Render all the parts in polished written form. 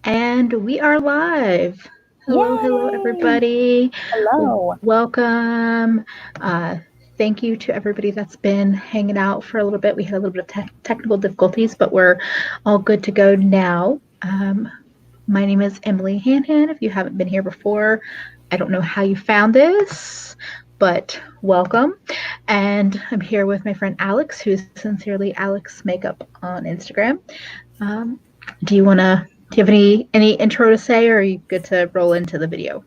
And we are live. Hello, Yay! everybody. Hello. Welcome. Uh, Thank you to everybody that's been hanging out for a little bit. We had a little bit of technical difficulties, but we're all good to go now. My name is EmilyHanhan. If you haven't been here before, I don't know how you found this, but welcome. And I'm here with my friend Alex, who's sincerely Alex Makeup on Instagram. Um, do you have any intro to say, or are you good to roll into the video?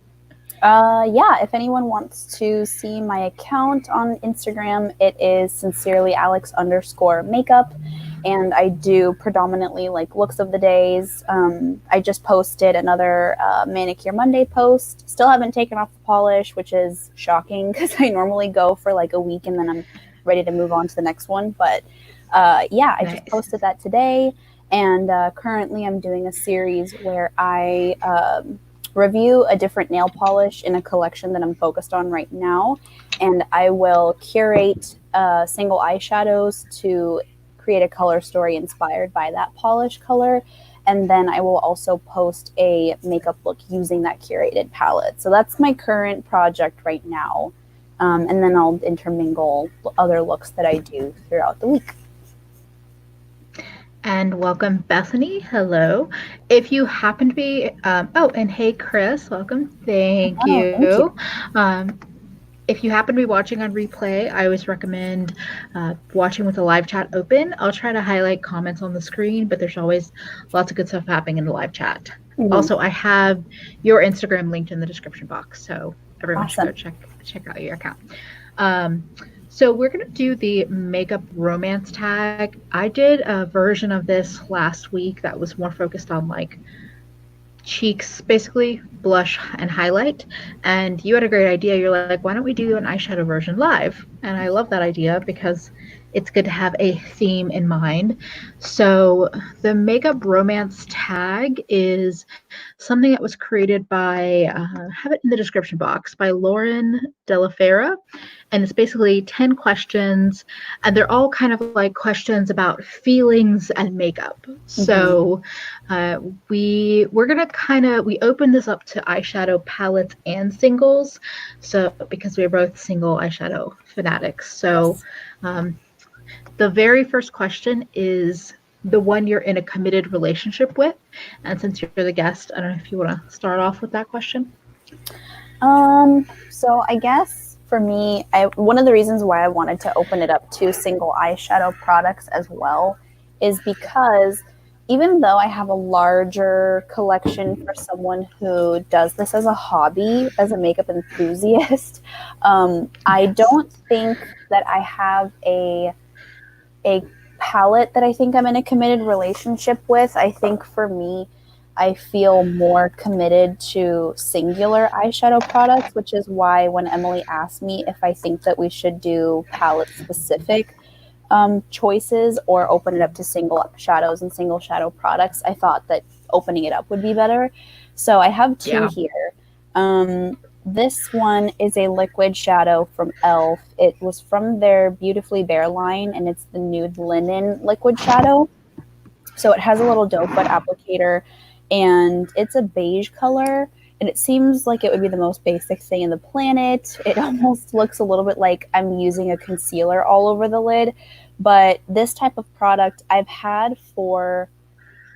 Yeah, if anyone wants to see my account on Instagram, it is sincerely Alex_makeup. And I do predominantly like looks of the days. I just posted another Manicure Monday post. Still haven't taken off the polish, which is shocking because I normally go for like a week and then I'm ready to move on to the next one. But yeah, I just Nice. posted that today. And currently I'm doing a series where I review a different nail polish in a collection that I'm focused on right now. And I will curate single eyeshadows to create a color story inspired by that polish color. And then I will also post a makeup look using that curated palette. So that's my current project right now. And then I'll intermingle other looks that I do throughout the week. And welcome, Bethany. Hello. If you happen to be, and hey, Chris, welcome. Thank Oh, thank you. you. Um, if you happen to be watching on replay, I always recommend watching with the live chat open. I'll try to highlight comments on the screen, but there's always lots of good stuff happening in the live chat. Mm-hmm. Also, I have your Instagram linked in the description box, so everyone should go Awesome. check out your account. Um, so we're gonna do the makeup romance tag. I did a version of this last week that was more focused on like cheeks, basically blush and highlight. And you had a great idea. You're like, why don't we do an eyeshadow version live? And I love that idea because it's good to have a theme in mind. So the makeup romance tag is something that was created by, have it in the description box, by Lauren DellaFera. And it's basically 10 questions, and they're all kind of like questions about feelings and makeup. Mm-hmm. So we're gonna we open this up to eyeshadow palettes and singles, so because we're both single eyeshadow fanatics. So Yes. um, the very first question is the one you're in a committed relationship with, and since you're the guest, I don't know if you want to start off with that question. So I guess for me, one of the reasons why I wanted to open it up to single eyeshadow products as well is because even though I have a larger collection for someone who does this as a hobby, as a makeup enthusiast, I Yes. don't think that I have a palette that I think I'm in a committed relationship with. I think for me, I feel more committed to singular eyeshadow products, which is why when Emily asked me if I think that we should do palette specific choices or open it up to single shadows and single shadow products, I thought that opening it up would be better. So I have two Yeah. here. This one is a liquid shadow from e.l.f. It was from their Beautifully Bare line, and it's the Nude Linen liquid shadow. So it has a little doe foot applicator, and it's a beige color. And it seems like it would be the most basic thing in the planet. It almost looks a little bit like I'm using a concealer all over the lid. But this type of product I've had for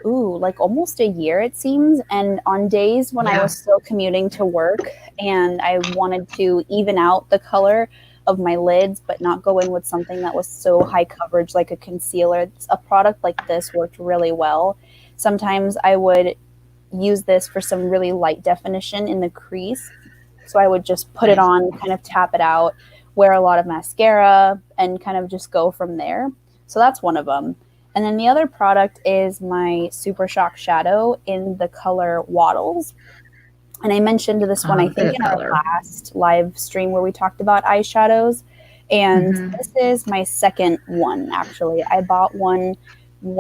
like almost a year, it seems. And on days when I Yeah. was still commuting to work and I wanted to even out the color of my lids, but not go in with something that was so high coverage like a concealer, a product like this worked really well. Sometimes I would use this for some really light definition in the crease. So I would just put it Nice. on, kind of tap it out, wear a lot of mascara, and kind of just go from there. So that's one of them. And then the other product is my Super Shock Shadow in the color Waddles. And I mentioned this one, I think, Good in our color. last live stream where we talked about eyeshadows. And Mm-hmm. this is my second one, actually. I bought one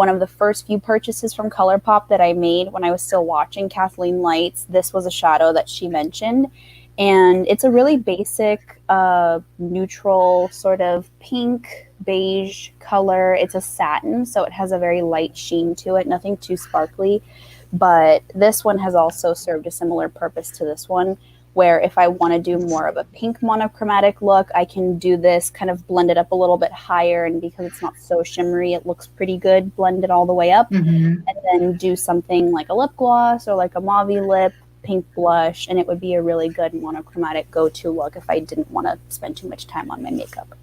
of the first few purchases from ColourPop that I made when I was still watching Kathleen Lights. This was a shadow that she mentioned. And it's a really basic, neutral sort of pink beige color. It's a satin, so it has a very light sheen to it, nothing too sparkly. But this one has also served a similar purpose to this one, where if I want to do more of a pink monochromatic look, I can do this, kind of blend it up a little bit higher, and because it's not so shimmery, it looks pretty good, blend it all the way up, and then do something like a lip gloss or like a mauve lip, pink blush, and it would be a really good monochromatic go-to look if I didn't want to spend too much time on my makeup.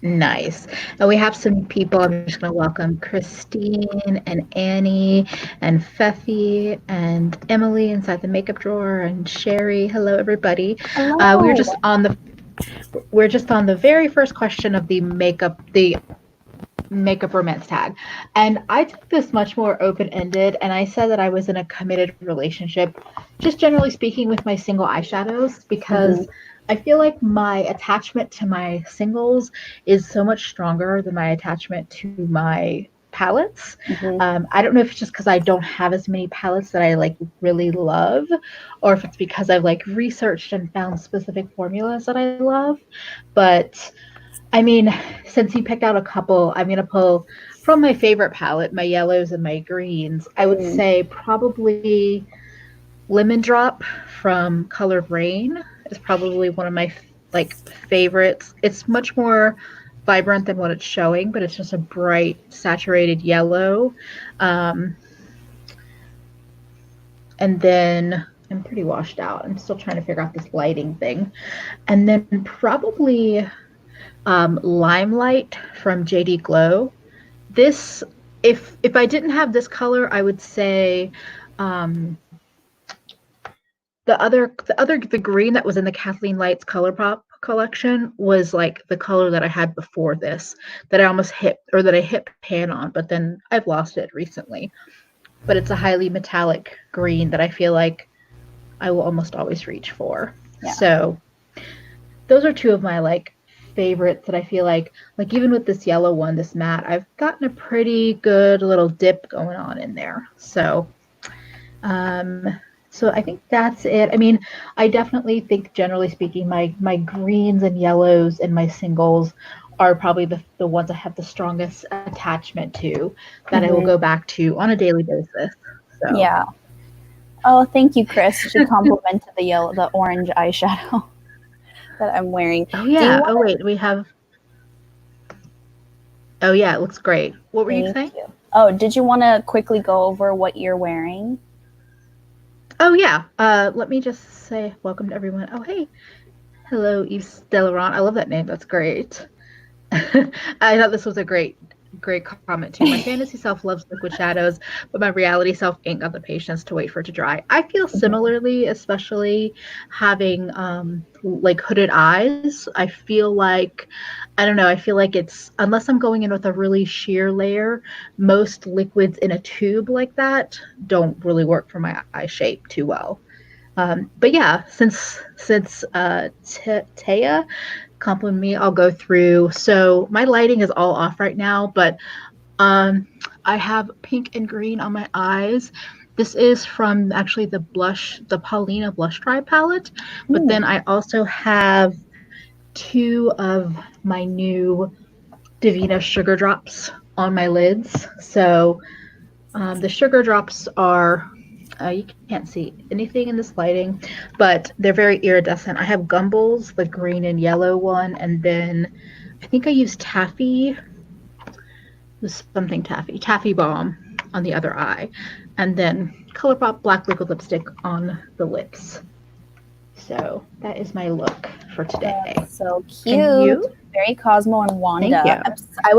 Nice. And we have some people. I'm just going to welcome Christine and Annie and Feffy and Emily inside the makeup drawer and Sherry. Hello, everybody. Hello. We're just on the very first question of the makeup romance tag, and I took this much more open-ended, and I said that I was in a committed relationship, just generally speaking, with my single eyeshadows, because I feel like my attachment to my singles is so much stronger than my attachment to my palettes. I don't know if it's just because I don't have as many palettes that I like really love, or if it's because I've like researched and found specific formulas that I love. But I mean, since you picked out a couple, I'm going to pull from my favorite palette, my yellows and my greens. I would say probably Lemon Drop from Colored Rain is probably one of my like favorites. It's much more vibrant than what it's showing, but it's just a bright, saturated yellow. And then I'm pretty washed out. I'm still trying to figure out this lighting thing. And then probably Limelight from JD Glow. This, if I didn't have this color, I would say the green that was in the Kathleen Lights ColourPop collection was like the color that I had before this, that I almost hit, or that I hit pan on, but then I've lost it recently. But it's a highly metallic green that I feel like I will almost always reach for. Yeah. So those are two of my like favorites that I feel like even with this yellow one, this matte, I've gotten a pretty good little dip going on in there. So so I think that's it. I mean, I definitely think, generally speaking, my greens and yellows and my singles are probably the ones I have the strongest attachment to, that I will go back to on a daily basis. So. Yeah. Oh, thank you, Chris. She complimented the orange eyeshadow that I'm wearing. Oh yeah. Oh wait, we have. Oh yeah, it looks great. What were you saying? Oh, did you want to quickly go over what you're wearing? Oh yeah. Let me just say welcome to everyone. Oh hey, hello Yves Delarant. I love that name. That's great. I thought this was a great comment too. My fantasy self loves liquid shadows, but my reality self ain't got the patience to wait for it to dry. I feel similarly, especially having like hooded eyes. I feel like, I don't know, I feel like it's, unless I'm going in with a really sheer layer, most liquids in a tube like that don't really work for my eye shape too well. But yeah, since Taya compliment me, I'll go through. So my lighting is all off right now, but I have pink and green on my eyes. This is from actually the Paulina Blush Dry palette. But then I also have two of my new Divina Sugar Drops on my lids. So the Sugar Drops are, you can't see anything in this lighting, but they're very iridescent. I have Gumballs, the green and yellow one, and then I think I used Taffy Bomb on the other eye, and then ColourPop Black Liquid Lipstick on the lips. So that is my look for today. That's so cute. Very Cosmo and Wanda.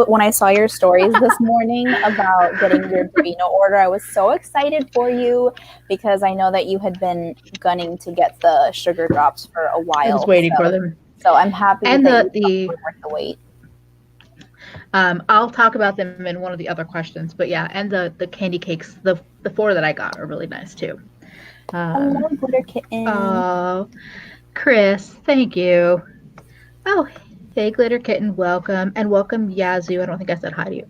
When I saw your stories this morning about getting your Divina order, I was so excited for you, because I know that you had been gunning to get the Sugar Drops for a while. I was waiting for them. So I'm happy and that you were worth the wait. I'll talk about them in one of the other questions, but yeah, and the candy cakes, the 4 that I got are really nice too. Hello, Glitter Kitten. Oh, Chris, thank you. Oh, hey, Glitter Kitten, welcome. And welcome, Yazoo. I don't think I said hi to you.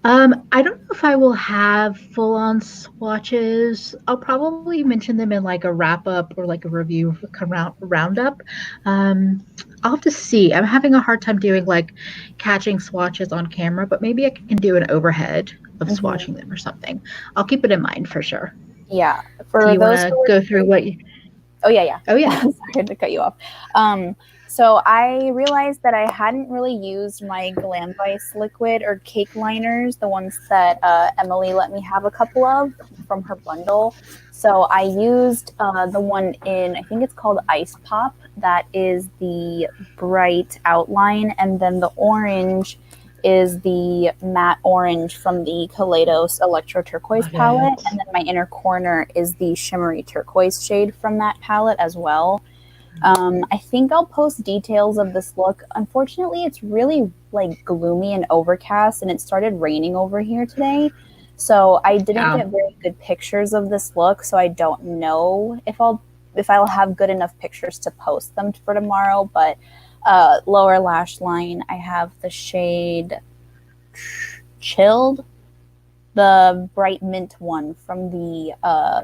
I don't know if I will have full-on swatches. I'll probably mention them in like a wrap-up or like a review roundup. I'll have to see. I'm having a hard time doing like catching swatches on camera, but maybe I can do an overhead of swatching them or something. I'll keep it in mind for sure. Yeah. Do For you want those to who are go through what you... Oh, yeah. Oh, yeah. Sorry to cut you off. So I realized that I hadn't really used my Glam Vice liquid or cake liners, the ones that Emily let me have a couple of from her bundle. So I used the one in, I think it's called Ice Pop. That is the bright outline. And then the orange is the matte orange from the Kaleidos Electro Turquoise palette. And then my inner corner is the shimmery turquoise shade from that palette as well. I think I'll post details of this look. Unfortunately, it's really like gloomy and overcast, and it started raining over here today. So I didn't get very good pictures of this look, so I don't know if I'll have good enough pictures to post them for tomorrow. But lower lash line, I have the shade Chilled, the bright mint one from the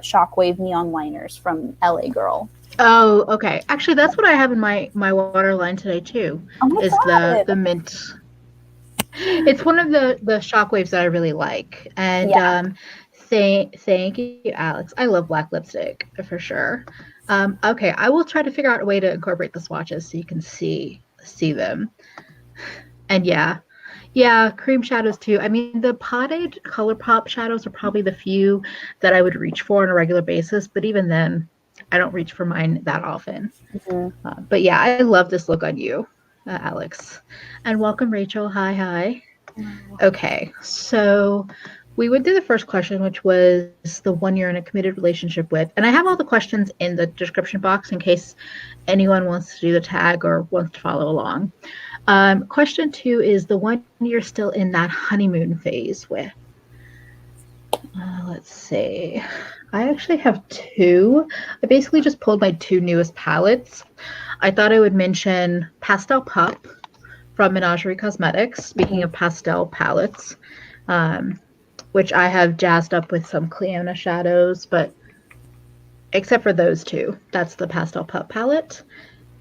Shockwave neon liners from LA Girl. Oh, okay. Actually, that's what I have in my waterline today too. Oh my God. The mint. It's one of the shockwaves that I really like. And thank you, Alex. I love black lipstick for sure. Okay, I will try to figure out a way to incorporate the swatches so you can see them. And yeah, cream shadows too. I mean, the potted ColourPop shadows are probably the few that I would reach for on a regular basis, but even then, I don't reach for mine that often. Mm-hmm. But yeah, I love this look on you, Alex. And welcome, Rachel. Hi. Okay, so we went through the first question, which was the one you're in a committed relationship with. And I have all the questions in the description box in case anyone wants to do the tag or wants to follow along. Question 2 is the one you're still in that honeymoon phase with. Let's see. I actually have 2. I basically just pulled my 2 newest palettes. I thought I would mention Pastel Pup from Menagerie Cosmetics. Speaking of pastel palettes, which I have jazzed up with some Cliona shadows, but except for those 2, that's the Pastel Pup palette.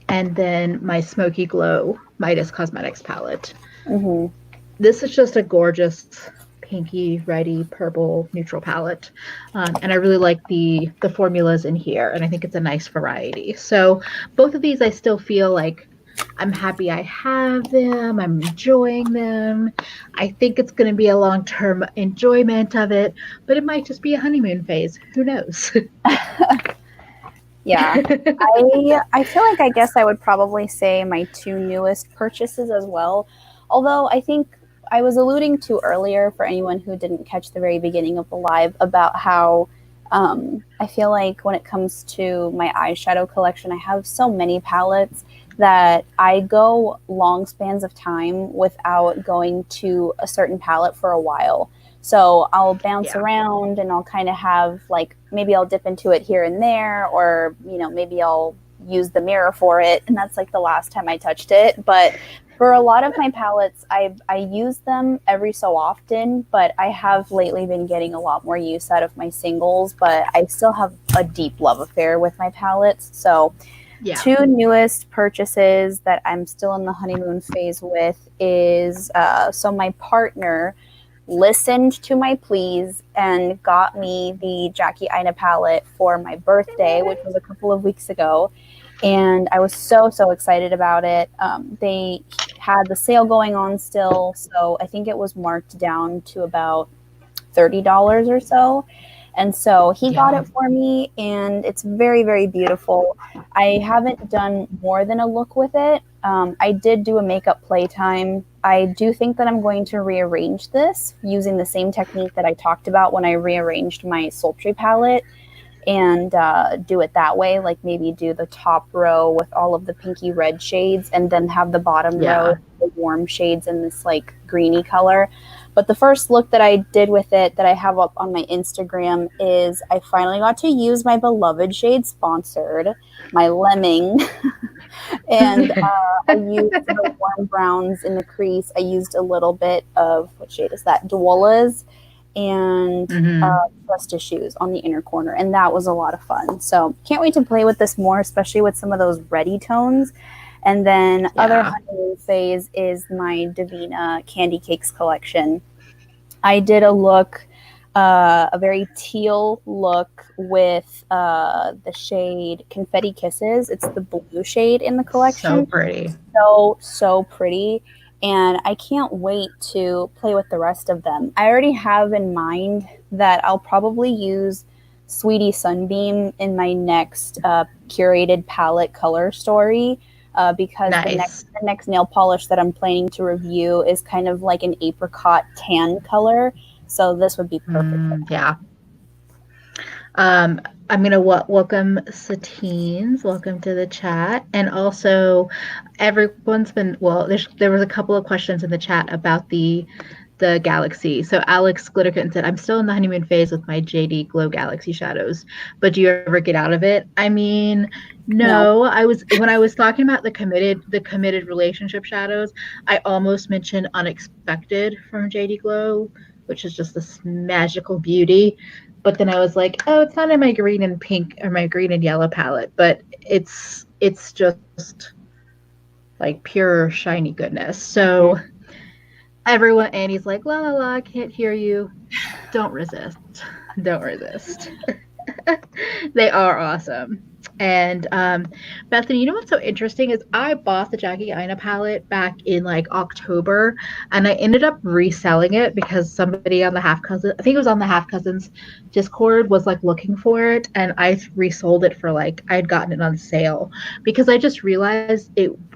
And then my Smoky Glow Midas Cosmetics palette. Mm-hmm. This is just a gorgeous pinky, reddy, purple neutral palette. And I really like the formulas in here, and I think it's a nice variety. So both of these I still feel like I'm happy I have them. I'm enjoying them. I think it's going to be a long-term enjoyment of it, but it might just be a honeymoon phase. Who knows? Yeah. I feel like I guess I would probably say my 2 newest purchases as well. Although I think I was alluding to earlier, for anyone who didn't catch the very beginning of the live, about how I feel like when it comes to my eyeshadow collection, I have so many palettes that I go long spans of time without going to a certain palette for a while. So I'll bounce around and I'll kind of have like, maybe I'll dip into it here and there, or, you know, maybe I'll use the mirror for it. And that's like the last time I touched it. But for a lot of my palettes, I use them every so often, but I have lately been getting a lot more use out of my singles, but I still have a deep love affair with my palettes. So 2 newest purchases that I'm still in the honeymoon phase with is, so my partner listened to my pleas and got me the Jackie Aina palette for my birthday, which was a couple of weeks ago. And I was so excited about it. They had the sale going on still, so I think it was marked down to about $30 or so. And so he got it for me, and it's very, very beautiful. I haven't done more than a look with it. I did do a makeup playtime. I do think that I'm going to rearrange this using the same technique that I talked about when I rearranged my Sultry palette, and do it that way, like maybe do the top row with all of the pinky red shades and then have the bottom row the warm shades in this like greeny color. But the first look that I did with it that I have up on my Instagram is I finally got to use my beloved shade Sponsored, my Lemming. And I used the warm browns in the crease. I used a little bit of, what shade is that? Duolas. And Trust Issues on the inner corner. And that was a lot of fun. So can't wait to play with this more, especially with some of those ready tones. And then other honeymoon phase is my Divina Candy Cakes collection. I did a look, a very teal look with the shade Confetti Kisses. It's the blue shade in the So collection. pretty. So pretty. And I can't wait to play with the rest of them. I already have in mind that I'll probably use Sweetie Sunbeam in my next curated palette color story, because Nice. the next nail polish that I'm planning to review is kind of like an apricot tan color. So this would be perfect for that. Yeah. I'm gonna welcome Satines. Welcome to the chat, and also everyone's been well. There was a couple of questions in the chat about the galaxy. So Alex Glitterkitten said, "I'm still in the honeymoon phase with my JD Glow Galaxy shadows, but do you ever get out of it?" I mean, No. no. When I was talking about the committed relationship shadows, I almost mentioned Unexpected from JD Glow, which is just this magical beauty. But then I was like, oh, it's not in my green and pink or my green and yellow palette, but it's just like pure shiny goodness. So everyone, Annie's like, la la la, I can't hear you. Don't resist. Don't resist. They are awesome. And Bethany, you know what's so interesting is I bought the Jackie Aina palette back in like October, and I ended up reselling it because somebody on the Half Cousin, I think it was on the Half Cousins Discord, was like looking for it, and I resold it for like I had gotten it on sale because I just realized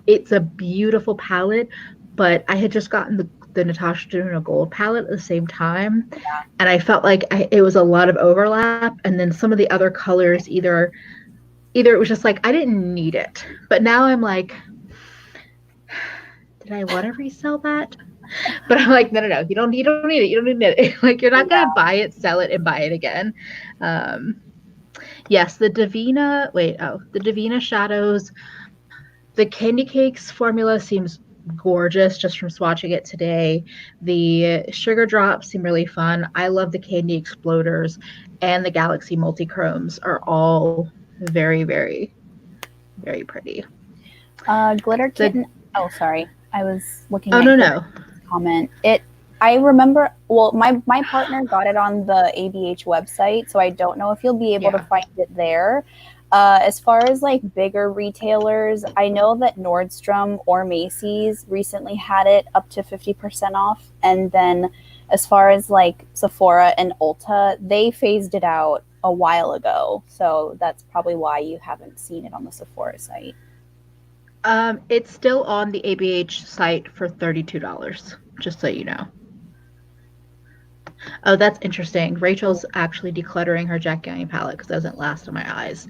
it's a beautiful palette, but I had just gotten the Natasha Denona Gold palette at the same time, and I felt like it was a lot of overlap, and then some of the other colors either it was just like I didn't need it, but now I'm like, did I want to resell that? But I'm like, no, you don't need it, you don't need it. Like you're not gonna Yeah. buy it, sell it, and buy it again. Um, yes, the Divina shadows, the Candy Cakes formula seems gorgeous just from swatching it today. The sugar drops seem really fun. I love the candy exploders, and the Galaxy multichromes are all very, very, very pretty. Glitter The Kitten. Oh, sorry. I was looking oh at no Glitter no Kitten's comment. I remember. Well, my partner got it on the ABH website, so I don't know if you'll be able to yeah. find it there. As far as like bigger retailers, I know that Nordstrom or Macy's recently had it up to 50% off, and then as far as like Sephora and Ulta, they phased it out a while ago. So that's probably why you haven't seen it on the Sephora site. It's still on the ABH site for $32, just so you know. Oh, that's interesting. Rachel's actually decluttering her Jack Daniel palette because it doesn't last on my eyes.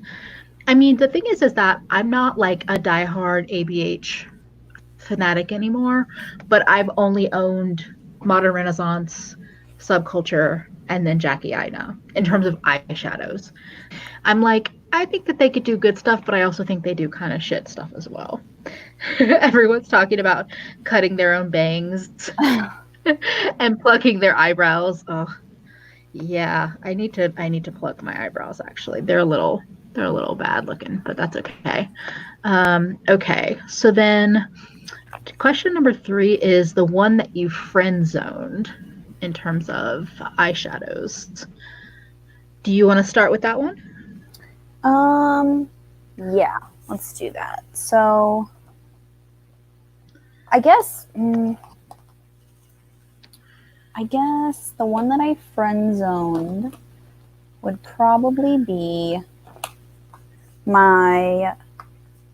I mean, the thing is that I'm not like a diehard ABH fanatic anymore, but I've only owned Modern Renaissance, Subculture, and then Jackie Aina in terms of eyeshadows. I'm like, I think that they could do good stuff, but I also think they do kind of shit stuff as well. Everyone's talking about cutting their own bangs and plucking their eyebrows. Oh, yeah, I need to pluck my eyebrows actually. They're a little bad looking, but that's okay. Okay. So then question number 3 is the one that you friend zoned in terms of eyeshadows. Do you want to start with that one? Yeah, let's do that. So, I guess, the one that I friend zoned would probably be my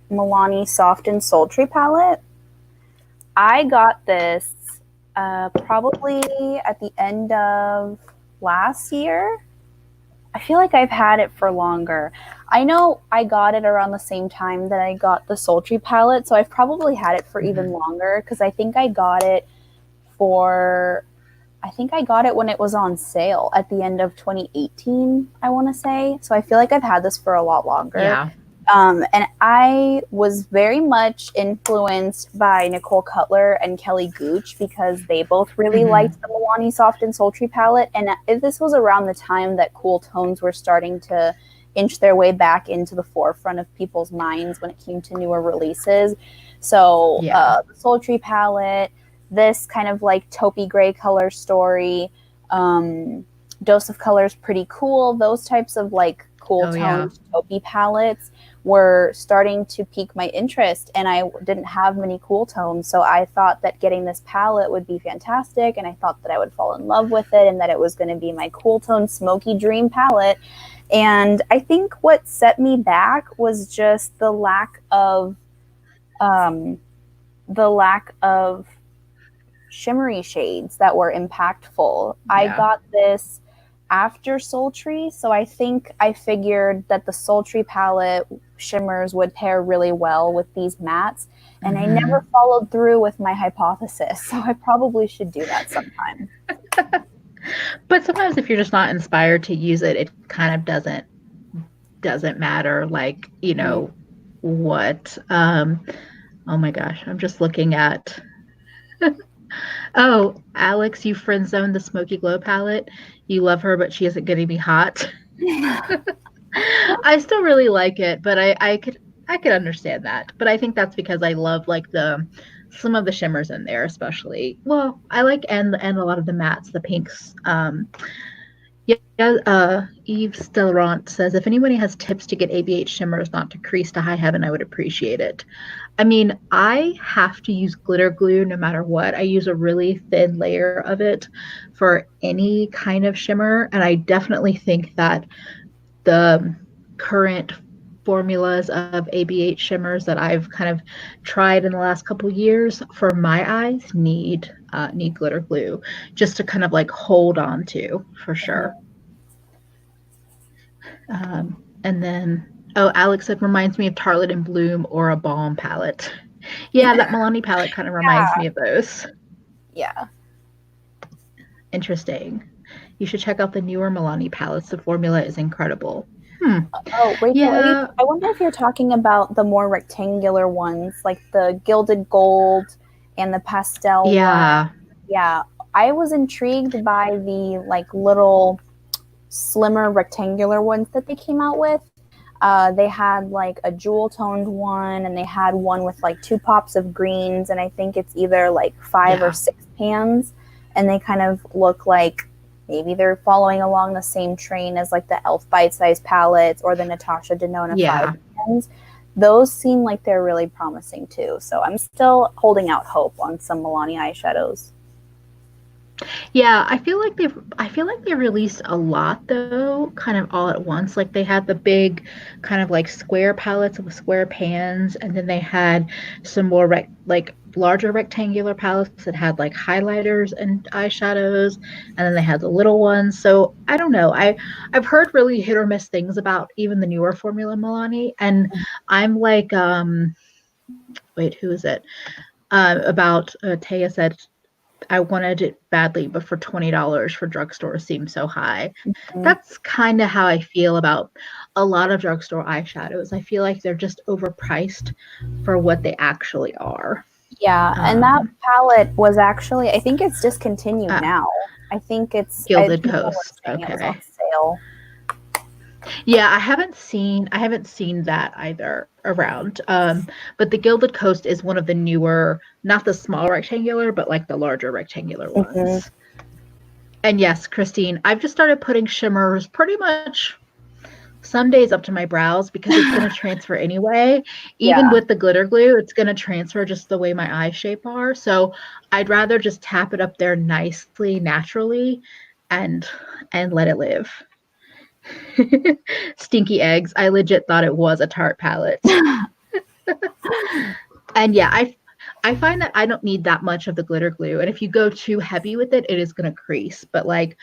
Milani Soft and Sultry palette. I got this probably at the end of last year. I feel like I've had it for longer. I know I got it around the same time that I got the Sultry palette, so I've probably had it for even longer because I think I got it when it was on sale at the end of 2018, I want to say. So I feel like I've had this for a lot longer. Yeah. And I was very much influenced by Nicole Cutler and Kelly Gooch because they both really liked the Milani Soft and Sultry palette. And this was around the time that cool tones were starting to inch their way back into the forefront of people's minds when it came to newer releases. So the Sultry palette, this kind of like taupey gray color story, Dose of Color is pretty cool. Those types of like cool toned taupey palettes were starting to pique my interest, and I didn't have many cool tones, so I thought that getting this palette would be fantastic, and I thought that I would fall in love with it and that it was going to be my cool tone smoky dream palette. And I think what set me back was just the lack of shimmery shades that were impactful. I got this after Sultry, so I think I figured that the Sultry palette shimmers would pair really well with these mattes, and I never followed through with my hypothesis, so I probably should do that sometime. But sometimes if you're just not inspired to use it, it kind of doesn't matter, like, you know, what. Oh my gosh, I'm just looking at oh, Alex, you friend zoned the Smoky Glow palette. You love her, but she isn't getting me hot. I still really like it, but I could understand that. But I think that's because I love like some of the shimmers in there, especially. Well, I like and a lot of the mattes, the pinks. Eve Stellarant says, if anybody has tips to get ABH shimmers not to crease to high heaven, I would appreciate it. I mean, I have to use glitter glue no matter what. I use a really thin layer of it for any kind of shimmer, and I definitely think that the current formulas of ABH shimmers that I've kind of tried in the last couple years for my eyes need glitter glue just to kind of like hold on to, for sure. And then, Alex said, reminds me of Tarlet and Bloom or a Balm palette. Yeah, that Milani palette kind of reminds me of those. Yeah. Interesting. You should check out the newer Milani palettes. The formula is incredible. Oh, Rachel, yeah. I wonder if you're talking about the more rectangular ones, like the gilded gold and the pastel one. Yeah. I was intrigued by the like little slimmer rectangular ones that they came out with. They had like a jewel toned one, and they had one with like 2 pops of greens, and I think it's either like 5 or 6 pans, and they kind of look like maybe they're following along the same train as like the e.l.f. bite-sized palettes or the Natasha Denona 5 pans. Those seem like they're really promising too, so I'm still holding out hope on some Milani eyeshadows. Yeah, I feel like they released a lot though, kind of all at once. Like they had the big kind of like square palettes with square pans, and then they had some more like larger rectangular palettes that had like highlighters and eyeshadows, and then they had the little ones. So I don't know. I've heard really hit or miss things about even the newer formula Milani, and I'm like wait, who is it? About Taya said, I wanted it badly, but for $20 for drugstore seems so high. That's kind of how I feel about a lot of drugstore eyeshadows. I feel like they're just overpriced for what they actually are. Yeah, and that palette was actually, I think it's discontinued now. I think it's Gilded Coast. Okay. It was on sale. Yeah, I haven't seen that either around. But the Gilded Coast is one of the newer, not the small rectangular, but like the larger rectangular ones. And yes, Christine, I've just started putting shimmers pretty much some days up to my brows because it's going to transfer anyway. Even with the glitter glue, it's going to transfer just the way my eye shape are. So I'd rather just tap it up there nicely, naturally, and let it live. Stinky eggs. I legit thought it was a Tarte palette. And yeah, I find that I don't need that much of the glitter glue. And if you go too heavy with it, it is going to crease. But like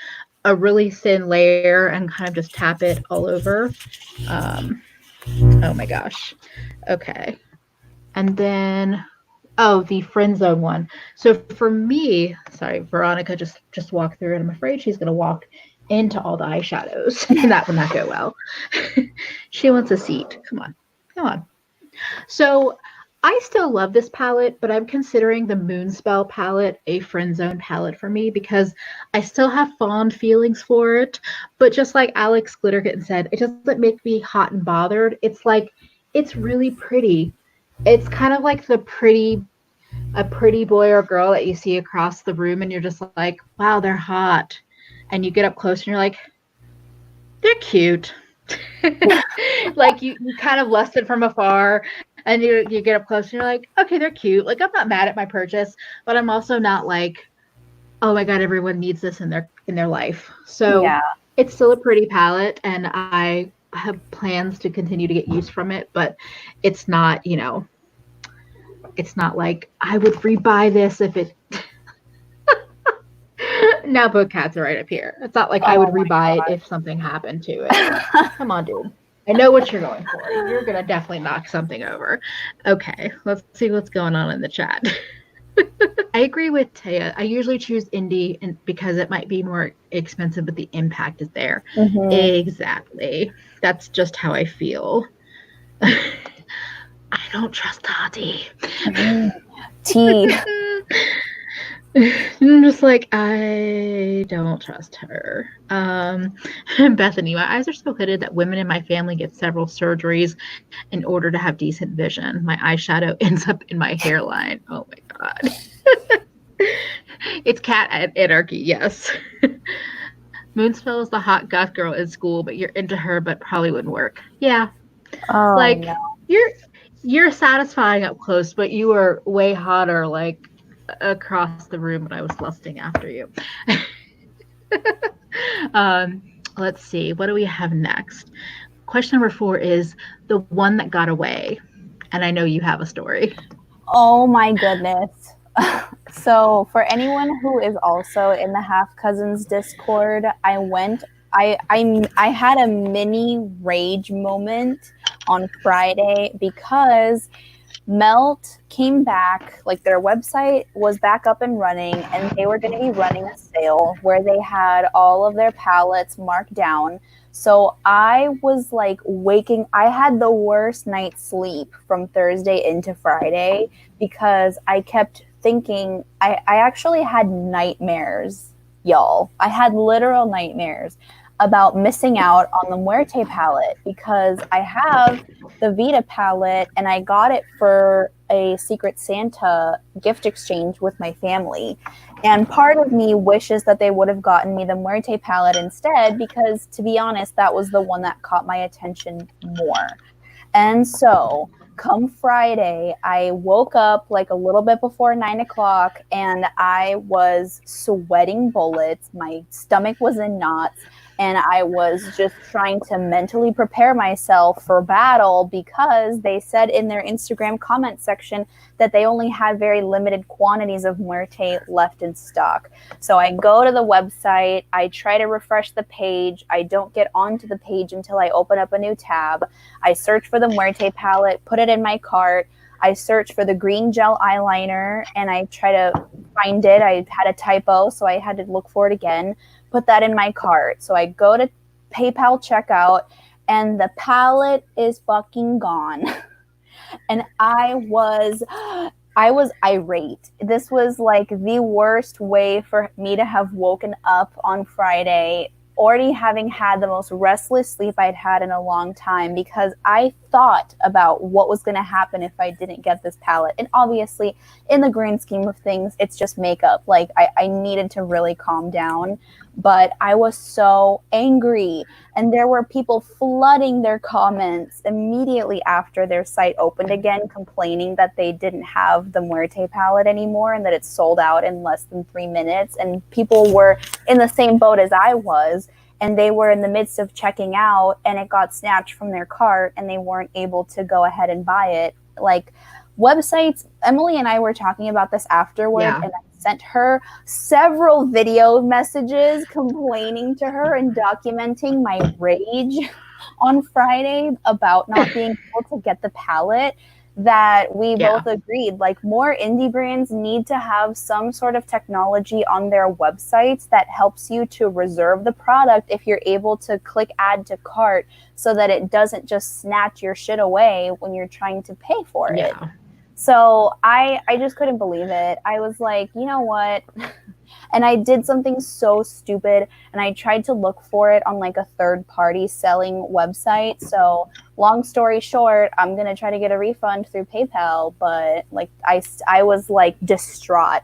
a really thin layer and kind of just tap it all over. Oh my gosh. Okay. And then, the friend zone one. So for me, sorry, Veronica just walked through, and I'm afraid she's going to walk into all the eyeshadows. That would not go well. She wants a seat. Come on. So I still love this palette, but I'm considering the Moonspell palette a friend zone palette for me because I still have fond feelings for it. But just like Alex Glitterkitten said, it doesn't make me hot and bothered. It's like, it's really pretty. It's kind of like a pretty boy or girl that you see across the room and you're just like, wow, they're hot. and you get up close and you're like, they're cute. Like you kind of lust it from afar, and you get up close and you're like, okay, they're cute. Like I'm not mad at my purchase, but I'm also not like, oh my god, everyone needs this in their life. So Yeah. it's still a pretty palette, and I have plans to continue to get use from it, but it's not, it's not like I would rebuy this if it. Now book cats are right up here. It's not like I would rebuy it if something happened to it. Come on, dude. I know what you're going for. You're gonna definitely knock something over. Okay, let's see what's going on in the chat. I agree with Taya. I usually choose indie because it might be more expensive, but the impact is there. Exactly. That's just how I feel. I don't trust Tati. T. I'm just like, I don't trust her. Bethany, my eyes are so hooded that women in my family get several surgeries in order to have decent vision. My eyeshadow ends up in my hairline. Oh my god. It's cat anarchy, yes. Moonspell is the hot goth girl in school, but you're into her, but probably wouldn't work. Yeah. Oh, like no. you're satisfying up close, but you are way hotter like across the room when I was lusting after you. Let's see, what do we have next? Question number 4 is the one that got away, and I know you have a story. Oh my goodness. So for anyone who is also in the Half Cousins Discord, I had a mini rage moment on Friday because Melt came back, like their website was back up and running, and they were going to be running a sale where they had all of their palettes marked down. So I was like I had the worst night's sleep from Thursday into Friday because I kept thinking, I actually had nightmares, y'all. I had literal nightmares about missing out on the Muerte palette because I have the Vita palette and I got it for a Secret Santa gift exchange with my family. And part of me wishes that they would have gotten me the Muerte palette instead because, to be honest, that was the one that caught my attention more. And so come Friday, I woke up like a little bit before 9 o'clock and I was sweating bullets. My stomach was in knots. And I was just trying to mentally prepare myself for battle because they said in their Instagram comment section that they only had very limited quantities of Muerte left in stock. So I go to the website, I try to refresh the page. I don't get onto the page until I open up a new tab. I search for the Muerte palette, put it in my cart. I search for the green gel eyeliner and I try to find it. I had a typo, so I had to look for it again. Put that in my cart. So I go to PayPal checkout and the palette is fucking gone. And I was irate. This was like the worst way for me to have woken up on Friday, already having had the most restless sleep I'd had in a long time because I thought about what was going to happen if I didn't get this palette. And obviously, in the grand scheme of things, it's just makeup. Like, I needed to really calm down. But I was so angry. And there were people flooding their comments immediately after their site opened again, complaining that they didn't have the Muerte palette anymore and that it's sold out in less than 3 minutes. And people were in the same boat as I was. And they were in the midst of checking out and it got snatched from their cart and they weren't able to go ahead and buy it. Like, websites, Emily and I were talking about this afterward, and I sent her several video messages complaining to her and documenting my rage on Friday about not being able to get the palette, that we both agreed, like, more indie brands need to have some sort of technology on their websites that helps you to reserve the product if you're able to click add to cart so that it doesn't just snatch your shit away when you're trying to pay for it. So I just couldn't believe it. I was like, you know what? And I did something so stupid and I tried to look for it on like a third party selling website. So long story short, I'm going to try to get a refund through PayPal, but like I was like distraught.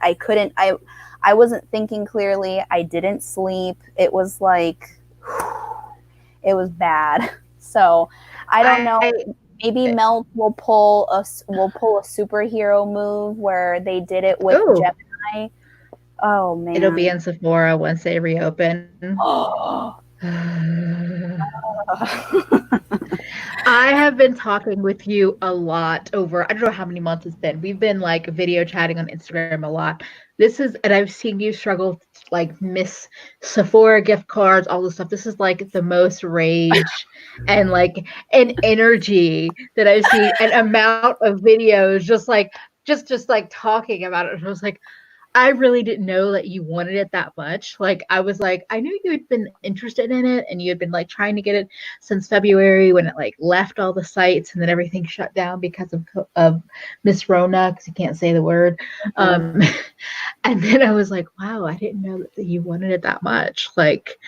I wasn't thinking clearly. I didn't sleep. It was like, it was bad. So I don't know. Maybe Melt will pull a superhero move where they did it with Gemini. Oh man, it'll be in Sephora once they reopen. I have been talking with you a lot over, I don't know how many months it's been. We've been like video chatting on Instagram a lot. And I've seen you struggle like miss Sephora gift cards, all this stuff. This is like the most rage and like an energy that I've seen, an amount of videos just like talking about it. And I was like, I really didn't know that you wanted it that much. Like, I was like, I knew you had been interested in it and you had been like trying to get it since February when it like left all the sites and then everything shut down because of Miss Rona, because you can't say the word. And then I was like, wow, I didn't know that you wanted it that much. Like,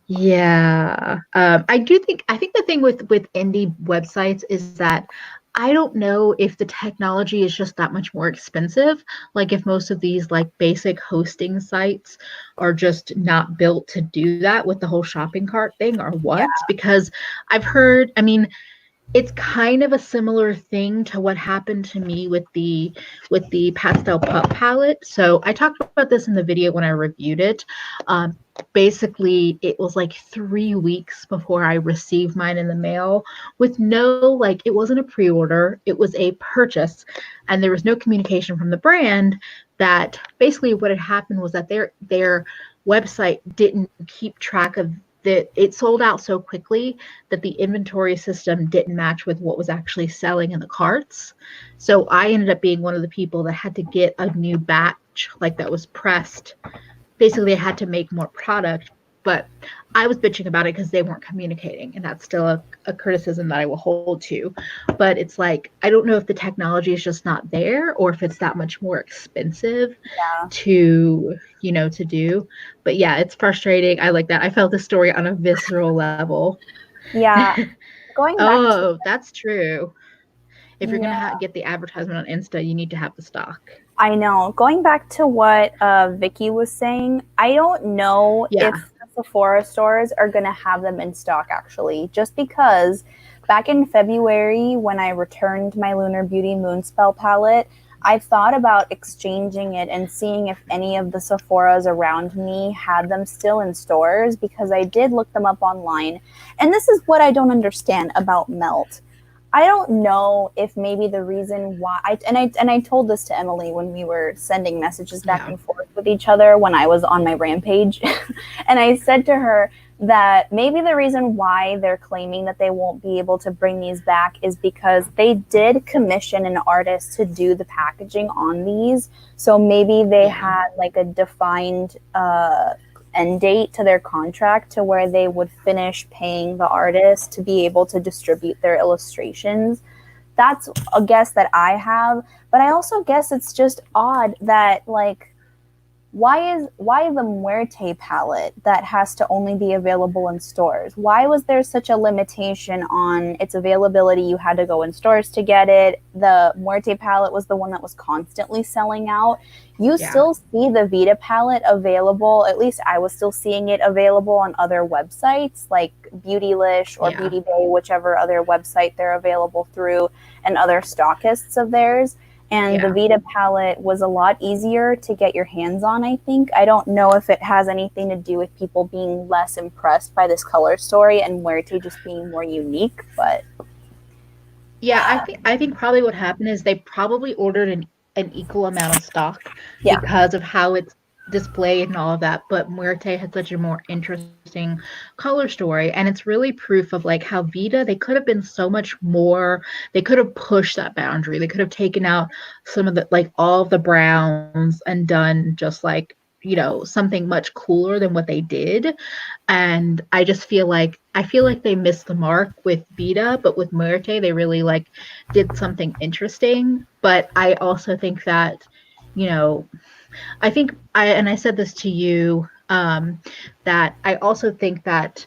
yeah. I think the thing with indie websites is that I don't know if the technology is just that much more expensive. Like if most of these like basic hosting sites are just not built to do that with the whole shopping cart thing or what? Yeah. Because I've heard, I mean, it's kind of a similar thing to what happened to me with the pastel pup palette. So I talked about this in the video when I reviewed it. Basically, it was like 3 weeks before I received mine in the mail with no, like, it wasn't a pre-order, it was a purchase, and there was no communication from the brand. That basically what had happened was that their website didn't keep track of that. It sold out so quickly that the inventory system didn't match with what was actually selling in the carts. So I ended up being one of the people that had to get a new batch, like that was pressed. Basically, I had to make more product, but I was bitching about it because they weren't communicating, and that's still a criticism that I will hold to. But it's like, I don't know if the technology is just not there or if it's that much more expensive to do. But yeah, it's frustrating. I like that. I felt the story on a visceral level. Yeah. Going back that's true. If you're going to get the advertisement on Insta, you need to have the stock. I know. Going back to what Vicky was saying, I don't know if the Sephora stores are going to have them in stock, actually, just because back in February when I returned my Lunar Beauty Moonspell palette, I thought about exchanging it and seeing if any of the Sephoras around me had them still in stores, because I did look them up online. And this is what I don't understand about Melt. I don't know if maybe the reason why I told this to Emily when we were sending messages back and forth with each other when I was on my rampage. And I said to her that maybe the reason why they're claiming that they won't be able to bring these back is because they did commission an artist to do the packaging on these. So maybe they had like a defined end date to their contract to where they would finish paying the artist to be able to distribute their illustrations. That's a guess that I have, but I also guess it's just odd that, like, why the Muerte palette that has to only be available in stores? Why was there such a limitation on its availability? You had to go in stores to get it. The Muerte palette was the one that was constantly selling out. You still see the Vita palette available. At least I was still seeing it available on other websites like Beautylish or Beauty Bay, whichever other website they're available through, and other stockists of theirs. And the Vita palette was a lot easier to get your hands on, I think. I don't know if it has anything to do with people being less impressed by this color story and Muerte just being more unique, but... Yeah, I think probably what happened is they probably ordered an equal amount of stock because of how it's displayed and all of that, but Muerte had such a more interesting color story, and it's really proof of like how Vita, they could have been so much more. They could have pushed that boundary. They could have taken out some of the, like, all of the browns and done just like, something much cooler than what they did. And I just feel like they missed the mark with Vita, but with Muerte they really like did something interesting. But I also think that, I said this to you, that I also think that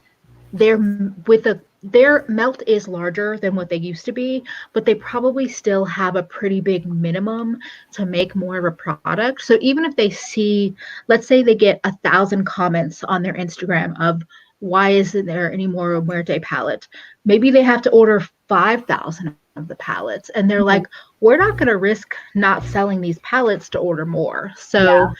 they're with their melt is larger than what they used to be, but they probably still have a pretty big minimum to make more of a product. So even if they see, let's say they get 1,000 comments on their Instagram of why isn't there any more Muerte palette, maybe they have to order 5,000 of the palettes, and they're Mhm. like, we're not going to risk not selling these palettes to order more. Yeah. So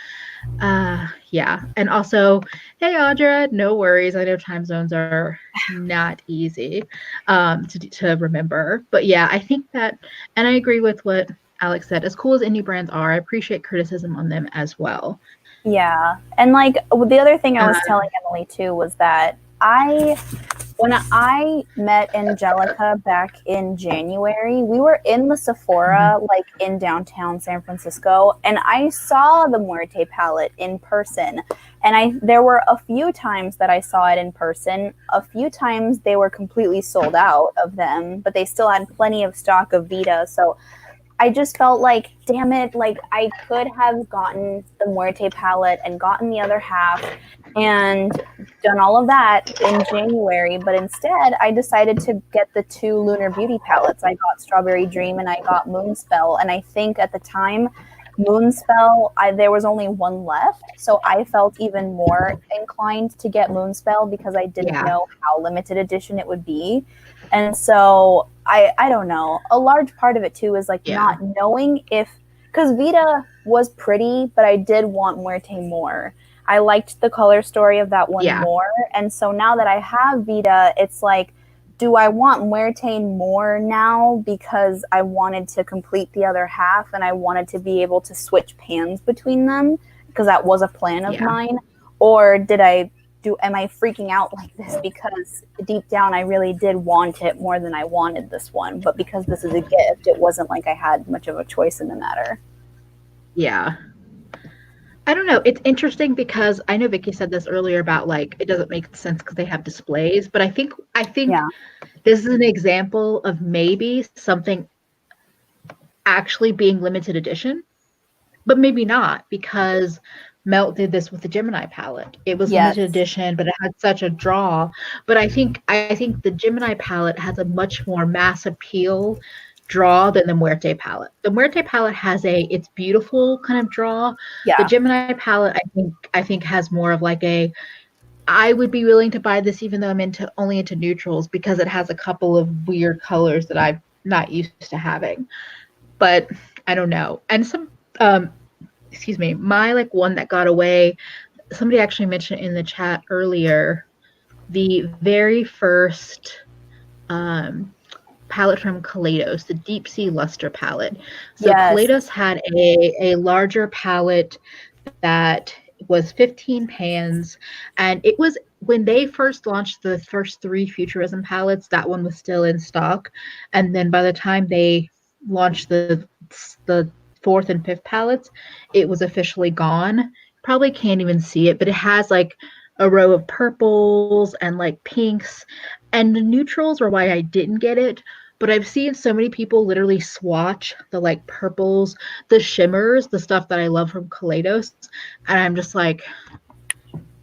yeah. And also, hey Audra, no worries. I know time zones are not easy to remember. But yeah, I think that, and I agree with what Alex said. As cool as indie brands are, I appreciate criticism on them as well. Yeah. And like the other thing I Uh, was telling Emily too was that when I met Angelica back in January, we were in the Sephora, like in downtown San Francisco, and I saw the Muerte palette in person. And there were a few times that I saw it in person. A few times they were completely sold out of them, but they still had plenty of stock of Vita. So I just felt like, damn it, like I could have gotten the Muerte palette and gotten the other half and done all of that in January, but instead I decided to get the two Lunar Beauty palettes. I got Strawberry Dream and I got Moonspell, and I think at the time Moonspell, there was only one left, so I felt even more inclined to get Moonspell because I didn't yeah, know how limited edition it would be. And so I don't know. A large part of it too is like yeah, not knowing if, because Vita was pretty, but I did want Muerte more. I liked the color story of that one yeah, more. And so now that I have Vita, it's like, do I want Muerte more now because I wanted to complete the other half and I wanted to be able to switch pans between them because that was a plan of yeah, mine? Or did I am I freaking out like this because deep down I really did want it more than I wanted this one, but because this is a gift, it wasn't like I had much of a choice in the matter. yeah. I don't know. It's interesting because I know Vicky said this earlier about like it doesn't make sense because they have displays, but I think Yeah. this is an example of maybe something actually being limited edition, but maybe not because Melt did this with the Gemini palette. It was limited Yes. edition, but it had such a draw. But I think the Gemini palette has a much more mass appeal draw than the Muerte palette. The Muerte palette has it's beautiful kind of draw. The Yeah. Gemini palette I think has more of like a I would be willing to buy this even though I'm only into neutrals because it has a couple of weird colors that I'm not used to having. But I don't know. And excuse me, my like one that got away, somebody actually mentioned in the chat earlier, the very first um palette from Kaleidos, the Deep Sea Luster palette. So Yes. Kaleidos had a larger palette that was 15 pans, and it was when they first launched the first three Futurism palettes, that one was still in stock, and then by the time they launched the fourth and fifth palettes, it was officially gone. Probably can't even see it, but it has like a row of purples and like pinks, and the neutrals were why I didn't get it. But I've seen so many people literally swatch the like purples, the shimmers, the stuff that I love from Kaleidos, and I'm just like,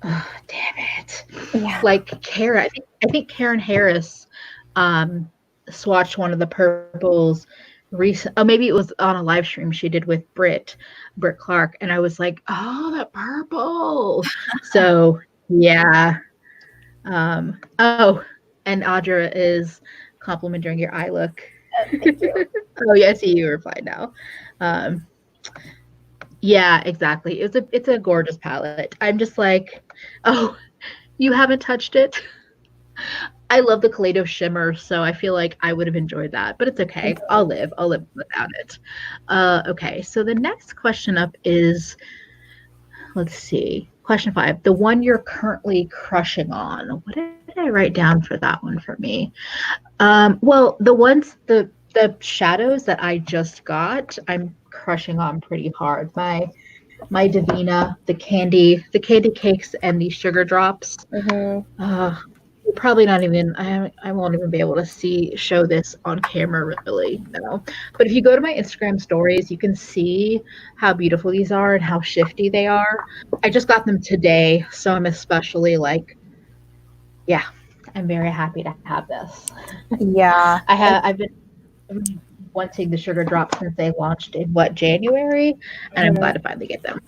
oh, damn it. Yeah. Like I think Karen Harris um swatched one of the purples recent. Oh, maybe it was on a live stream she did with Britt Clark, and I was like, oh, that purple. So yeah. Oh, and Audra is complimenting your eye look. Thank you. Oh, yeah, I see you replied now. Um, yeah, exactly. It's a gorgeous palette. I'm just like, oh, you haven't touched it. I love the Kaleido shimmer, so I feel like I would have enjoyed that, but it's okay. I'll live. I'll live without it. Okay, so the next question up is, let's see, question 5. The one you're currently crushing on. What did I write down for that one for me? Well, the shadows that I just got, I'm crushing on pretty hard. My Davina, the candy cakes and the sugar drops. Mm-hmm. Uh, probably not even. I won't even be able to show this on camera really. No, but if you go to my Instagram stories, you can see how beautiful these are and how shifty they are. I just got them today, so I'm especially like, yeah. I'm very happy to have this. Yeah. I've been wanting the sugar drops since they launched in January, and I'm glad to finally get them.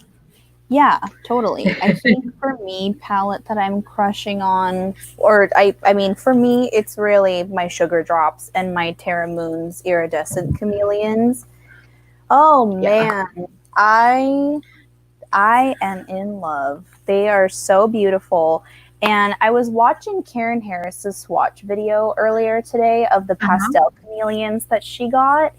Yeah, totally. I think for me, palette that I'm crushing on, or I mean, for me, it's really my sugar drops and my Terra Moon's iridescent chameleons. Oh Yeah. man, I am in love. They are so beautiful. And I was watching Karen Harris's swatch video earlier today of the pastel chameleons that she got.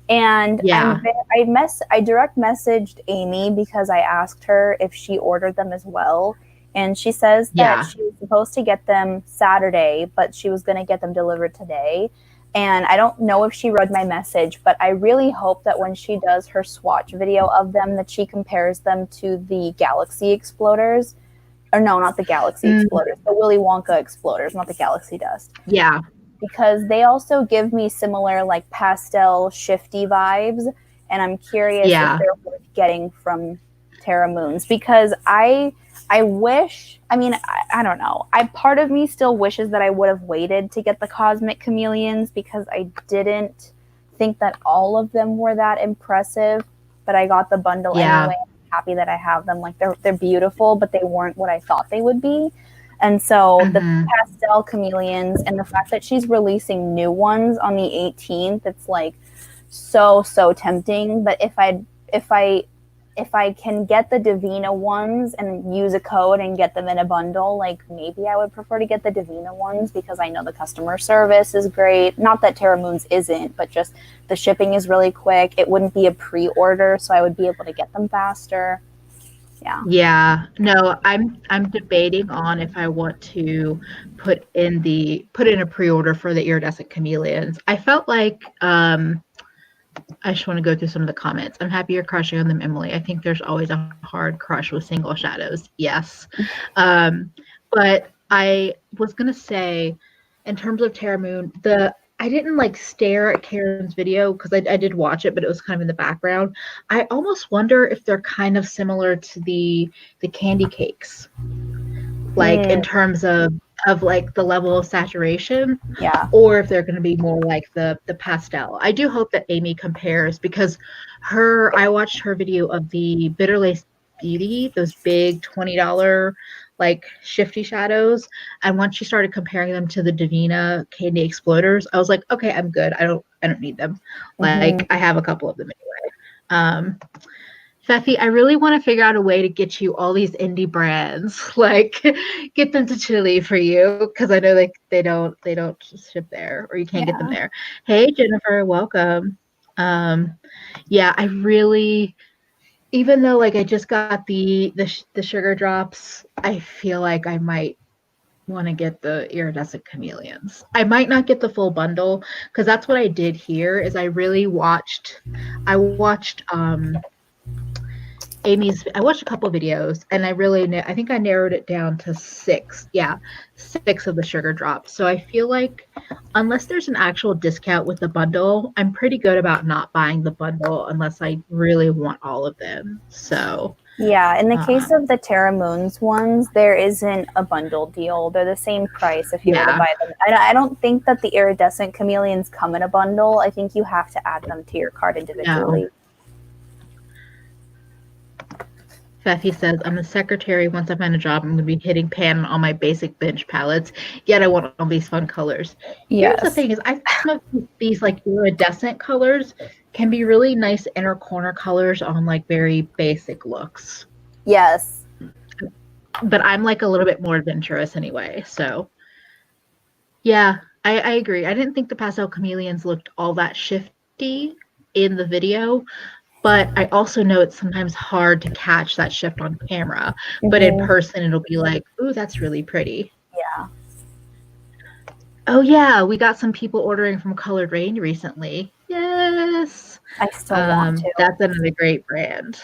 And Yeah. I direct messaged Amy because I asked her if she ordered them as well. And she says that she was supposed to get them Saturday, but she was going to get them delivered today. And I don't know if she read my message, but I really hope that when she does her swatch video of them, that she compares them to the Galaxy Exploders. Or no, not the Galaxy Exploders, the Willy Wonka Exploders, not the Galaxy Dust. Yeah. Because they also give me similar like pastel shifty vibes. And I'm curious if they're worth getting from Terra Moons. Because I wish, I mean, I don't know. Part of me still wishes that I would have waited to get the Cosmic Chameleons because I didn't think that all of them were that impressive. But I got the bundle anyway. I'm happy that I have them. Like they're beautiful, but they weren't what I thought they would be. And so the pastel chameleons and the fact that she's releasing new ones on the 18th, it's like so tempting. But if I can get the Divina ones and use a code and get them in a bundle, like maybe I would prefer to get the Divina ones because I know the customer service is great. Not that Terra Moons isn't, but just the shipping is really quick. It wouldn't be a pre-order, so I would be able to get them faster. Yeah. No, I'm debating on if I want to put in a pre-order for the iridescent chameleons. I felt like I just want to go through some of the comments. I'm happy you're crushing on them, Emily. I think there's always a hard crush with single shadows. Yes. But I was gonna say, in terms of Terra Moon, I didn't like stare at Karen's video because I did watch it, but it was kind of in the background. I almost wonder if they're kind of similar to the candy cakes, like in terms of like the level of saturation, or if they're going to be more like the pastel. I do hope that Amy compares because I watched her video of the Bitter Lace Beauty, those big $20 like shifty shadows, and once she started comparing them to the Divina Candy Exploders, I was like, okay, I'm good. I don't need them. Like I have a couple of them anyway. Feffy, I really want to figure out a way to get you all these indie brands, like get them to Chile for you, because I know they don't ship there, or you can't get them there. Hey Jennifer, welcome. Yeah, I really, even though like I just got the sugar drops, I feel like I might want to get the iridescent chameleons. I might not get the full bundle because that's what I did here. Is I watched I watched a couple of videos and I think I narrowed it down to 6. Yeah, 6 of the sugar drops. So I feel like unless there's an actual discount with the bundle, I'm pretty good about not buying the bundle unless I really want all of them. So yeah, in the case of the Terra Moons ones, there isn't a bundle deal. They're the same price if you were to buy them. I don't think that the iridescent chameleons come in a bundle. I think you have to add them to your cart individually. No. Feffy says, I'm a secretary. Once I find a job, I'm going to be hitting pan on all my basic bench palettes. Yet I want all these fun colors. Yes. Here's the thing is, I think these like iridescent colors can be really nice inner corner colors on like very basic looks. Yes. But I'm like a little bit more adventurous anyway. So yeah, I agree. I didn't think the pastel chameleons looked all that shifty in the video. But I also know it's sometimes hard to catch that shift on camera. But in person, it'll be like, ooh, that's really pretty. Yeah. Oh, yeah. We got some people ordering from Colored Rain recently. Yes. I still want to. That's another great brand.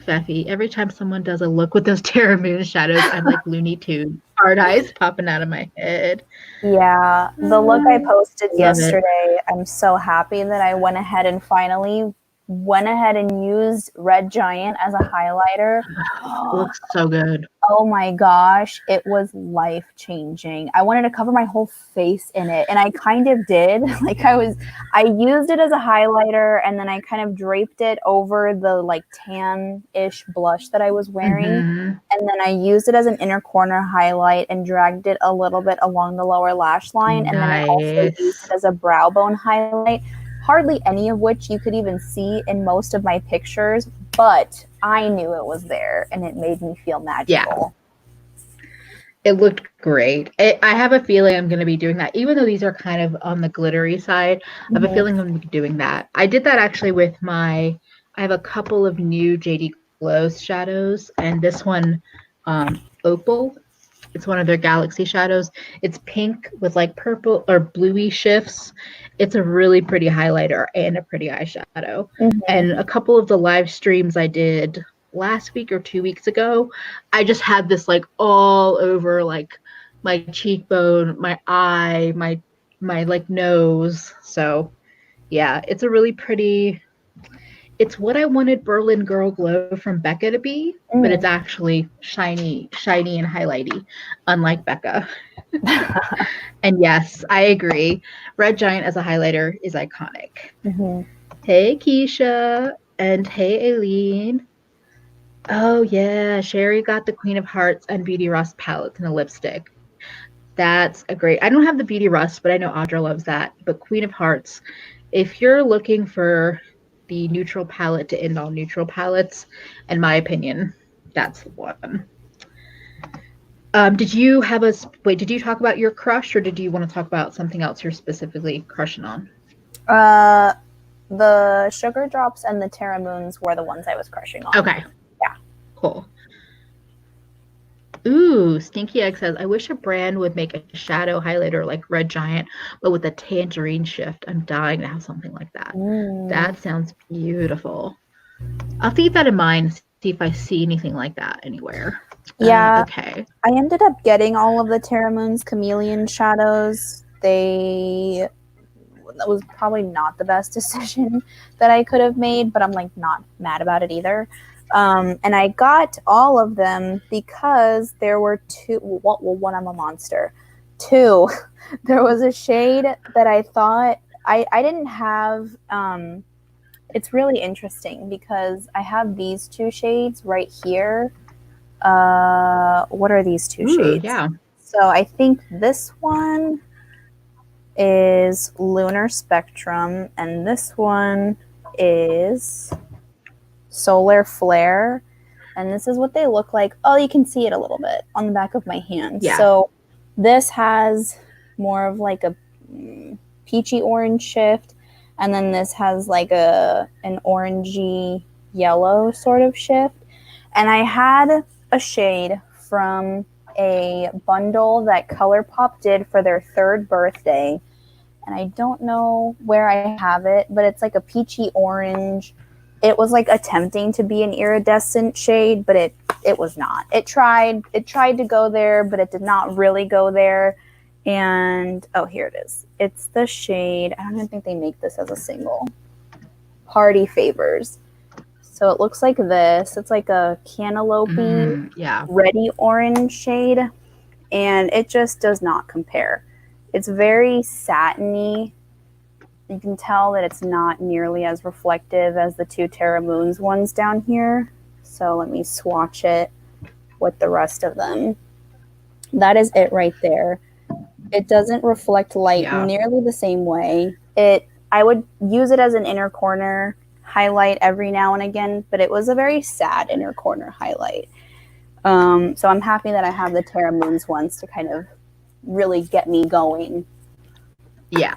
Feffy, every time someone does a look with those Terra Moon shadows, I'm like Looney Tunes. Hard eyes popping out of my head. Yeah, the look I posted yesterday, I'm so happy that I went ahead and finally went ahead and used Red Giant as a highlighter. It looks so good. Oh my gosh, it was life-changing. I wanted to cover my whole face in it, and I kind of did. I used it as a highlighter, and then I kind of draped it over the like tan-ish blush that I was wearing. Mm-hmm. And then I used it as an inner corner highlight and dragged it a little bit along the lower lash line. And then I also used it as a brow bone highlight, hardly any of which you could even see in most of my pictures, but I knew it was there and it made me feel magical. Yeah. It looked great. I have a feeling I'm going to be doing that. Even though these are kind of on the glittery side, I have a feeling I'm going to be doing that. I did that actually with I have a couple of new JD Glow shadows, and this one, Opal. It's one of their Galaxy shadows. It's pink with like purple or bluey shifts. It's a really pretty highlighter and a pretty eyeshadow. And a couple of the live streams I did last week or 2 weeks ago, I just had this like all over like my cheekbone, my eye, my like nose. So yeah, it's a really pretty, it's what I wanted Berlin Girl Glow from Becca to be, but it's actually shiny and highlighty, unlike Becca. And yes, I agree. Red Giant as a highlighter is iconic. Hey, Keisha, and hey, Aileen. Oh yeah, Sherry got the Queen of Hearts and Beauty Rust palettes and a lipstick. That's a great. I don't have the Beauty Rust, but I know Audra loves that. But Queen of Hearts, if you're looking for the neutral palette to end all neutral palettes, in my opinion, that's the one. Did you have did you talk about your crush, or did you want to talk about something else you're specifically crushing on? The Sugar Drops and the Terra Moons were the ones I was crushing on. Okay. Yeah. Cool. Ooh, Stinky Egg says, I wish a brand would make a shadow highlighter like Red Giant, but with a tangerine shift. I'm dying to have something like that. That sounds beautiful. I'll keep that in mind, see if I see anything like that anywhere. Yeah. Okay. I ended up getting all of the Terra Moon's Chameleon shadows. That was probably not the best decision that I could have made, but I'm like not mad about it either. And I got all of them because there were two. Well, one, I'm a monster. Two, there was a shade that I thought I didn't have. It's really interesting because I have these two shades right here. What are these two shades? Yeah. So I think this one is Lunar Spectrum, and this one is Solar Flare, and this is what they look like. Oh, you can see it a little bit on the back of my hand. Yeah. So this has more of like a peachy orange shift, and then this has like an orangey yellow sort of shift. And I had a shade from a bundle that ColourPop did for their 3rd birthday, and I don't know where I have it, but it's like a peachy orange. It was like attempting to be an iridescent shade, but it was not. It tried to go there, but it did not really go there. And oh, here it is. It's the shade. I don't even think they make this as a single. Party Favors. So it looks like this. It's like a cantaloupe reddy orange shade, and it just does not compare. It's very satiny. You can tell that it's not nearly as reflective as the two Terra Moons ones down here. So let me swatch it with the rest of them. That is it right there. It doesn't reflect light nearly the same way. I would use it as an inner corner highlight every now and again, but it was a very sad inner corner highlight. So I'm happy that I have the Terra Moons ones to kind of really get me going. Yeah.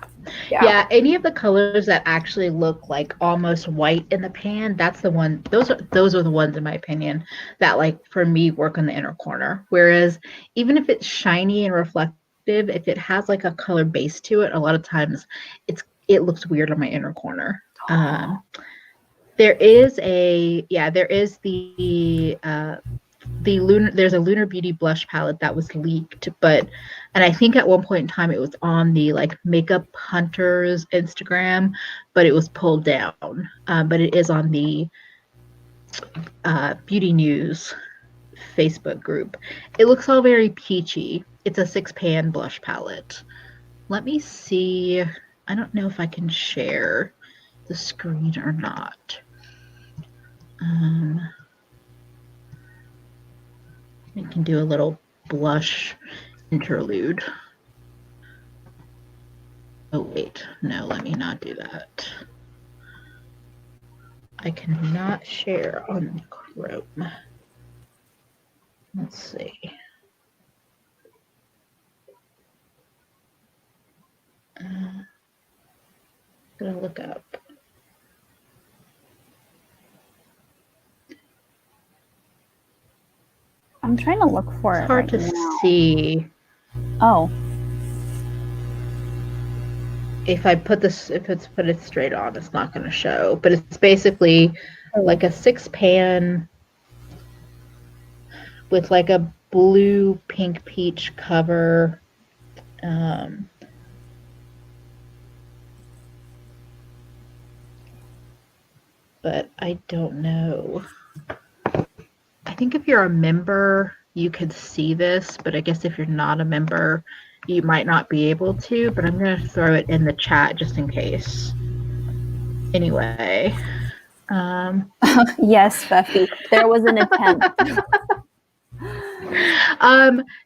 Any of the colors that actually look like almost white in the pan, that's the one. Those are the ones, in my opinion, that like for me work on the inner corner. Whereas even if it's shiny and reflective, if it has like a color base to it, a lot of times it looks weird on my inner corner. There is the there's a Lunar Beauty blush palette that was leaked, and I think at one point in time it was on the like Makeup Hunters Instagram, but it was pulled down. But it is on the Beauty News Facebook group. It looks all very peachy. It's a 6-pan blush palette. Let me see. I don't know if I can share the screen or not. We can do a little blush interlude. Oh wait, no, let me not do that. I cannot share on Chrome. Let's see. Gonna look up. I'm trying to look for it. It's hard right to now. see. Oh. If I put this, if it's put it straight on, it's not going to show. But it's basically like a 6-pan with like a blue, pink, peach cover. But I don't know. I think if you're a member, you could see this, but I guess if you're not a member, you might not be able to, but I'm going to throw it in the chat just in case. Anyway. Yes, Feffy, there was an attempt.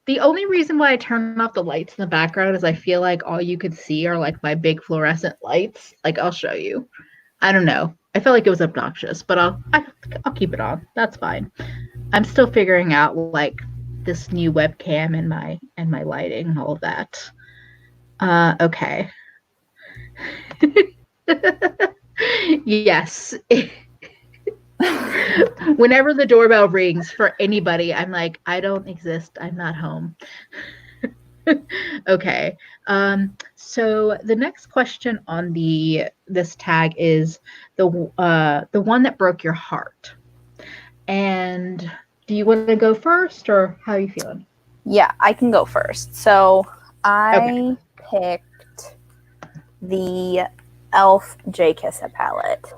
The only reason why I turned off the lights in the background is I feel like all you could see are like my big fluorescent lights. Like I'll show you. I don't know. I felt like it was obnoxious, but I'll keep it on. That's fine. I'm still figuring out like this new webcam and my lighting and all of that. Okay. Yes. Whenever the doorbell rings for anybody, I'm like, I don't exist. I'm not home. Okay. So the next question on this tag is the one that broke your heart. And do you want to go first, or how are you feeling? Yeah, I can go first. So I picked the e.l.f. J.Kissa palette.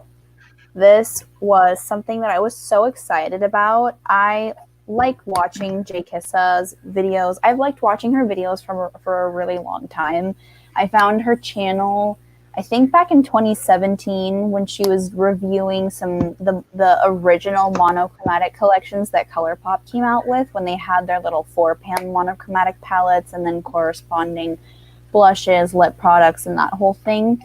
This was something that I was so excited about. I like watching J.Kissa's videos. I've liked watching her videos for a really long time. I found her channel, I think back in 2017 when she was reviewing the original monochromatic collections that ColourPop came out with when they had their little 4-pan monochromatic palettes and then corresponding blushes, lip products, and that whole thing.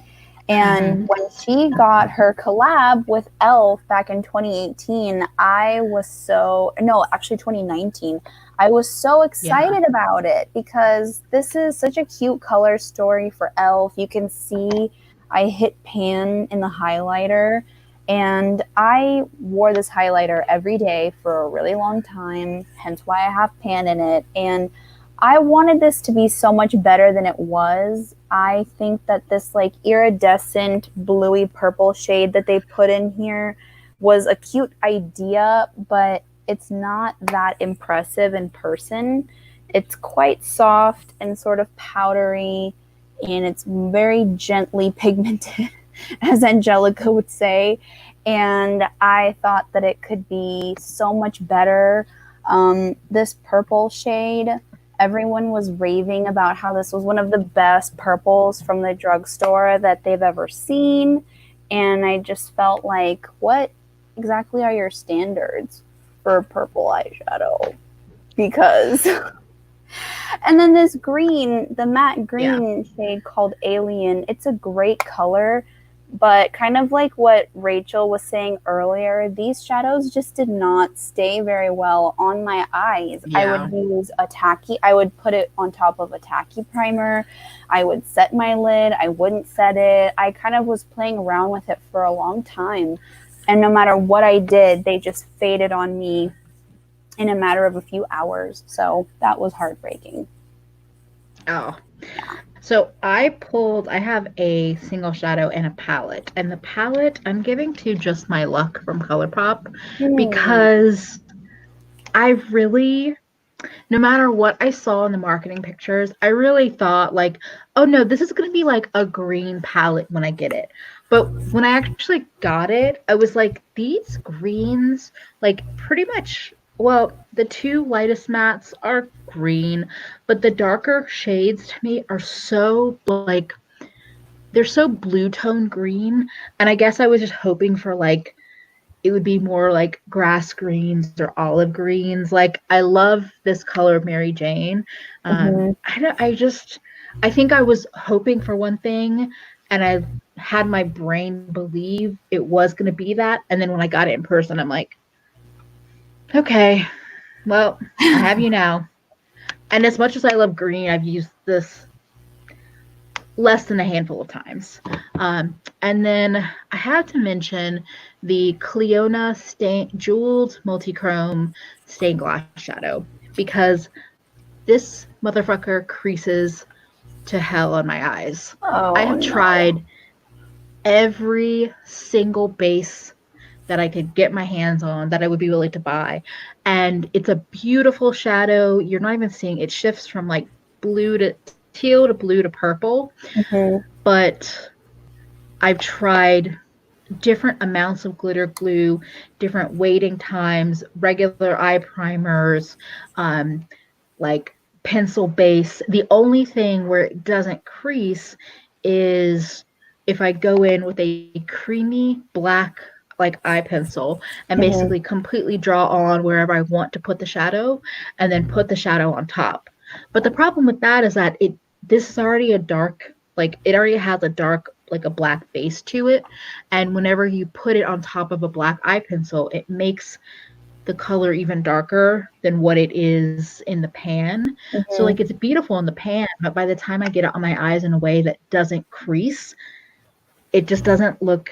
And when she got her collab with e.l.f. back in 2018, 2019, I was so excited about it because this is such a cute color story for e.l.f. You can see I hit pan in the highlighter, and I wore this highlighter every day for a really long time, hence why I have pan in it. And I wanted this to be so much better than it was. I think that this like iridescent bluey purple shade that they put in here was a cute idea, but it's not that impressive in person. It's quite soft and sort of powdery, and it's very gently pigmented, as Angelica would say. And I thought that it could be so much better. This purple shade, everyone was raving about how this was one of the best purples from the drugstore that they've ever seen. And I just felt like, what exactly are your standards for purple eyeshadow? Because... And then this green, the matte green shade called Alien, it's a great color, but kind of like what Rachel was saying earlier, these shadows just did not stay very well on my eyes. I would use I would put it on top of a tacky primer. I would set my lid. I wouldn't set it. I kind of was playing around with it for a long time. And no matter what I did, they just faded on me in a matter of a few hours. So that was heartbreaking. Oh. So I have a single shadow and a palette. And the palette I'm giving to Just My Luck from ColourPop because I really, no matter what I saw in the marketing pictures, I really thought like, oh no, this is going to be like a green palette when I get it. But when I actually got it, I was like, these greens, like pretty much, well, the two lightest mattes are green, but the darker shades to me are so like, they're so blue tone green. And I guess I was just hoping for like it would be more like grass greens or olive greens. Like I love this color Mary Jane. Hmm. I think I was hoping for one thing and I had my brain believe it was going to be that, and then when I got it in person I'm like, okay, well, I have you now. And as much as I love green, I've used this less than a handful of times. And then I had to mention the Cleona Jeweled Multichrome Stained Glass Shadow because this motherfucker creases to hell on my eyes. I Oh have no. tried every single base that I could get my hands on that I would be willing to buy. And it's a beautiful shadow. You're not even seeing it shifts from like blue to teal to blue to purple. Hmm. But I've tried different amounts of glitter glue, different waiting times, regular eye primers, um, like pencil base. The only thing where it doesn't crease is if I go in with a creamy black like eye pencil and Hmm. basically completely draw on wherever I want to put the shadow and then put the shadow on top. But the problem with that is that this is already a dark, like it already has a dark like a black base to it, and whenever you put it on top of a black eye pencil it makes the color even darker than what it is in the pan. So Hmm. like it's beautiful in the pan, but by the time I get it on my eyes in a way that doesn't crease, it just doesn't look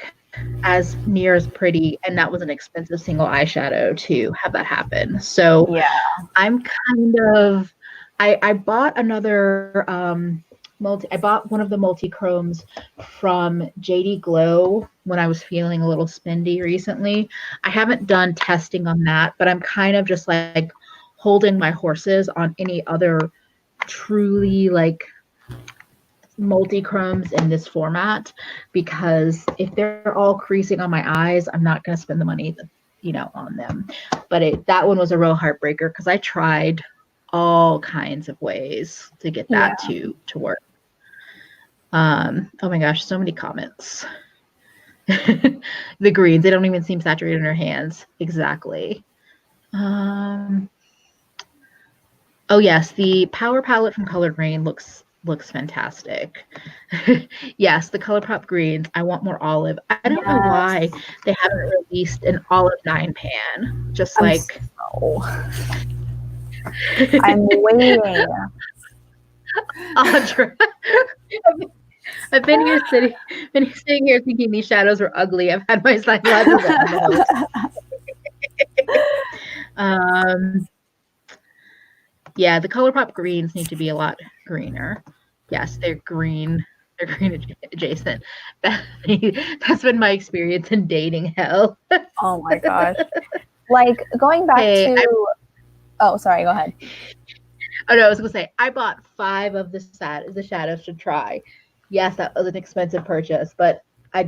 as near as pretty. And that was an expensive single eyeshadow to have that happen. So Yeah. I'm kind of I bought another I bought one of the multi-chromes from JD Glow when I was feeling a little spendy recently. I haven't done testing on that, but I'm kind of just like holding my horses on any other truly like multi-chromes in this format, because if they're all creasing on my eyes, I'm not going to spend the money on them. But that one was a real heartbreaker because I tried all kinds of ways to get Yeah. that to work. Oh my gosh, so many comments. The greens, they don't even seem saturated in her hands. Exactly. Um, oh yes, the power palette from Colored Rain looks fantastic. Yes, the ColourPop greens. I want more olive. I don't know why Yes. they haven't released an olive 9 pan. Just I'm like so. I'm waiting. Audra. I've been sitting here thinking these shadows were ugly. I've had my sunglasses on the whole time. Yeah, the ColourPop greens need to be a lot greener. Yes, they're green. They're green adjacent. That's been my experience in dating hell. Oh my gosh. Like going back Hey, to, oh, sorry, go ahead. oh no, I was gonna say I bought 5 of the shadows to try. Yes, that was an expensive purchase, but I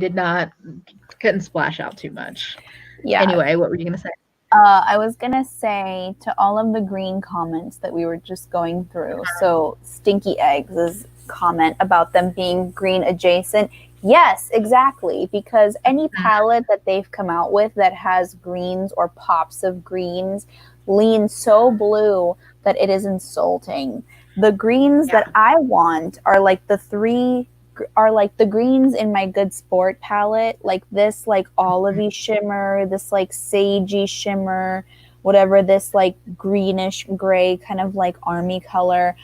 couldn't splash out too much. Yeah. Anyway, what were you gonna say? I was gonna say to all of the green comments that we were just going through. So Stinky Eggs' comment about them being green adjacent. Yes, exactly. Because any palette that they've come out with that has greens or pops of greens leans so blue that it is insulting. The greens Yeah. that I want are like the greens in my Good Sport palette, like this like olivey shimmer, this like sagey shimmer, whatever, this like greenish gray kind of like army color.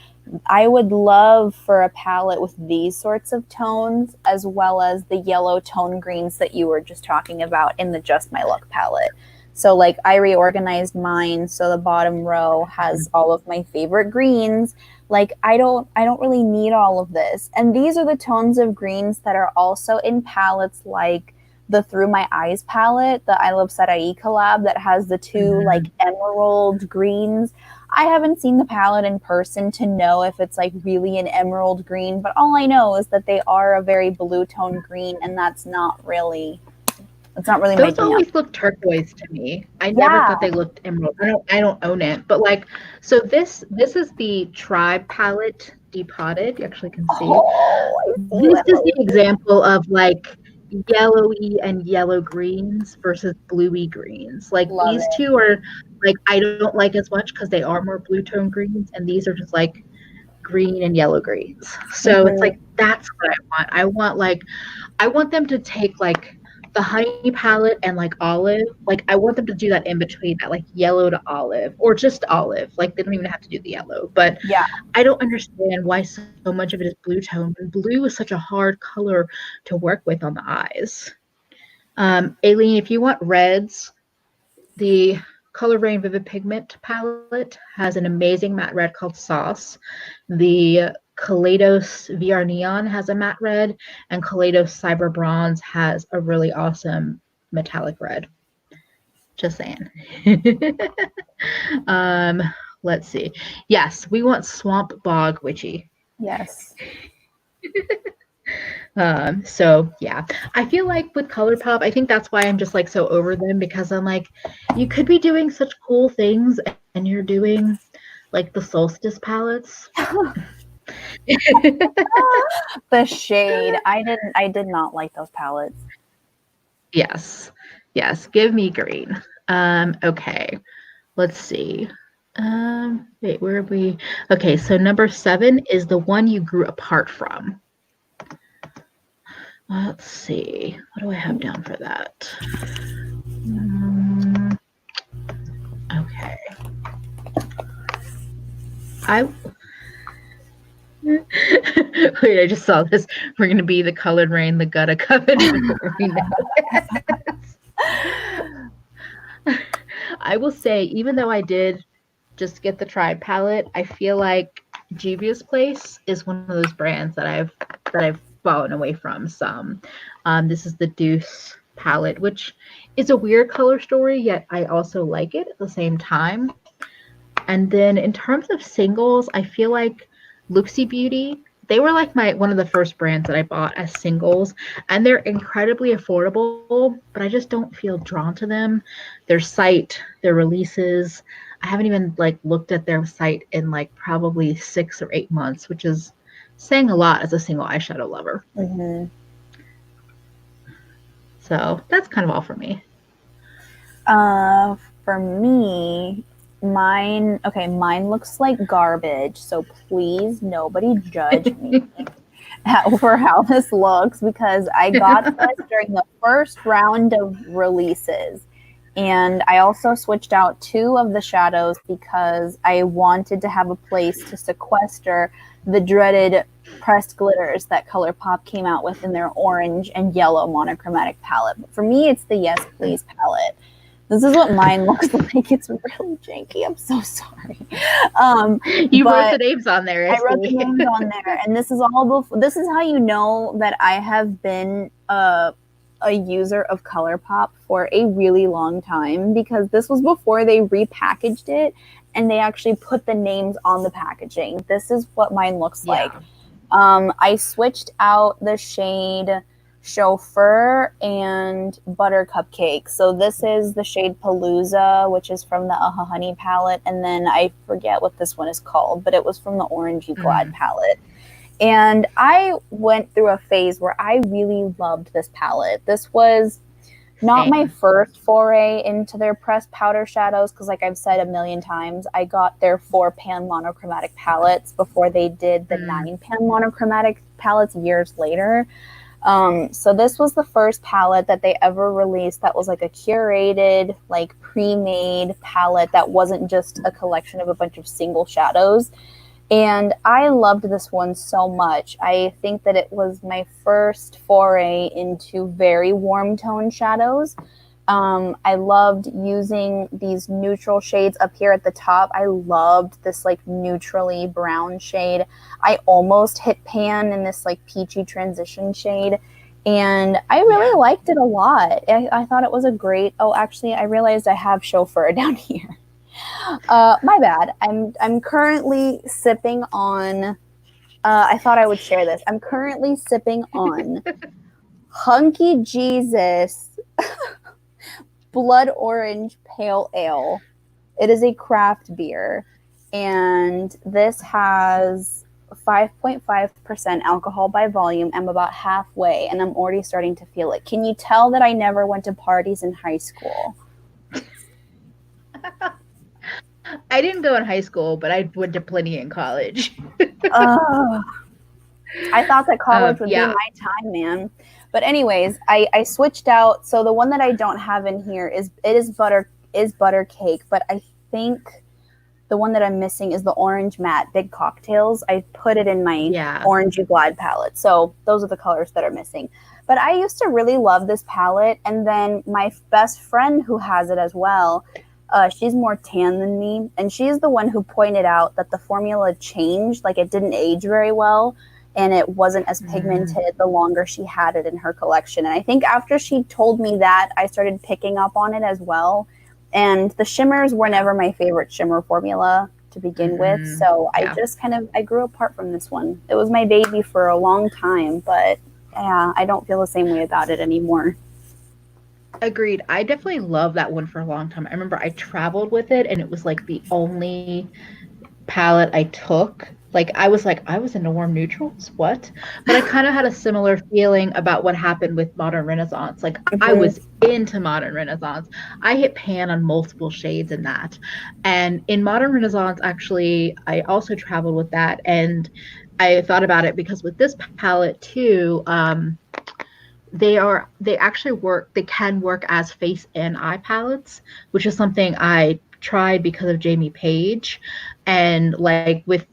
I would love for a palette with these sorts of tones, as well as the yellow tone greens that you were just talking about in the Just My Look palette. So like I reorganized mine so the bottom row has all of my favorite greens. Like I don't really need all of this. And these are the tones of greens that are also in palettes like the Through My Eyes palette, the I Love Sarai collab that has the two like emerald greens. I haven't seen the palette in person to know if it's like really an emerald green, but all I know is that they are a very blue tone green, and that's not really Those making up. always look turquoise to me. I never Yeah. thought they looked emerald. I don't own it, but like, so this is the Tribe palette depotted. You actually can see. Oh, I see you, This is the Emily. example of like yellowy and yellow greens versus bluey greens. Like Love these it. two are like I don't like as much because they are more blue tone greens, and these are just like green and yellow greens. So it's like that's what I want. I want them to take like the honey palette and like olive. Like I want them to do that in between that, like yellow to olive or just olive. Like they don't even have to do the yellow. But Yeah. I don't understand why so much of it is blue tone. And blue is such a hard color to work with on the eyes. Aileen, if you want reds, the Color Rain Vivid Pigment palette has an amazing matte red called Sauce. The Kaleidos VR Neon has a matte red, and Kaleidos Cyber Bronze has a really awesome metallic red. Just saying. Let's see. Yes, we want Swamp Bog Witchy. Yes. So yeah, I feel like with ColourPop, I think that's why I'm just like so over them, because I'm like, you could be doing such cool things and you're doing like the solstice palettes. The shade. I did not like those palettes. Yes. Yes. Give me green. Okay. Let's see. Wait, where are we? Okay, so number 7 is the one you grew apart from. Let's see. What do I have down for that? Okay. Wait, I just saw this. We're going to be the Colored Rain, the Gutta Coven. I will say, even though I did just get the Tribe palette, I feel like Juvia's Place is one of those brands that I've fallen away from some. This is the Deuce palette, which is a weird color story, yet I also like it at the same time. And then in terms of singles, I feel like Luxie Beauty, they were like one of the first brands that I bought as singles, and they're incredibly affordable, but I just don't feel drawn to them. Their site, their releases, I haven't even like looked at their site in like probably 6 or 8 months, which is saying a lot as a single eyeshadow lover. Mm-hmm. So that's kind of all for me. For me, mine looks like garbage, so please nobody judge me for how this looks, because I got this during the first round of releases, and I also switched out 2 of the shadows because I wanted to have a place to sequester the dreaded pressed glitters that ColourPop came out with in their orange and yellow monochromatic palette. But for me, it's the Yes Please palette. This is what mine looks like. It's really janky. I'm so sorry. You wrote the names on there. I wrote the names on there, and this is all before. This is how you know that I have been a user of ColourPop for a really long time, because this was before they repackaged it and they actually put the names on the packaging. This is what mine looks like. I switched out the shade Chauffeur and Butter Cupcake. So this is the shade Palooza, which is from the Honey palette, and then I forget what this one is called, but it was from the Orangey Glad palette. And I went through a phase where I really loved this palette. This was not my first foray into their pressed powder shadows, because like I've said a million times, I got their 4-pan monochromatic palettes before they did the 9-pan monochromatic palettes years later. So this was the first palette that they ever released that was like a curated, like pre-made palette that wasn't just a collection of a bunch of single shadows. And I loved this one so much. I think that it was my first foray into very warm tone shadows. I loved using these neutral shades up here at the top. I loved this like neutrally brown shade. I almost hit pan in this like peachy transition shade. And I really liked it a lot. I thought it was a great. Oh, actually, I realized I have chauffeur down here. My bad. I'm currently sipping on. I thought I would share this. I'm currently sipping on Hunky Jesus Blood Orange Pale Ale. It is a craft beer, and this has 5.5% alcohol by volume. I'm about halfway, and I'm already starting to feel it. Can you tell that I never went to parties in high school? I didn't go in high school, but I went to plenty in college. I thought that college would be my time, man. But anyways, I switched out. So the one that I don't have in here is butter cake, but I think the one that I'm missing is the orange matte big cocktails. I put it in my orangey glide palette. So those are the colors that are missing. But I used to really love this palette, and then my best friend who has it as well, she's more tan than me, and she's the one who pointed out that the formula changed, like it didn't age very well, and it wasn't as pigmented the longer she had it in her collection. And I think after she told me that, I started picking up on it as well. And the shimmers were never my favorite shimmer formula to begin with, so I just I grew apart from this one. It was my baby for a long time, but yeah, I don't feel the same way about it anymore. Agreed. I definitely loved that one for a long time. I remember I traveled with it, and it was like the only palette I took. Like I was into warm neutrals, what? But I kind of had a similar feeling about what happened with Modern Renaissance. Like I was into Modern Renaissance. I hit pan on multiple shades in that. And in Modern Renaissance, actually, I also traveled with that, and I thought about it because with this palette too, they can work as face and eye palettes, which is something I tried because of Jamie Page. And like with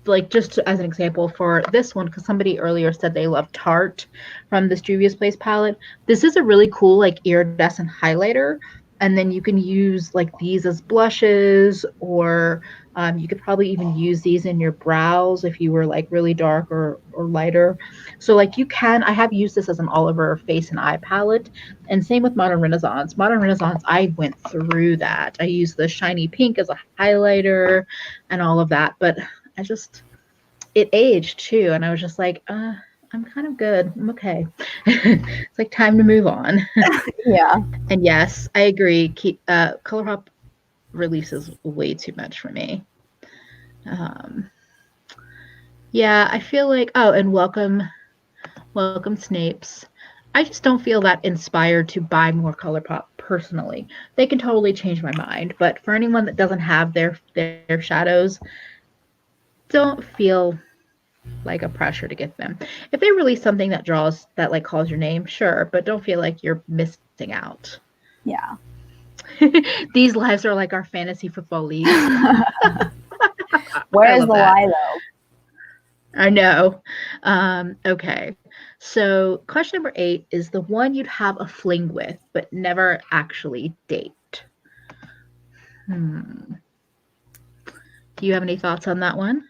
like, just as an example for this one, because somebody earlier said they love Tarte from this Juvia's Place palette, this is a really cool like iridescent highlighter, and then you can use like these as blushes, or you could probably even use these in your brows if you were like really dark or lighter. So like I have used this as an all over face and eye palette, and same with Modern Renaissance. Modern Renaissance, I went through that. I used the shiny pink as a highlighter and all of that, but it aged too, and I was just like, I'm kind of good. I'm okay. It's like time to move on. Yeah. And yes, I agree. ColourPop releases way too much for me. Yeah, I feel like, and welcome Snapes. I just don't feel that inspired to buy more ColourPop personally. They can totally change my mind, but for anyone that doesn't have their shadows, don't feel like a pressure to get them. If they release something that like calls your name, sure, but don't feel like you're missing out. Yeah. These lives are like our fantasy football leagues. Where's the lie, though? I know. Okay. So question number 8 is the one you'd have a fling with, but never actually date. Do you have any thoughts on that one?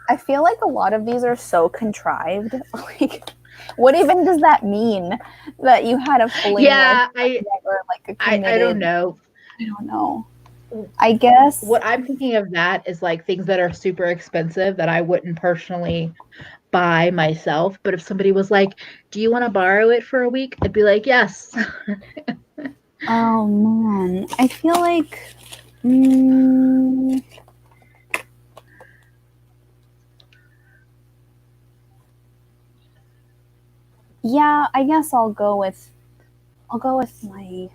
I feel like a lot of these are so contrived. Like, what even does that mean? That you had a fling? Yeah, never like a committed. I don't know. I don't know. I guess what I'm thinking of that is like things that are super expensive that I wouldn't personally buy myself. But if somebody was like, "Do you want to borrow it for a week?" I'd be like, "Yes." Oh man, I feel like. Yeah, I guess I'll go with my.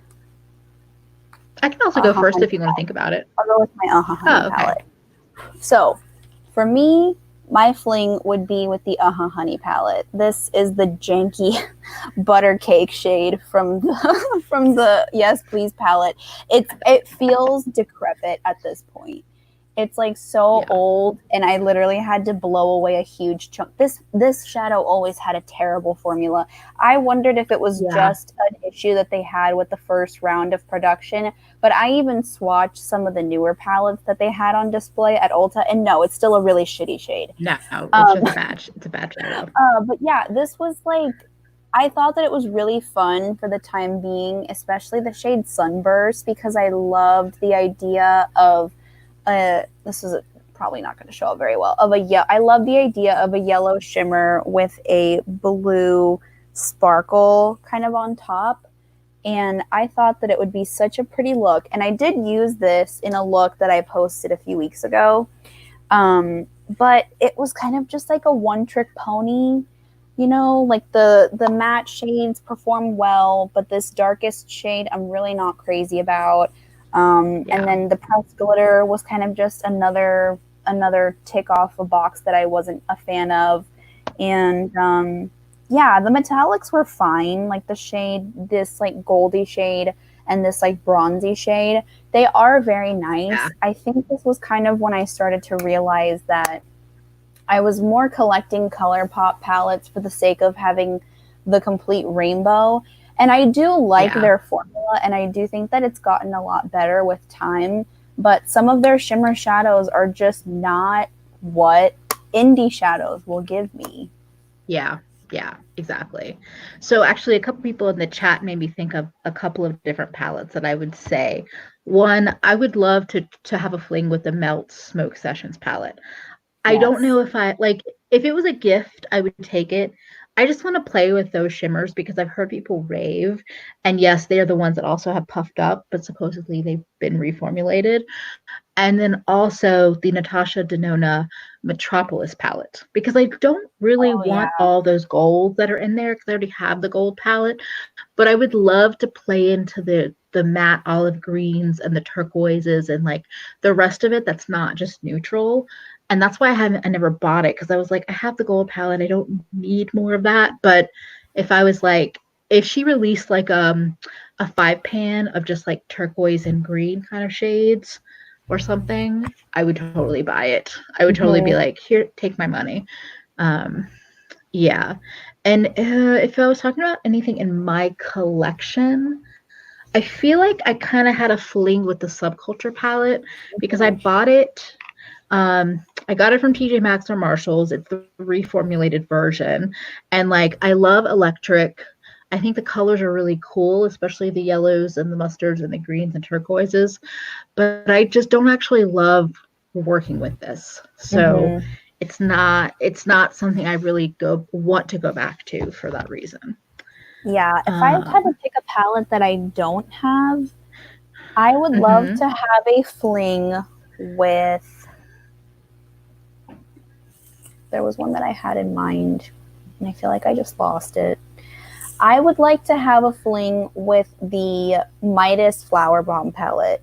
I can also go first if you want to think about it. I'll go with my Honey palette. So, for me, my fling would be with the Honey palette. This is the janky butter cake shade from the Yes Please palette. It feels decrepit at this point. It's like so Yeah. old, and I literally had to blow away a huge chunk. This shadow always had a terrible formula. I wondered if it was Yeah. just an issue that they had with the first round of production, but I even swatched some of the newer palettes that they had on display at Ulta, and no, it's still a really shitty shade. No, it's Um, just bad. It's a bad shadow. but yeah, this was like, I thought that it was really fun for the time being, especially the shade Sunburst, because I loved the idea of this is probably not going to show up very well. I love the idea of a yellow shimmer with a blue sparkle kind of on top. And I thought that it would be such a pretty look. And I did use this in a look that I posted a few weeks ago. But it was kind of just like a one-trick pony. You know, like the matte shades perform well, but this darkest shade I'm really not crazy about. And Yeah. then the pressed glitter was kind of just another tick off a box that I wasn't a fan of. And yeah, the metallics were fine. Like the shade, this like goldy shade and this like bronzy shade, they are very Yeah. nice. I think this was kind of when I started to realize that I was more collecting color pop palettes for the sake of having the complete rainbow. And I do like Yeah. their formula, and I do think that it's gotten a lot better with time. But some of their shimmer shadows are just not what indie shadows will give me. Yeah. Yeah, exactly. So actually a couple people in the chat made me think of a couple of different palettes that I would say. One, I would love to have a fling with the Melt Smoke Sessions palette. I don't Yes. know if I like if it was a gift, I would take it. I just want to play with those shimmers because I've heard people rave. And yes, they are the ones that also have puffed up, but supposedly they've been reformulated. And then also the Natasha Denona Metropolis palette because I don't really Oh want yeah. all those golds that are in there because I already have the gold palette. But I would love to play into the matte olive greens and the turquoises and like the rest of it that's not just neutral. And that's why I never bought it because I was like, I have the gold palette. I don't need more of that. But if I was like, if she released like a 5 pan of just like turquoise and green kind of shades or something, I would totally buy it. I would totally be Mhm. like, here, take my money. Um, yeah. And if I was talking about anything in my collection, I feel like I kind of had a fling with the Subculture palette because I Mhm. bought it. I got it from TJ Maxx or Marshalls. It's the reformulated version. And like, I love electric. I think the colors are really cool, especially the yellows and the mustards and the greens and turquoises. But I just don't actually love working with this. So Mhm. it's not something I really go want to go back to for that reason. Yeah, if I had to Um, pick a palette that I don't have, I would love mhm. to have a fling with, there was one that I had in mind, and I feel like I just lost it. I would like to have a fling with the Midas Flower Bomb palette.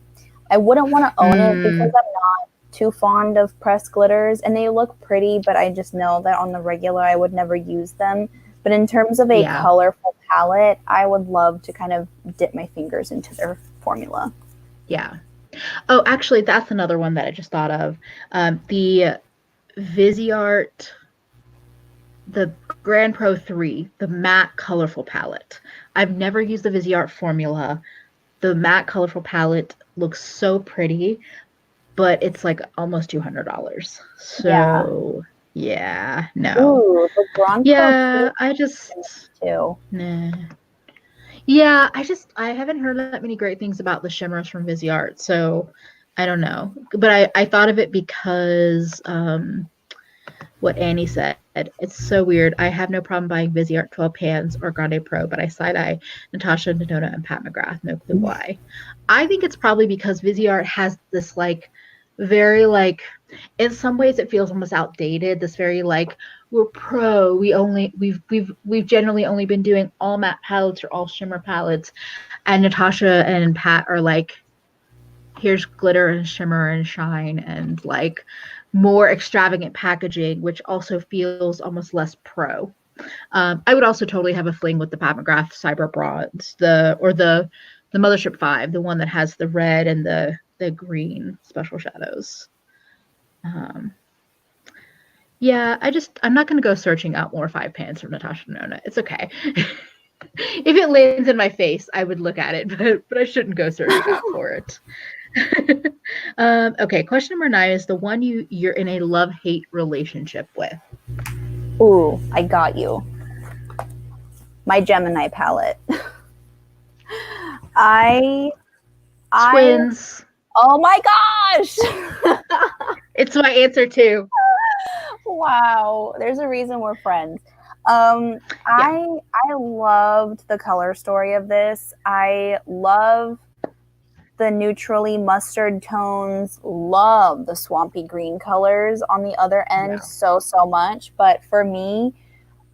I wouldn't want to own it because Mm, I'm not too fond of pressed glitters, and they look pretty, but I just know that on the regular I would never use them. But in terms of a yeah, colorful palette, I would love to kind of dip my fingers into their formula. yeah. Oh, actually, that's another one that I just thought of. The Viseart, the Grand Pro 3, the matte colorful palette. I've never used the Viseart formula. The matte colorful palette looks so pretty, but it's like almost $200. Yeah. So, yeah, no. Ooh, the Grand Pro 2 Yeah, I just, too. nah. Yeah, I haven't heard that many great things about the shimmers from Viseart, so I don't know. But I thought of it because what Annie said. It's so weird. I have no problem buying Viseart 12 pans or Grande Pro, but I side eye Natasha Denona and Pat McGrath. No clue why. I think it's probably because Viseart has this like very like in some ways it feels almost outdated. This very like we're pro. We've generally only been doing all matte palettes or all shimmer palettes, and Natasha and Pat are like here's glitter and shimmer and shine and like more extravagant packaging, which also feels almost less pro. I would also totally have a fling with the Pat McGrath Cyber Bronze, the Mothership 5, the one that has the red and the green special shadows. Um, yeah, I'm not going to go searching out more 5 pans from Natasha Denona. It's okay. If it lands in my face, I would look at it, but I shouldn't go searching out for it. Okay, question number 9 is the one you're in a love-hate relationship with. Ooh, I got you. My Gemini palette. I Twins. Oh my gosh! It's my answer too. Wow, there's a reason we're friends. I loved the color story of this. I love the neutrally mustard tones, love the swampy green colors on the other end so much. But for me,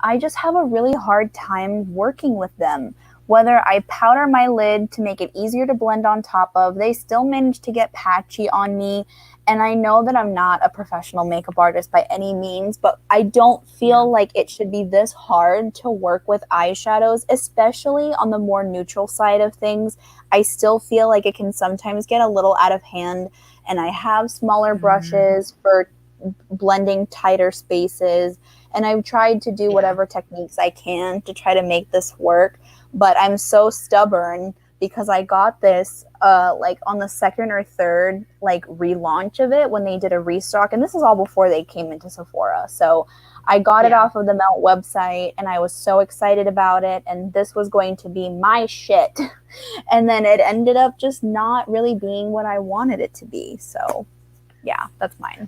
I just have a really hard time working with them. Whether I powder my lid to make it easier to blend on top of, they still manage to get patchy on me. And I know that I'm not a professional makeup artist by any means, but I don't feel like it should be this hard to work with eyeshadows, especially on the more neutral side of things. I still feel like it can sometimes get a little out of hand, and I have smaller brushes for blending tighter spaces, and I've tried to do whatever techniques I can to try to make this work, but I'm so stubborn because I got this like on the second or third like relaunch of it when they did a restock, and this is all before they came into Sephora. So I got it off of the Melt website, and I was so excited about it, and this was going to be my shit. And then it ended up just not really being what I wanted it to be. So yeah, that's mine.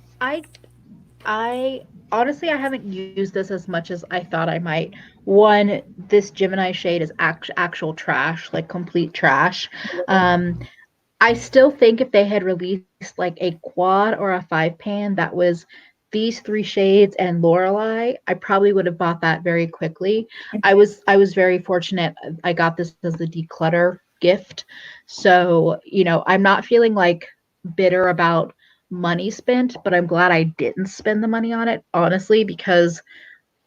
I honestly, I haven't used this as much as I thought I might. One, this Gemini shade is actual trash, like complete trash. I still think if they had released like a quad or a 5 pan that was these 3 shades and Lorelei, I probably would have bought that very quickly. I was very fortunate. I got this as a declutter gift. So, I'm not feeling like bitter about money spent, but I'm glad I didn't spend the money on it, honestly, because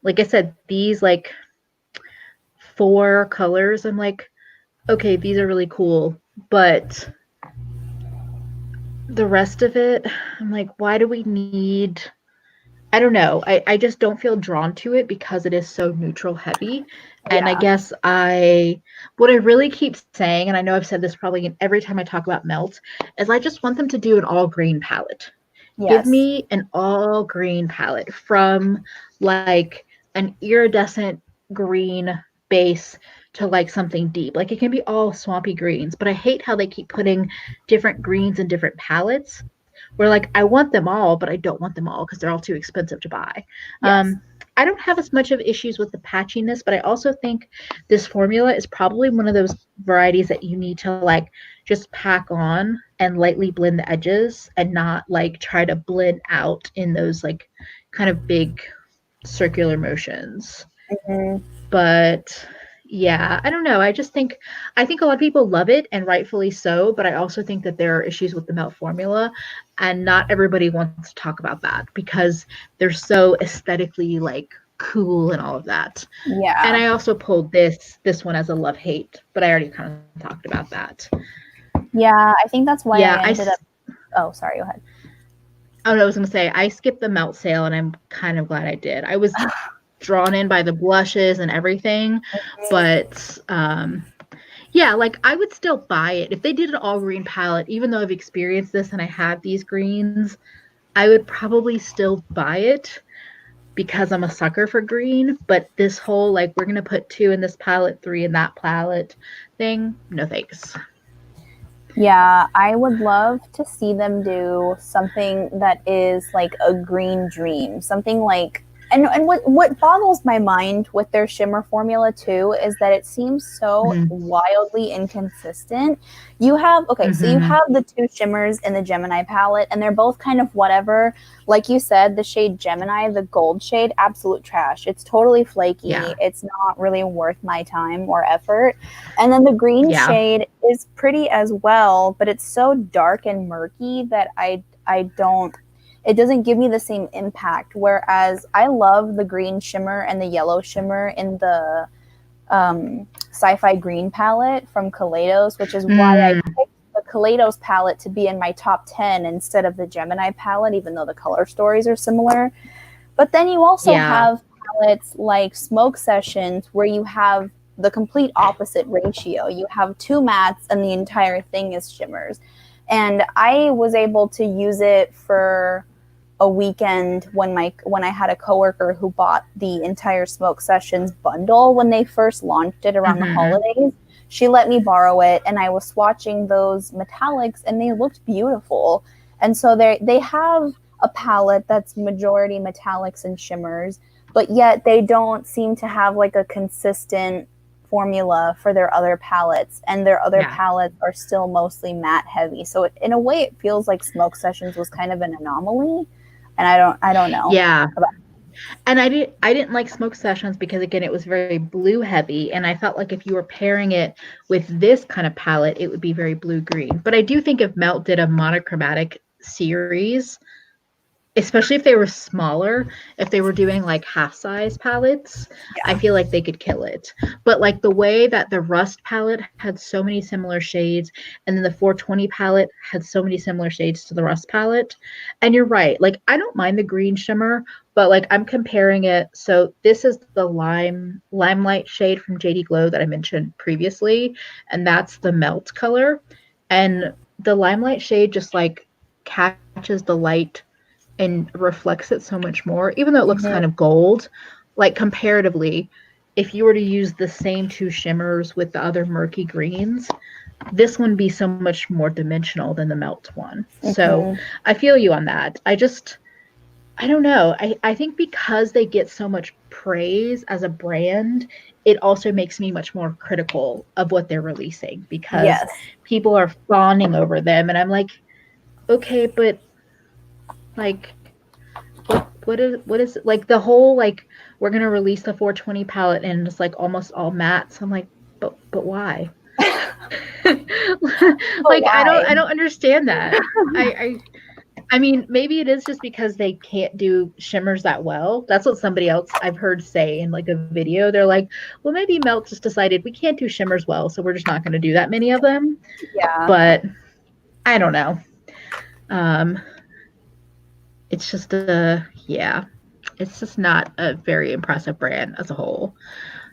like I said, these like 4 colors, I'm like, okay, these are really cool, but the rest of it, I'm like, why do we need? I don't know. I just don't feel drawn to it because it is so neutral heavy. And I guess what I really keep saying, and I know I've said this probably every time I talk about Melt, is I just want them to do an all green palette. Give me an all green palette from like an iridescent green base to like something deep. Like it can be all swampy greens, but I hate how they keep putting different greens in different palettes. Where like I want them all, but I don't want them all because they're all too expensive to buy. I don't have as much of issues with the patchiness, but I also think this formula is probably one of those varieties that you need to like just pack on and lightly blend the edges and not like try to blend out in those like kind of big circular motions. But yeah, I don't know. I think a lot of people love it and rightfully so, but I also think that there are issues with the Melt formula and not everybody wants to talk about that because they're so aesthetically like cool and all of that. Yeah. And I also pulled this one as a love hate, but I already kind of talked about that. Yeah, I think that's why I ended up. Oh, sorry, go ahead. Oh, no, I was going to say I skipped the Melt sale and I'm kind of glad I did. I was drawn in by the blushes and everything, but yeah, like I would still buy it if they did an all green palette. Even though I've experienced this and I have these greens, I would probably still buy it because I'm a sucker for green. But this whole like we're gonna put 2 in this palette, 3 in that palette thing, no thanks. Yeah, I would love to see them do something that is like a green dream, something like. And what boggles my mind with their shimmer formula too is that it seems so wildly inconsistent. You have so you have the 2 shimmers in the Gemini palette, and they're both kind of whatever. Like you said, the shade Gemini, the gold shade, absolute trash. It's totally flaky. Yeah. It's not really worth my time or effort. And then the green shade is pretty as well, but it's so dark and murky that I don't. It doesn't give me the same impact. Whereas I love the green shimmer and the yellow shimmer in the sci-fi green palette from Kaleidos, which is why I picked the Kaleidos palette to be in my top 10 instead of the Gemini palette, even though the color stories are similar. But then you also have palettes like Smoke Sessions where you have the complete opposite ratio. You have 2 mattes and the entire thing is shimmers. And I was able to use it for a weekend when I had a coworker who bought the entire Smoke Sessions bundle when they first launched it around the holidays. She let me borrow it, and I was swatching those metallics, and they looked beautiful. And so they have a palette that's majority metallics and shimmers, but yet they don't seem to have like a consistent formula for their other palettes, and their other palettes are still mostly matte heavy. So in a way, it feels like Smoke Sessions was kind of an anomaly, and I don't know. Yeah. And I didn't like Smoke Sessions because, again, it was very blue heavy, and I felt like if you were pairing it with this kind of palette, it would be very blue green. But I do think if Melt did a monochromatic series, especially if they were smaller, if they were doing like half-size palettes, I feel like they could kill it. But like the way that the Rust palette had so many similar shades, and then the 420 palette had so many similar shades to the Rust palette. And you're right, like I don't mind the green shimmer, but like I'm comparing it. So this is the limelight shade from JD Glow that I mentioned previously, and that's the Melt color. And the limelight shade just like catches the light and reflects it so much more, even though it looks kind of gold. Like comparatively, if you were to use the same 2 shimmers with the other murky greens, this one would be so much more dimensional than the Melt one. So I feel you on that. I don't know. I think because they get so much praise as a brand, it also makes me much more critical of what they're releasing, because people are fawning over them, and I'm like, okay, but like what is it? Like the whole like we're gonna release the 420 palette and it's like almost all mattes. I'm like, but why? Like why? I don't understand that. I mean, maybe it is just because they can't do shimmers that well. That's what somebody else I've heard say in like a video. They're like, well, maybe Melt just decided we can't do shimmers well, so we're just not going to do that many of them. Yeah. But I don't know. It's just it's just not a very impressive brand as a whole.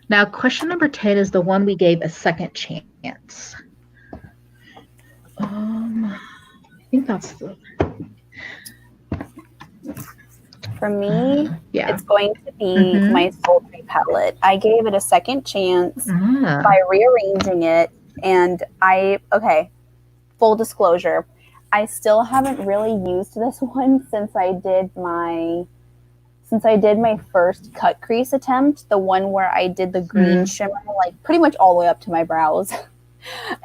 Now, question number 10 is the one we gave a second chance. I think that's the... For me, it's going to be my Sultry palette. I gave it a second chance by rearranging it, and full disclosure, I still haven't really used this one since I did my first cut crease attempt, the one where I did the green shimmer like pretty much all the way up to my brows.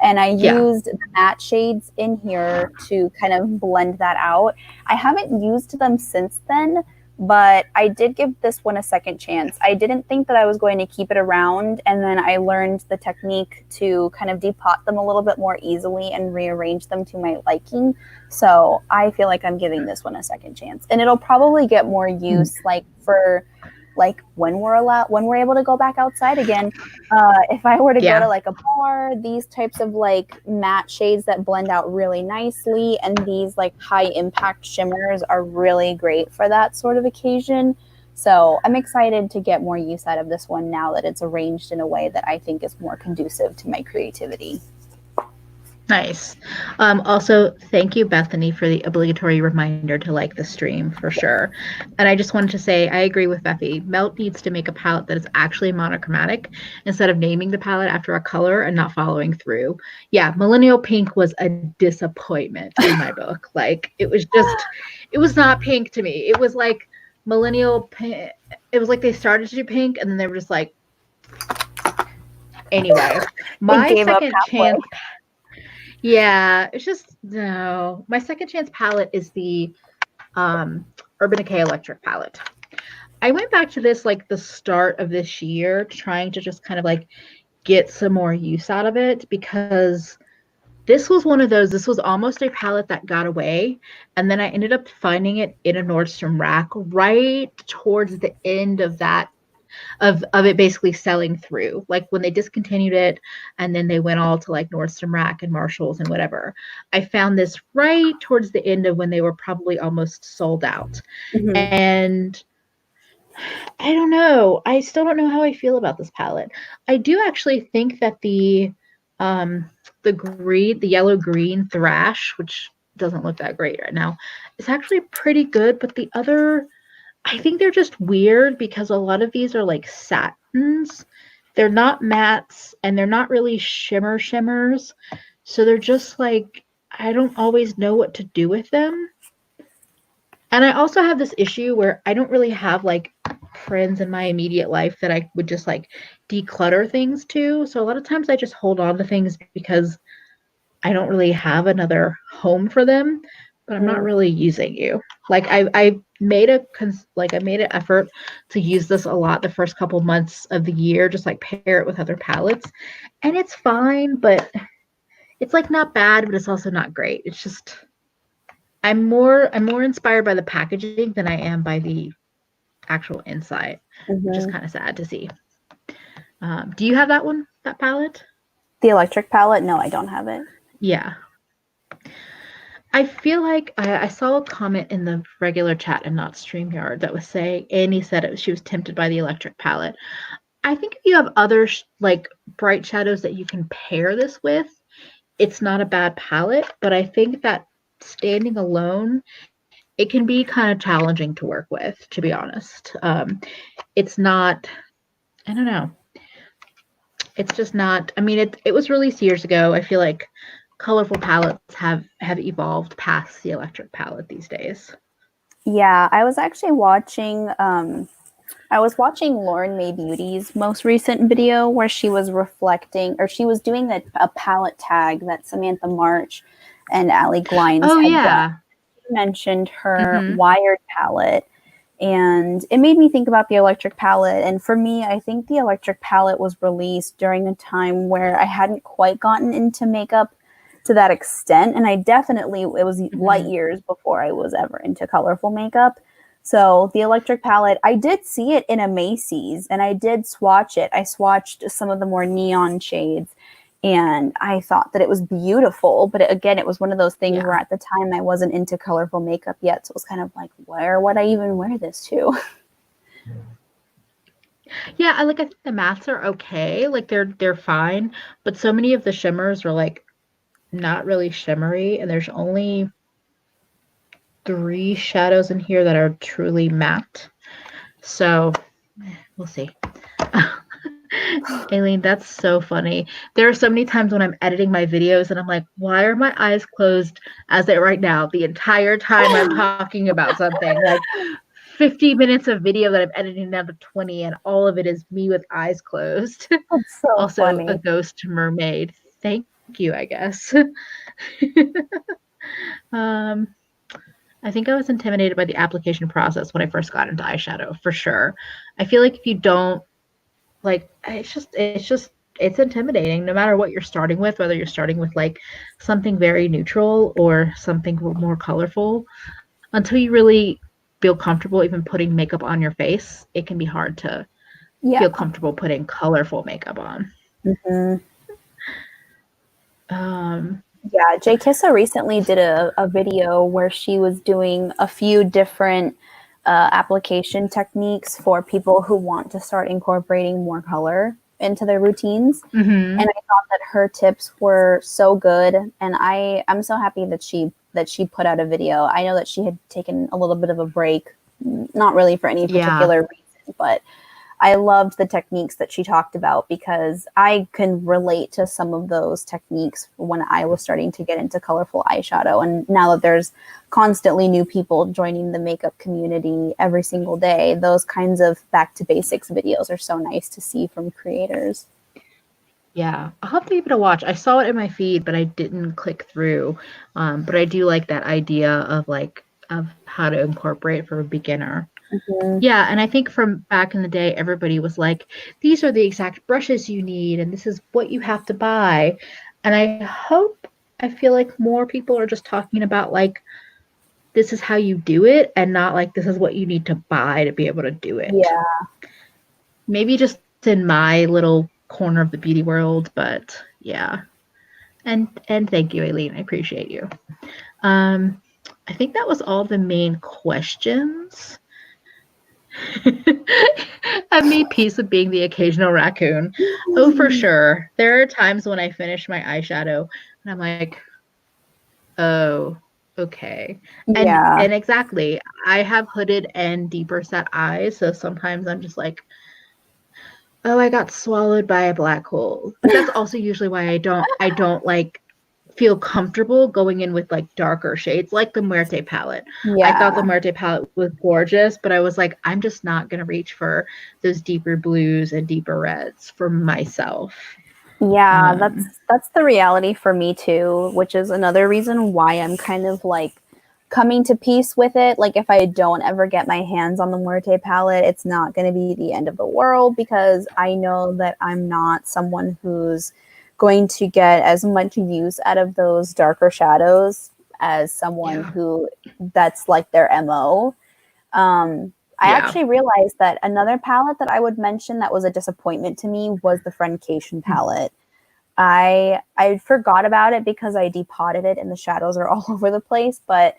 And I used the matte shades in here to kind of blend that out. I haven't used them since then, but I did give this one a second chance. I didn't think that I was going to keep it around, and then I learned the technique to kind of depot them a little bit more easily and rearrange them to my liking. So I feel like I'm giving this one a second chance, and it'll probably get more use like for like when we're able to go back outside again. If I were to go to like a bar, these types of like matte shades that blend out really nicely, and these like high impact shimmers are really great for that sort of occasion. So I'm excited to get more use out of this one now that it's arranged in a way that I think is more conducive to my creativity. Nice. Also, thank you, Bethany, for the obligatory reminder to like the stream for sure. And I just wanted to say, I agree with Beffy. Melt needs to make a palette that is actually monochromatic instead of naming the palette after a color and not following through. Yeah, Millennial Pink was a disappointment in my book. Like, it was not pink to me. It was like Millennial Pink. It was like they started to do pink and then they were just like, anyway, my second chance. Yeah, it's just no. My second chance palette is the Urban Decay Electric palette. I went back to this like the start of this year, trying to just kind of like get some more use out of it, because this was one of those, this was almost a palette that got away, and then I ended up finding it in a Nordstrom rack right towards the end of that. of it basically selling through. Like when they discontinued it and then they went all to like Nordstrom Rack and Marshalls and whatever. I found this right towards the end of when they were probably almost sold out. Mm-hmm. And I don't know. I still don't know how I feel about this palette. I do actually think that the yellow green thrash, which doesn't look that great right now, is actually pretty good, but the other, I think they're just weird because a lot of these are like satins. They're not mattes and they're not really shimmers. So they're just like, I don't always know what to do with them. And I also have this issue where I don't really have like friends in my immediate life that I would just like declutter things to. So a lot of times I just hold on to things because I don't really have another home for them, but I'm not really using you. Like I made I made an effort to use this a lot the first couple months of the year, just like pair it with other palettes, and it's fine, but it's like not bad, but it's also not great. It's just I'm more inspired by the packaging than I am by the actual inside, which is Mm-hmm. kind of sad to see. Do you have that palette? The electric palette? No, I don't have it. Yeah. I feel like I saw a comment in the regular chat and not StreamYard that was saying Annie said she was tempted by the electric palette. I think if you have other like bright shadows that you can pair this with, it's not a bad palette, but I think that standing alone, it can be kind of challenging to work with, to be honest. It's not, I don't know. It's just not, I mean, it was released years ago. I feel like colorful palettes have evolved past the electric palette these days. Yeah, I was actually watching Lauren May Beauty's most recent video where she was reflecting, or she was doing a palette tag that Samantha March and Allie Glines Oh had done. yeah. She mentioned her Mm-hmm. wired palette, and it made me think about the electric palette. And for me, I think the electric palette was released during a time where I hadn't quite gotten into makeup to that extent. And it was light years before I was ever into colorful makeup. So the electric palette, I did see it in a Macy's and I did swatch it. I swatched some of the more neon shades and I thought that it was beautiful. But again, it was one of those things where at the time I wasn't into colorful makeup yet. So it was kind of like, where would I even wear this to? Yeah, I think the mattes are okay. Like they're fine, but so many of the shimmers are like not really shimmery, and there's only 3 shadows in here that are truly matte. So we'll see. Aileen, that's so funny. There are so many times when I'm editing my videos and I'm like, why are my eyes closed as they right now the entire time I'm talking about something? Like 50 minutes of video that I'm editing down to 20 and all of it is me with eyes closed. That's so Also a funny. ghost mermaid. Thank you, I guess. um I think I was intimidated by the application process when I first got into eyeshadow, for sure. I feel like if you don't like, it's intimidating no matter what you're starting with, whether you're starting with like something very neutral or something more colorful. Until you really feel comfortable even putting makeup on your face, it can be hard to Yeah. feel comfortable putting colorful makeup on. Mm-hmm. Um, Yeah, Jay Kissa recently did a video where she was doing a few different application techniques for people who want to start incorporating more color into their routines. mm-hmm. And I thought that her tips were so good. And I'm so happy that she put out a video. I know that she had taken a little bit of a break, not really for any particular reason, but I loved the techniques that she talked about because I can relate to some of those techniques when I was starting to get into colorful eyeshadow. And now that there's constantly new people joining the makeup community every single day, those kinds of back to basics videos are so nice to see from creators. Yeah, I'll have to give it a watch. I saw it in my feed, but I didn't click through. But I do like that idea of how to incorporate for a beginner. Mm-hmm. Yeah, and I think from back in the day, everybody was like, these are the exact brushes you need, and this is what you have to buy. And I feel like more people are just talking about like, this is how you do it, and not like this is what you need to buy to be able to do it. Yeah. Yeah. And I think from back in the day, everybody was like, these are the exact brushes you need, and this is what you have to buy. And I hope I feel like more people are just talking about like, this is how you do it and not like this is what you need to buy to be able to do it. maybe just in my little corner of the beauty world, but yeah. And thank you, Aileen. I appreciate you. Um, I think that was all the main questions. I made peace with being the occasional raccoon. Oh, for sure. There are times when I finish my eyeshadow and I'm like, oh, okay. Yeah. And exactly. I have hooded and deeper set eyes, so sometimes I'm just like, oh, I got swallowed by a black hole. But that's also usually why I don't like feel comfortable going in with like darker shades like the Muerte palette. I thought the Yeah. Muerte palette was gorgeous, but I was like, I'm just not going to reach for those deeper blues and deeper reds for myself. Yeah, Um, that's the reality for me too, which is another reason why I'm kind of like coming to peace with it. Like if I don't ever get my hands on the Muerte palette, it's not going to be the end of the world because I know that I'm not someone who's going to get as much use out of those darker shadows as someone yeah. who that's like their MO. I Yeah. actually realized that another palette that I would mention that was a disappointment to me was the friend Keishon palette. I forgot about it because I depotted it and the shadows are all over the place, but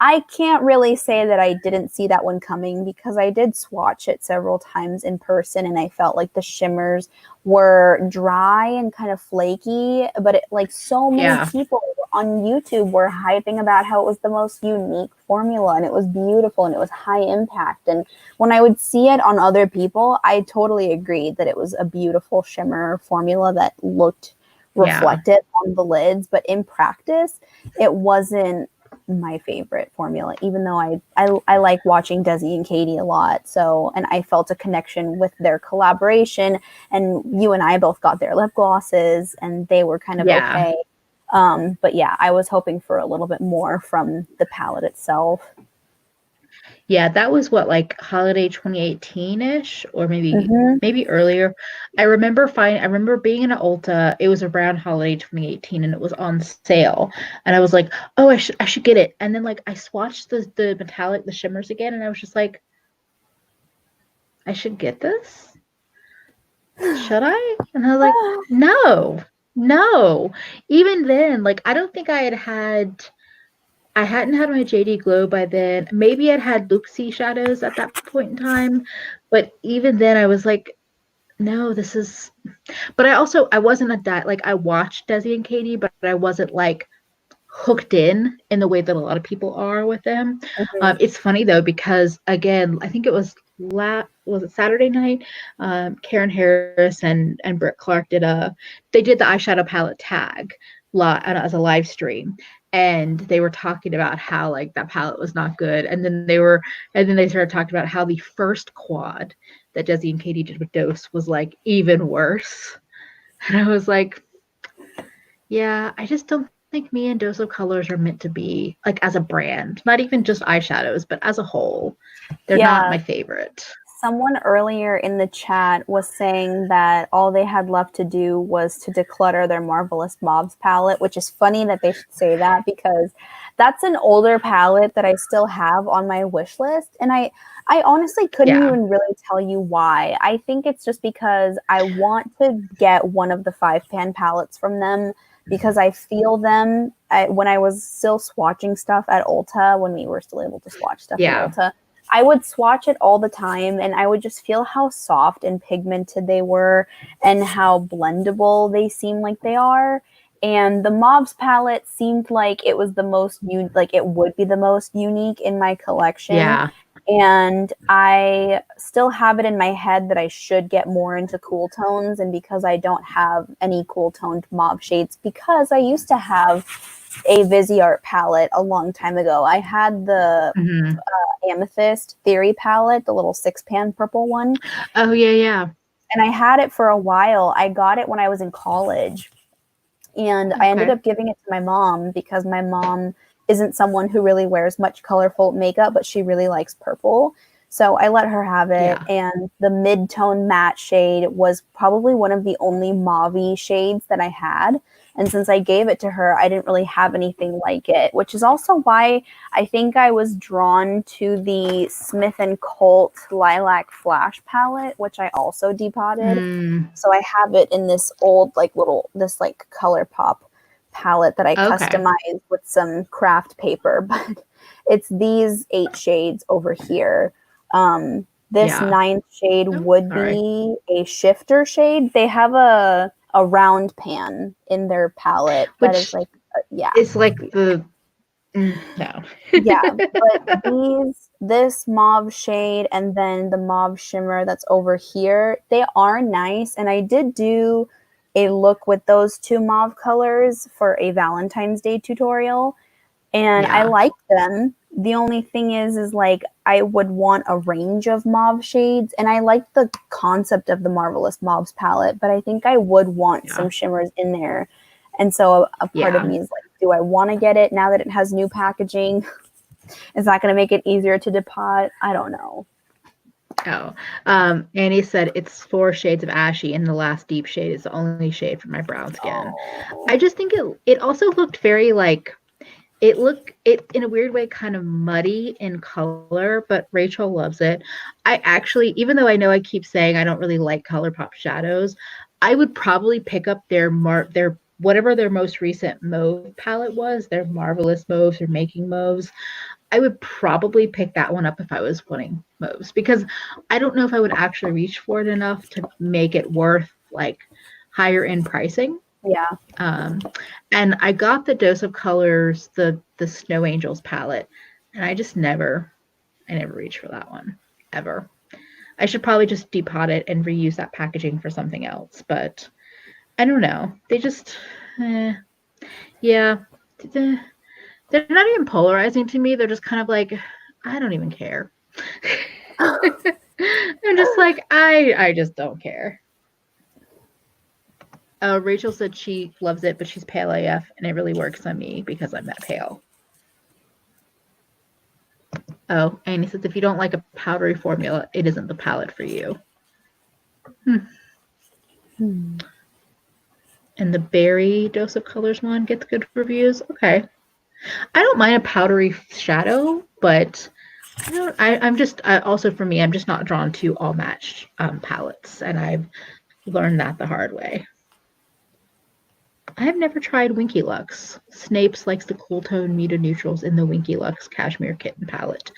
I can't really say that I didn't see that one coming because I did swatch it several times in person and I felt like the shimmers were dry and kind of flaky, but it, like so many Yeah. people on YouTube were hyping about how it was the most unique formula and it was beautiful and it was high impact. And when I would see it on other people, I totally agreed that it was a beautiful shimmer formula that looked Yeah. reflected on the lids, but in practice, it wasn't my favorite formula, even though I like watching Desi and Katie a lot. So, and I felt a connection with their collaboration, and you and I both got their lip glosses, and they were kind of Yeah. okay. But yeah, I was hoping for a little bit more from the palette itself. Yeah, that was what, like holiday 2018-ish, or Mm-hmm. maybe earlier. I remember being in Ulta. It was around holiday 2018 and it was on sale. And I was like, "Oh, I should get it." And then like I swatched the metallic, the shimmers again, and I was just like, "I should get this? Should I?" And I was like, "No. No." Even then, like I don't think I hadn't had my JD Glow by then. Maybe I'd had Luxie shadows at that point in time, but even then I was like, no, this is. But I wasn't a that like I watched Desi and Katie, but I wasn't like hooked in the way that a lot of people are with them. Mm-hmm. It's funny though because again, I think it was was it Saturday night? Karen Harris and Britt Clark they did the eyeshadow palette tag as a live stream, and they were talking about how like that palette was not good, and then they started talking about how the first quad that Desi and Katie did with Dose was like even worse, and I was like, yeah, I just don't think me and Dose of Colors are meant to be like as a brand, not even just eyeshadows, but as a whole. They're not Yeah, my favorite. someone earlier in the chat was saying that all they had left to do was to declutter their Marvelous Mobs palette, which is funny that they should say that because that's an older palette that I still have on my wish list. And I honestly couldn't Yeah. even really tell you why. I think it's just because I want to get one of the 5-pan palettes from them because I feel them when I was still swatching stuff at Ulta, when we were still able to swatch stuff at Yeah. Ulta. I would swatch it all the time and I would just feel how soft and pigmented they were and how blendable they seem like they are. And the Mobs palette seemed like it was the most like it would be the most unique in my collection. Yeah. And I still have it in my head that I should get more into cool tones. And because I don't have any cool toned mauve shades, because I used to have a Viseart palette a long time ago. I had the Hmm. Amethyst Theory palette, the little 6-pan purple one. Oh yeah, yeah. And I had it for a while. I got it when I was in college. And I ended Okay. up giving it to my mom because my mom isn't someone who really wears much colorful makeup, but she really likes purple. So I let her have it. Yeah. And the mid-tone matte shade was probably one of the only mauve shades that I had. And since I gave it to her, I didn't really have anything like it, which is also why I think I was drawn to the Smith & Colt Lilac Flash palette, which I also depotted. So I have it in this old this ColourPop palette that I customized with some craft paper, but it's these 8 shades over here. This 9th shade would be a shifter shade. They have a round pan in their palette that is like, it's like the no. Yeah, but this mauve shade and then the mauve shimmer that's over here, they are nice. And I did do a look with those 2 mauve colors for a Valentine's Day tutorial, and I like them. The only thing is like I would want a range of mauve shades, and I like the concept of the Marvelous Mauves palette, but I think I would want some shimmers in there. And so a part of me is like, do I want to get it now that it has new packaging? Is that going to make it easier to depot? I don't know. Oh, Annie said it's 4 shades of ashy, and the last deep shade is the only shade for my brown skin. Oh. I just think it also looked very like it in a weird way kind of muddy in color, but Rachel loves it. I actually, even though I know I keep saying I don't really like ColourPop shadows, I would probably pick up their whatever their most recent mauve palette was, their Marvelous Mauves or Making Mauves. I would probably pick that one up if I was wanting mauves, because I don't know if I would actually reach for it enough to make it worth like higher end pricing. Yeah. And I got the Dose of Colors, the Snow Angels palette, and I never reached for that one ever. I should probably just depot it and reuse that packaging for something else, but I don't know. They just, they're not even polarizing to me. They're just kind of like, I don't even care. I'm just like, I just don't care. Rachel said she loves it, but she's pale AF, and it really works on me because I'm that pale. Oh, Annie says if you don't like a powdery formula, it isn't the palette for you. And the Berry Dose of Colors one gets good reviews. Okay. I don't mind a powdery shadow, but I'm just also for me, I'm just not drawn to all matched palettes, and I've learned that the hard way. I have never tried Winky Lux. Snapes likes the cool tone muted neutrals in the Winky Lux Cashmere Kitten palette.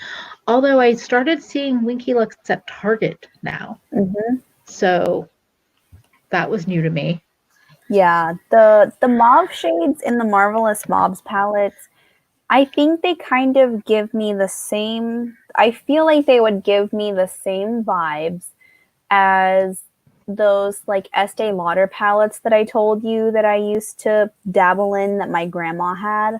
Although I started seeing Winky Lux at Target now. So that was new to me. Yeah, the mauve shades in the Marvelous Mauves palettes, I think they kind of give me the same, I feel like they would give me the same vibes as those like Estee Lauder palettes that I told you that I used to dabble in that my grandma had.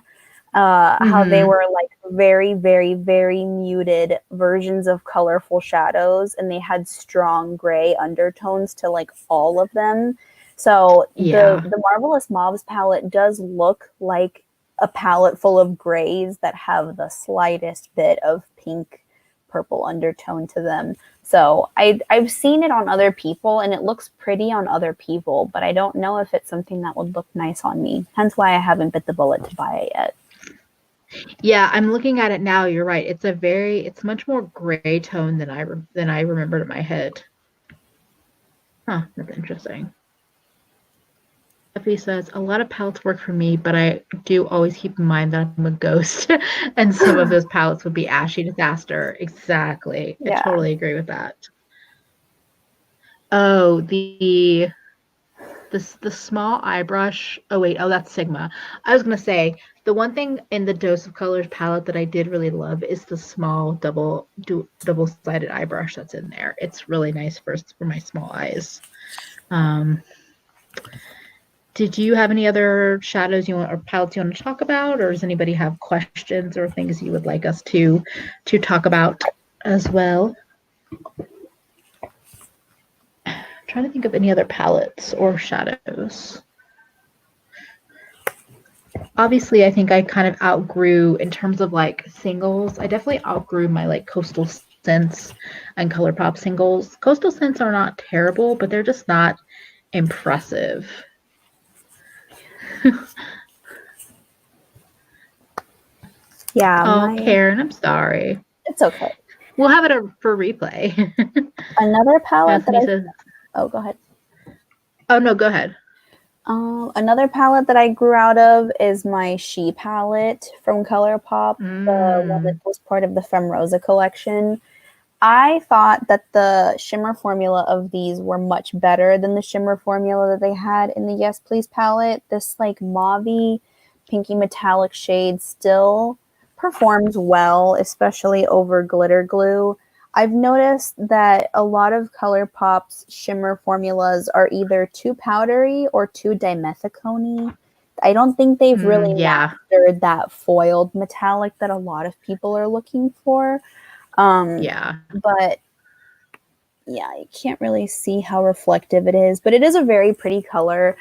How they were like very, very, very muted versions of colorful shadows, and they had strong gray undertones to like all of them. So the Marvelous Mauves palette does look like a palette full of grays that have the slightest bit of pink, purple undertone to them. So I've seen it on other people, and it looks pretty on other people, but I don't know if it's something that would look nice on me. Hence why I haven't bit the bullet to buy it yet. Yeah, I'm looking at it now. You're right. It's much more gray tone than I remembered in my head. Huh, that's interesting. Effie says, a lot of palettes work for me, but I do always keep in mind that I'm a ghost, and some of those palettes would be ashy disaster. Exactly. Yeah. I totally agree with that. Oh, the small eye brush. Oh, wait. Oh, that's Sigma. I was going to say, the one thing in the Dose of Colors palette that I did really love is the small double-sided eye brush that's in there. It's really nice for my small eyes. Did you have any other shadows or palettes you want to talk about, or does anybody have questions or things you would like us to talk about as well? I'm trying to think of any other palettes or shadows. Obviously, I think I kind of outgrew, in terms of like singles, I definitely outgrew my like Coastal Scents and ColourPop singles. Coastal Scents are not terrible, but they're just not impressive. Yeah, Oh, Karen, I'm sorry. it's okay. We'll have it for replay. Another palette that Anthony says, oh, go ahead. oh no, go ahead. Another palette that I grew out of is my She palette from ColourPop, the one that was part of the Femme Rosa collection. I thought that the shimmer formula of these were much better than the shimmer formula that they had in the Yes Please palette. This like mauve-y, pinky metallic shade still performs well, especially over glitter glue. I've noticed that a lot of ColourPop's shimmer formulas are either too powdery or too dimethicone-y. I don't think they've really mastered that foiled metallic that a lot of people are looking for. But yeah, I can't really see how reflective it is, but it is a very pretty color.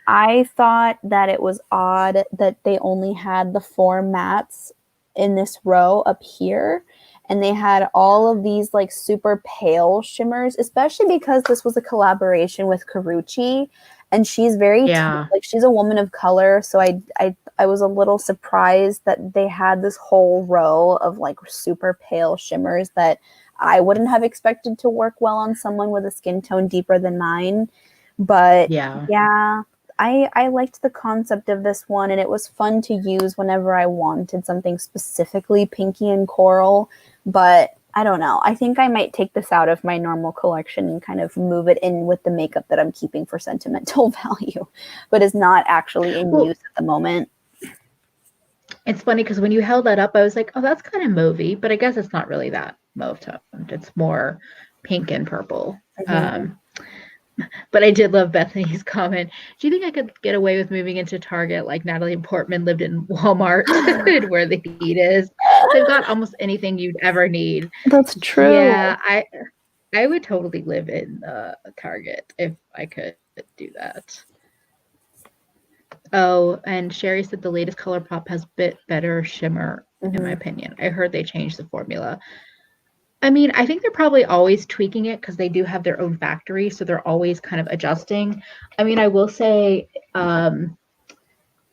I thought that it was odd that they only had the 4 mattes in this row up here, and they had all of these like super pale shimmers, especially because this was a collaboration with Karrueche, and she's very like she's a woman of color, so I was a little surprised that they had this whole row of like super pale shimmers that I wouldn't have expected to work well on someone with a skin tone deeper than mine. But yeah, I liked the concept of this one, and it was fun to use whenever I wanted something specifically pinky and coral. But I don't know. I think I might take this out of my normal collection and kind of move it in with the makeup that I'm keeping for sentimental value, but is not actually in use at the moment. It's funny because when you held that up, I was like, oh, that's kind of mauvey, but I guess it's not really that mauve toned. It's more pink and purple. But I did love Bethany's comment. Do you think I could get away with moving into Target like Natalie Portman lived in Walmart where the heat is? They've got almost anything you'd ever need. That's true. Yeah, I would totally live in Target if I could do that. Oh, and Sherry said the latest ColourPop has a bit better shimmer, in my opinion. I heard they changed the formula. I mean, I think they're probably always tweaking it because they do have their own factory, so they're always kind of adjusting. I mean, I will say I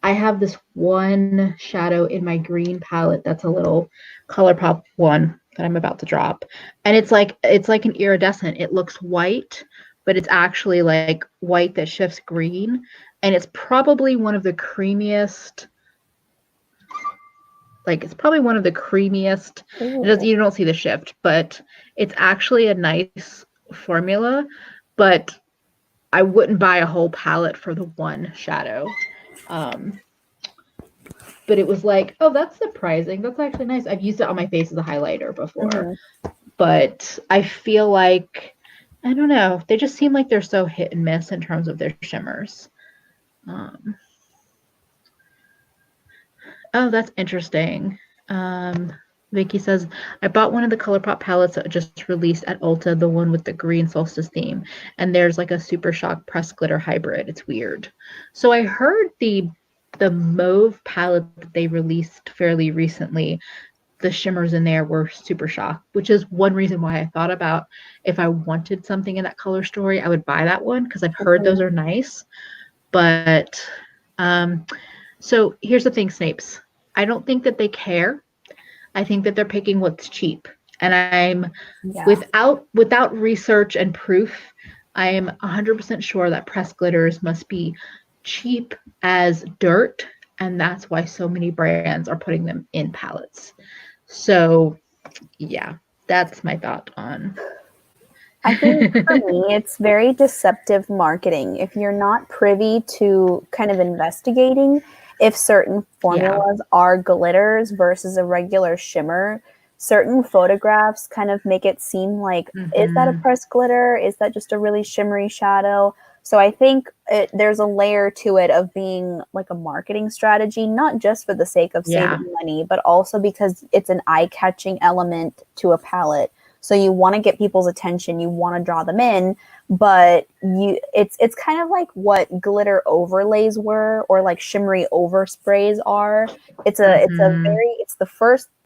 have this one shadow in my green palette that's a little ColourPop one that I'm about to drop. And it's like an iridescent. It looks white, but it's actually like white that shifts green. And it's probably one of the creamiest. It's probably one of the creamiest. You don't see the shift, but it's actually a nice formula. But I wouldn't buy a whole palette for the one shadow. But it was like, oh, that's surprising. That's actually nice. I've used it on my face as a highlighter before. But I feel like, I don't know, they just seem like they're so hit and miss in terms of their shimmers. Oh, that's interesting. Vicky says, I bought one of the ColourPop palettes that just released at Ulta, the one with the green solstice theme. And there's like a Super Shock pressed glitter hybrid. It's weird. So I heard the mauve palette that they released fairly recently, the shimmers in there were Super Shock, which is one reason why I thought about if I wanted something in that color story, I would buy that one because I've heard those are nice. But so here's the thing, Snapes. I don't think that they care. I think that they're picking what's cheap. And I'm without research and proof, I am 100% sure that pressed glitters must be cheap as dirt. And that's why so many brands are putting them in palettes. So yeah, that's my thought on. I think for me, it's very deceptive marketing. If you're not privy to kind of investigating if certain formulas are glitters versus a regular shimmer, certain photographs kind of make it seem like, is that a pressed glitter? Is that just a really shimmery shadow? So I think there's a layer to it of being like a marketing strategy, not just for the sake of saving money, but also because it's an eye-catching element to a palette. So you want to get people's attention, you want to draw them in, but it's kind of like what glitter overlays were, or like shimmery oversprays are. It's the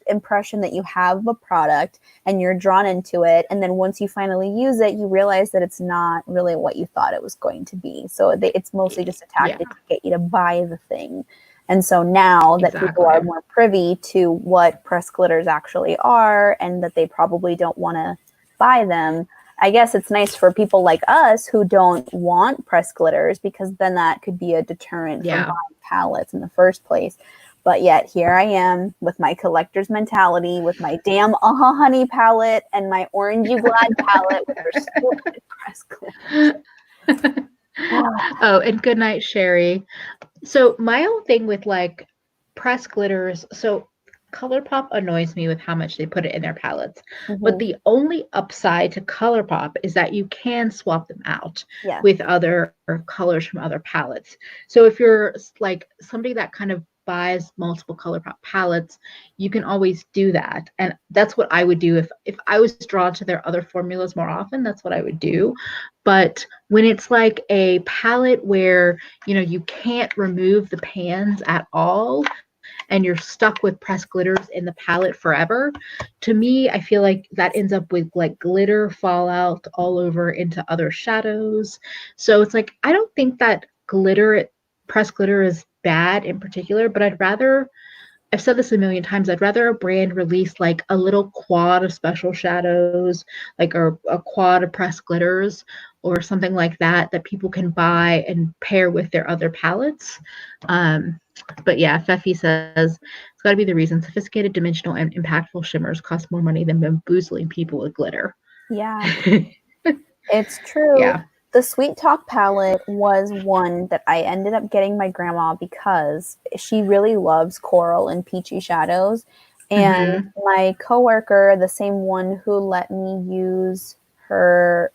impression that you have of a product and you're drawn into it. And then once you finally use it, you realize that it's not really what you thought it was going to be. So it's mostly just a tactic to get you to buy the thing. And so now that people are more privy to what pressed glitters actually are and that they probably don't want to buy them, I guess it's nice for people like us who don't want pressed glitters, because then that could be a deterrent from buying palettes in the first place. But yet here I am with my collector's mentality, with my damn Honey palette and my Orangey Glad palette with their stupid pressed glitters. Oh, and good night, Sherry. So my own thing with like pressed glitters, so ColourPop annoys me with how much they put it in their palettes. But the only upside to ColourPop is that you can swap them out with other colors from other palettes. So if you're like somebody that kind of buys multiple ColourPop palettes, you can always do that. And that's what I would do if I was drawn to their other formulas more often. That's what I would do. But when it's like a palette where, you know, you can't remove the pans at all and you're stuck with pressed glitters in the palette forever, to me, I feel like that ends up with like glitter fallout all over into other shadows. So it's like, I don't think that pressed glitter is bad in particular, but I've said this a million times, I'd rather a brand release like a little quad of special shadows, like a quad of pressed glitters or something like that people can buy and pair with their other palettes. But yeah, Fefi says it's got to be the reason sophisticated, dimensional, and impactful shimmers cost more money than bamboozling people with glitter. Yeah, it's true. Yeah. The Sweet Talk palette was one that I ended up getting my grandma because she really loves coral and peachy shadows. And my coworker, the same one who let me use her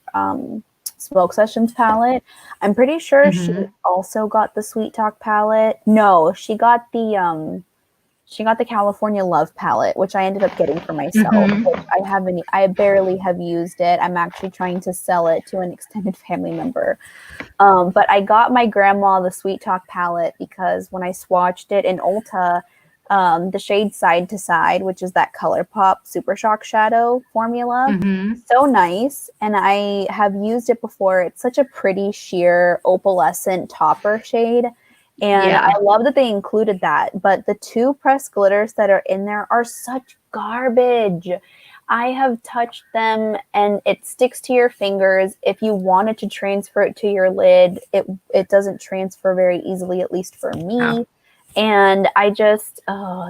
Smoke Sessions palette, I'm pretty sure she also got the Sweet Talk palette. No, she got the California Love palette, which I ended up getting for myself, which I barely have used it. I'm actually trying to sell it to an extended family member. But I got my grandma the Sweet Talk palette because when I swatched it in Ulta, the shade Side to Side, which is that ColourPop Super Shock Shadow formula, so nice. And I have used it before. It's such a pretty sheer opalescent topper shade. And I love that they included that. But the two pressed glitters that are in there are such garbage. I have touched them and it sticks to your fingers. If you wanted to transfer it to your lid, it doesn't transfer very easily, at least for me. Yeah. And I just,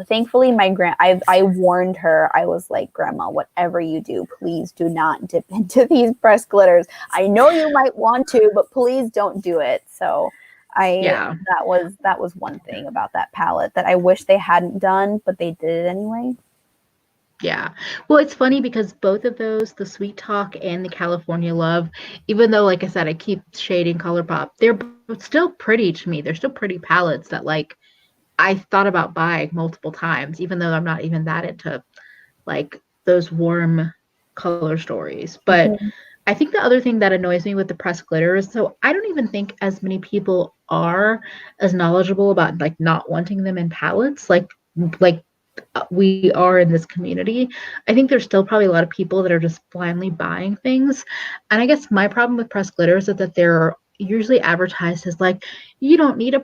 thankfully I warned her. I was like, Grandma, whatever you do, please do not dip into these pressed glitters. I know you might want to, but please don't do it. So that was one thing about that palette that I wish they hadn't done, but they did it anyway. Yeah. Well, it's funny because both of those, the Sweet Talk and the California Love, even though, like I said, I keep shading ColourPop, they're still pretty to me. They're still pretty palettes that, like, I thought about buying multiple times, even though I'm not even that into, like, those warm color stories. But I think the other thing that annoys me with the pressed glitters, so I don't even think as many people are as knowledgeable about, like, not wanting them in palettes, like we are in this community. I think there's still probably a lot of people that are just blindly buying things. And I guess my problem with pressed glitters is that they're usually advertised as like, you don't need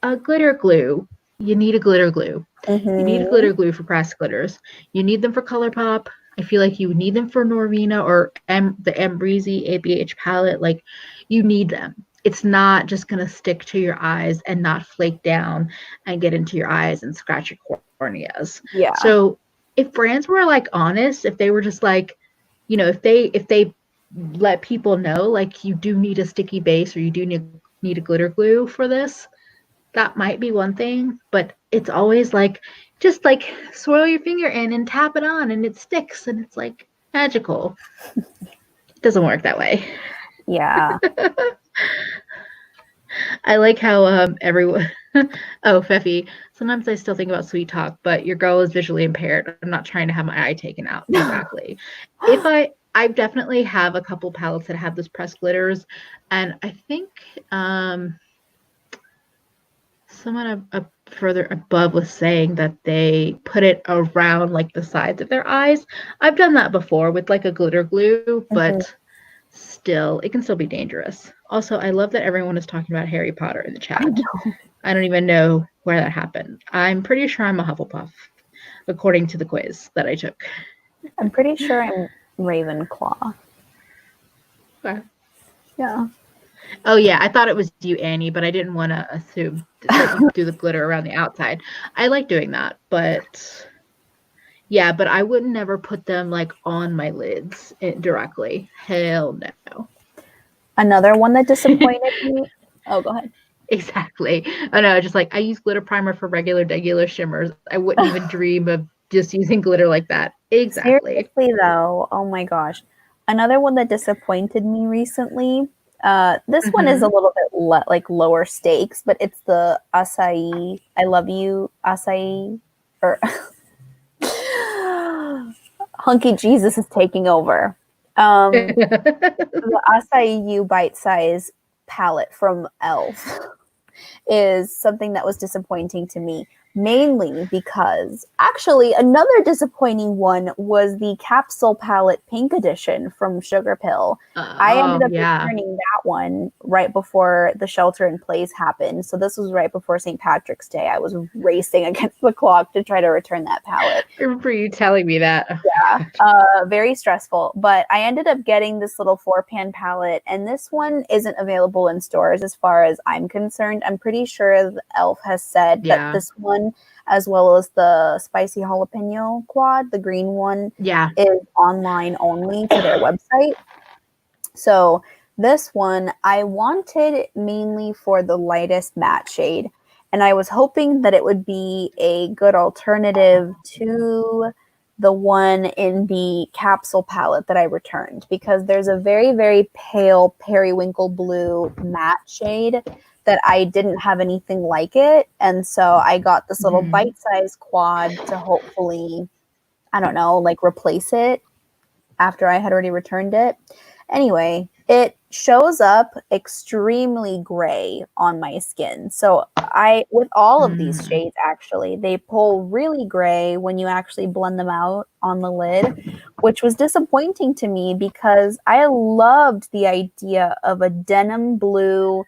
a glitter glue. You need a glitter glue. You need a glitter glue for pressed glitters. You need them for ColourPop. I feel like you need them for Norvina or the Breezy ABH palette. Like, you need them. It's not just going to stick to your eyes and not flake down and get into your eyes and scratch your corneas. Yeah. So if brands were like honest, if they were just like, you know, if they let people know, like, you do need a sticky base or you do need a glitter glue for this, that might be one thing. But it's always like, just like swirl your finger in and tap it on and it sticks and it's like magical. It doesn't work that way. Yeah. I like how everyone oh, Fefi, sometimes I still think about Sweet Talk, but your girl is visually impaired. I'm not trying to have my eye taken out. Exactly. I definitely have a couple palettes that have those pressed glitters, and I think further above was saying that they put it around like the sides of their eyes. I've done that before with like a glitter glue, Mhm. but still, it can still be dangerous. Also, I love that everyone is talking about Harry Potter in the I chat. know. I don't even know where that happened. I'm pretty sure I'm a Hufflepuff, according to the quiz that I took. I'm pretty sure I'm Ravenclaw. Okay. Yeah. Oh yeah, I thought it was you, Annie, but I didn't want to assume that you do the glitter around the outside. I like doing that, but yeah, but I would never put them like on my lids directly. Hell no. Another one that disappointed me. Oh, go ahead. Exactly. Oh no, just like I use glitter primer for regular shimmers. I wouldn't even dream of just using glitter like that. Exactly. Seriously though, oh my gosh. Another one that disappointed me recently. This one is a Mm-hmm. little bit like lower stakes, but it's the acai. I love you, acai. Or Hunky Jesus is taking over. The acai you bite size palette from Elf is something that was disappointing to me, mainly because actually another disappointing one was the capsule palette pink edition from Sugar Pill. I ended Oh up yeah. returning that one right before the shelter in place happened. So this was right before St. Patrick's Day. I was racing against the clock to try to return that palette. I remember you telling me that. Oh Yeah, my god. very stressful. But I ended up getting this little 4-pan palette, and this one isn't available in stores as far as I'm concerned. I'm pretty sure the Elf has said that Yeah. this one, as well as the spicy jalapeno quad, the green one, Yeah. is online only to their website. So this one I wanted mainly for the lightest matte shade, and I was hoping that it would be a good alternative to the one in the capsule palette that I returned, because there's a very, very pale periwinkle blue matte shade that I didn't have anything like it. And so I got this little Mhm. bite-sized quad to hopefully, I don't know, like replace it after I had already returned it. Anyway, it shows up extremely gray on my skin. So I, with all of these Mm. shades, actually, they pull really gray when you actually blend them out on the lid, which was disappointing to me because I loved the idea of a denim blue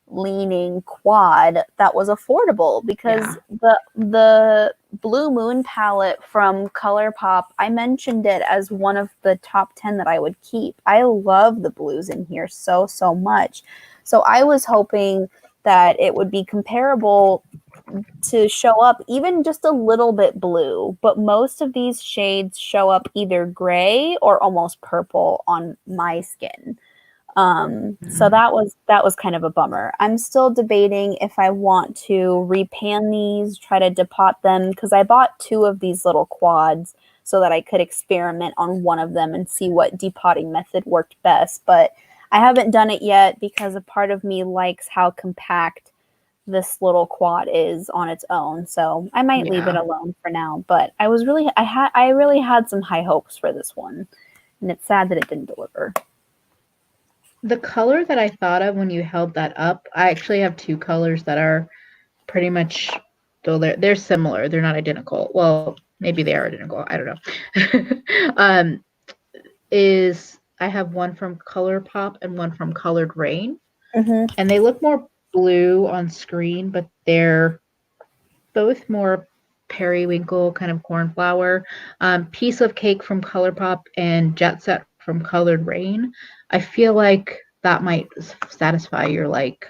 leaning quad that was affordable, because Yeah. the Blue Moon palette from ColourPop, I mentioned it as one of the top 10 that I would keep. I love the blues in here so much. So I was hoping that it would be comparable to show up even just a little bit blue, but most of these shades show up either gray or almost purple on my skin. So Mm. that was kind of a bummer. I'm still debating if I want to repan these, try to depot them, because I bought 2 of these little quads so that I could experiment on one of them and see what depotting method worked best. But I haven't done it yet because a part of me likes how compact this little quad is on its own. So I might leave it Yeah. alone for now. But I really had some high hopes for this one, and it's sad that it didn't deliver. The color that I thought of when you held that up, I actually have two colors that are pretty much, though they're similar. They're not identical. Well, maybe they are identical. I don't know. Is I have one from ColourPop and one from Colored Rain, Mm-hmm. and they look more blue on screen, but they're both more periwinkle kind of cornflower. Piece of Cake from ColourPop and Jet Set from Colored Rain. I feel like that might satisfy your like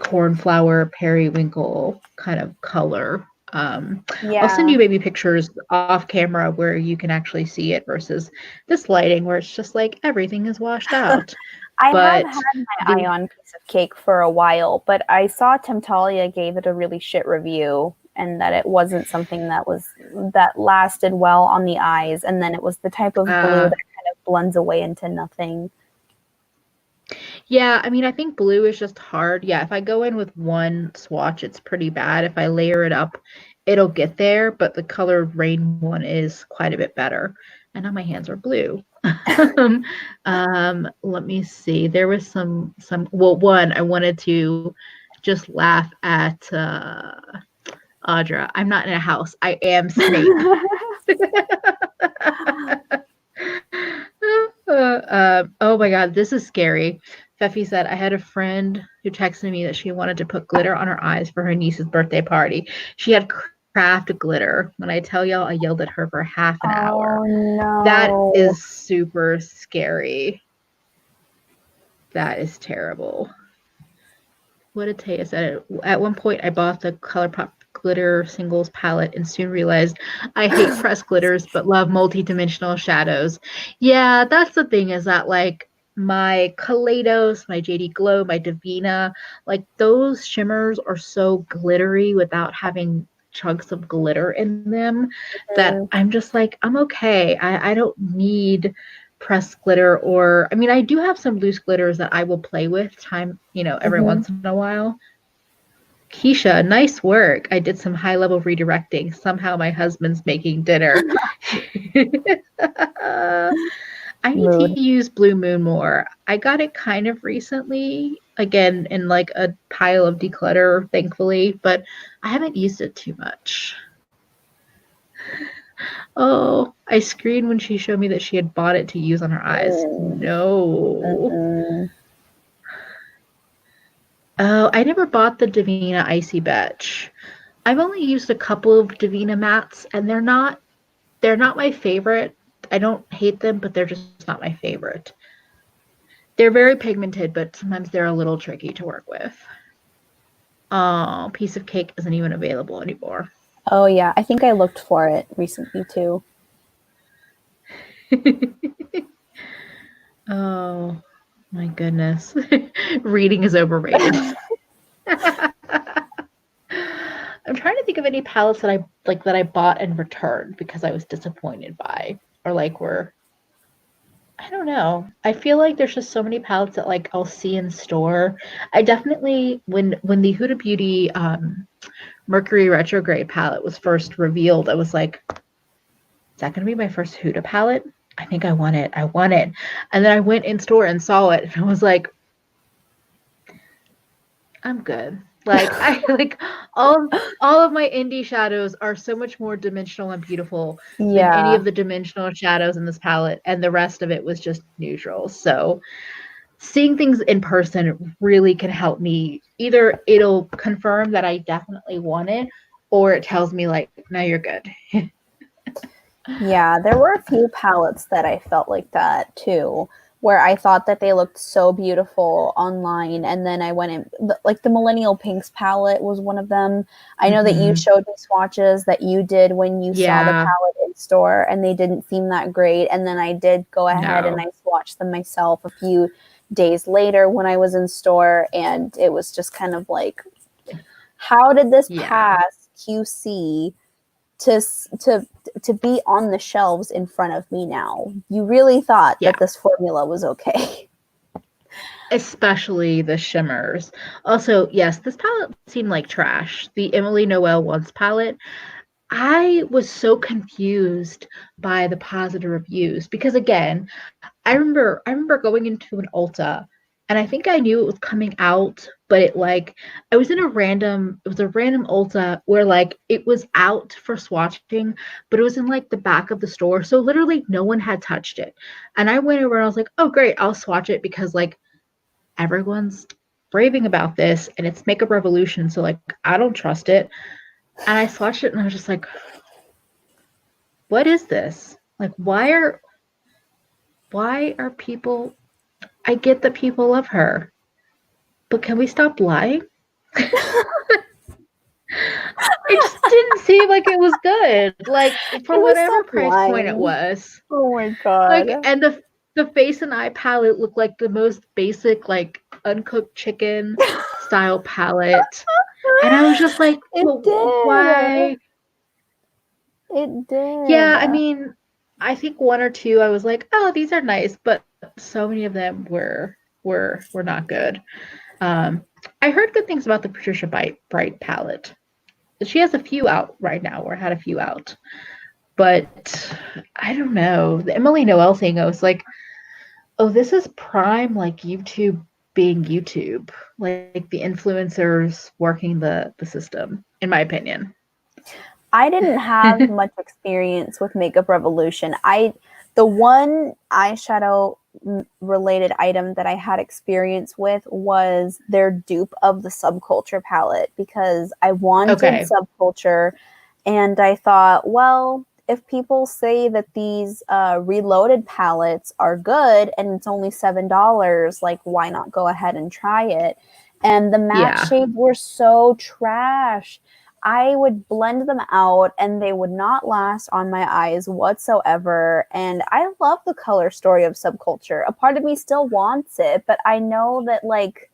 cornflower periwinkle kind of color. I'll send Yeah. you maybe pictures off camera where you can actually see it versus this lighting where it's just like everything is washed out. I have But had my eye the on Piece of Cake for a while, but I saw Temptalia gave it a really shit review, and that it wasn't something that lasted well on the eyes, and then it was the type of blue that kind of blends away into nothing. Yeah, I mean, I think blue is just hard. Yeah, if I go in with one swatch, it's pretty bad. If I layer it up, it'll get there, but the Colored Rain one is quite a bit better. And now my hands are blue. Let me see. There was some well, one I wanted to just laugh at Audra. I'm not in a house. I am Snape. Oh my god, this is scary. Feffy said, I had a friend who texted me that she wanted to put glitter on her eyes for her niece's birthday party. She had craft glitter. When I tell y'all, I yelled at her for half an hour. No. That is super scary. That is terrible. What did Taya said? At one point, I bought the ColourPop glitter singles palette and soon realized I hate pressed glitters but love multi-dimensional shadows. Yeah, that's the thing, is that like my Kaleidos, my JD Glow, my Divina, like those shimmers are so glittery without having chunks of glitter in them that I'm just like, I'm okay. I don't need pressed glitter. Or I mean, I do have some loose glitters that I will play with every once in a while. Keisha, nice work. I did some high level redirecting. Somehow my husband's making dinner. I need to use Blue Moon more. I got it kind of recently, again, in like a pile of declutter, thankfully, but I haven't used it too much. Oh, I screamed when she showed me that she had bought it to use on her eyes. No. Oh, I never bought the Divina Icy Betch. I've only used a couple of Divina mattes, and they're not my favorite. I don't hate them, but they're just not my favorite. They're very pigmented, but sometimes they're a little tricky to work with. Oh, Piece of Cake isn't even available anymore. Oh yeah, I think I looked for it recently too. Oh my goodness. Reading is overrated. I'm trying to think of any palettes that I bought and returned because I was disappointed by, or like were, I don't know. I feel like there's just so many palettes that like I'll see in store. I definitely, when the Huda Beauty Mercury Retrograde palette was first revealed, I was like, is that going to be my first Huda palette? I think I want it. And then I went in store and saw it, and I was like, I'm good. Like I like all of my indie shadows are so much more dimensional and beautiful than any of the dimensional shadows in this palette, and the rest of it was just neutral. So seeing things in person really can help me. Either it'll confirm that I definitely want it, or it tells me like, no, you're good. Yeah, there were a few palettes that I felt like that too, where I thought that they looked so beautiful online, and then I went in, like the Millennial Pinks palette was one of them. I know that you showed me swatches that you did when you saw the palette in store, and they didn't seem that great. And then I did go ahead and I swatched them myself a few days later when I was in store, and it was just kind of like, how did this pass QC to be on the shelves in front of me now? You really thought that this formula was okay. Especially the shimmers. Also, yes, this palette seemed like trash. The Emily Noel Once palette, I was so confused by the positive reviews because again, I remember going into an Ulta, and I think I knew it was coming out, but it was a random Ulta where like it was out for swatching, but it was in like the back of the store. So literally no one had touched it. And I went over and I was like, oh great, I'll swatch it because like everyone's raving about this and it's Makeup Revolution. So like I don't trust it. And I swatched it and I was just like, what is this? Like why are people, I get that people love her, but can we stop lying? It just didn't seem like it was good. Like for whatever price point it was. Oh my god. Like, and the face and eye palette looked like the most basic, like uncooked chicken style palette. And I was just like, why? It did. Yeah, I mean, I think one or two I was like, oh, these are nice, but so many of them were not good. I heard good things about the Patricia Bright palette. She has a few out right now, or had a few out. But I don't know. The Emily Noel thing, I was like, oh, this is prime like YouTube being YouTube, like the influencers working the system, in my opinion. I didn't have much experience with Makeup Revolution. The one eyeshadow related item that I had experience with was their dupe of the Subculture palette, because I wanted Okay. Subculture and I thought, well, if people say that these reloaded palettes are good and it's only $7, like, why not go ahead and try it? And the matte Yeah. shades were so trash. I would blend them out and they would not last on my eyes whatsoever. And I love the color story of Subculture. A part of me still wants it, but I know that, like,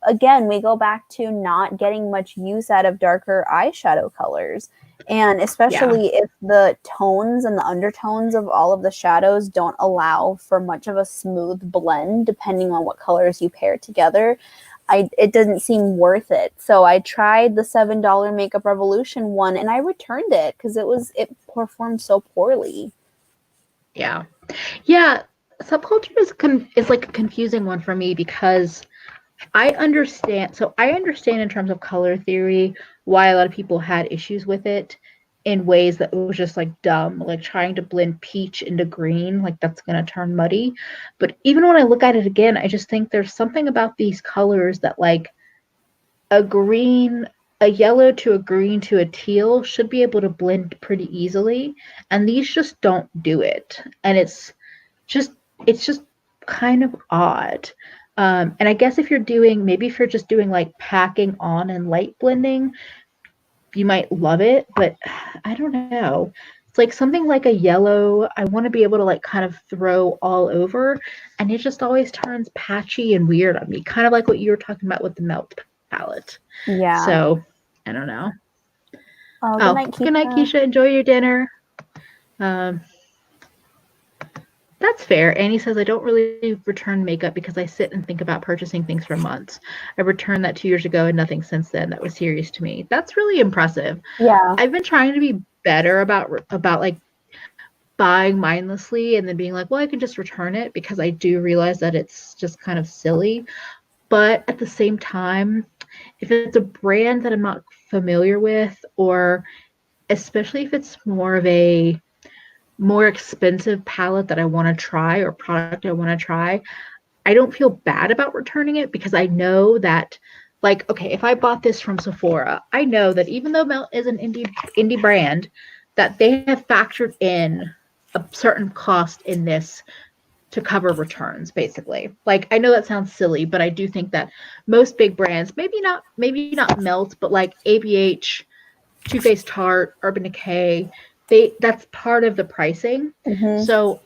again, we go back to not getting much use out of darker eyeshadow colors. And Yeah. especially if the tones and the undertones of all of the shadows don't allow for much of a smooth blend, depending on what colors you pair together, it doesn't seem worth it. So I tried the $7 Makeup Revolution one and I returned it because it performed so poorly. Yeah. Yeah. Subculture is like a confusing one for me because I understand in terms of color theory why a lot of people had issues with it in ways that was just like dumb, like trying to blend peach into green, like that's going to turn muddy. But even when I look at it again, I just think there's something about these colors that, like, a green, a yellow to a green to a teal should be able to blend pretty easily, and these just don't do it. And just it's just kind of odd. And I guess if you're just doing like packing on and light blending, you might love it, but I don't know. It's like something like a yellow, I want to be able to like kind of throw all over, and it just always turns patchy and weird on me, kind of like what you were talking about with the melt palette. Yeah. So I don't know. Oh, good Oh, night, good night, Keisha. Keisha. Enjoy your dinner. Um, That's fair. Annie says, I don't really return makeup because I sit and think about purchasing things for months. I returned that 2 years ago and nothing since then. That was serious to me. That's really impressive. Yeah. I've been trying to be better about like buying mindlessly and then being like, well, I can just return it, because I do realize that it's just kind of silly. But at the same time, if it's a brand that I'm not familiar with, or especially if it's more of a more expensive palette that I want to try or product I want to try, I don't feel bad about returning it, because I know that, like, okay, if I bought this from Sephora, I know that even though Melt is an indie brand, that they have factored in a certain cost in this to cover returns, basically. Like, I know that sounds silly, but I do think that most big brands, maybe not Melt, but like ABH, Too Faced Tarte, Urban Decay, that's part of the pricing. Mm-hmm. So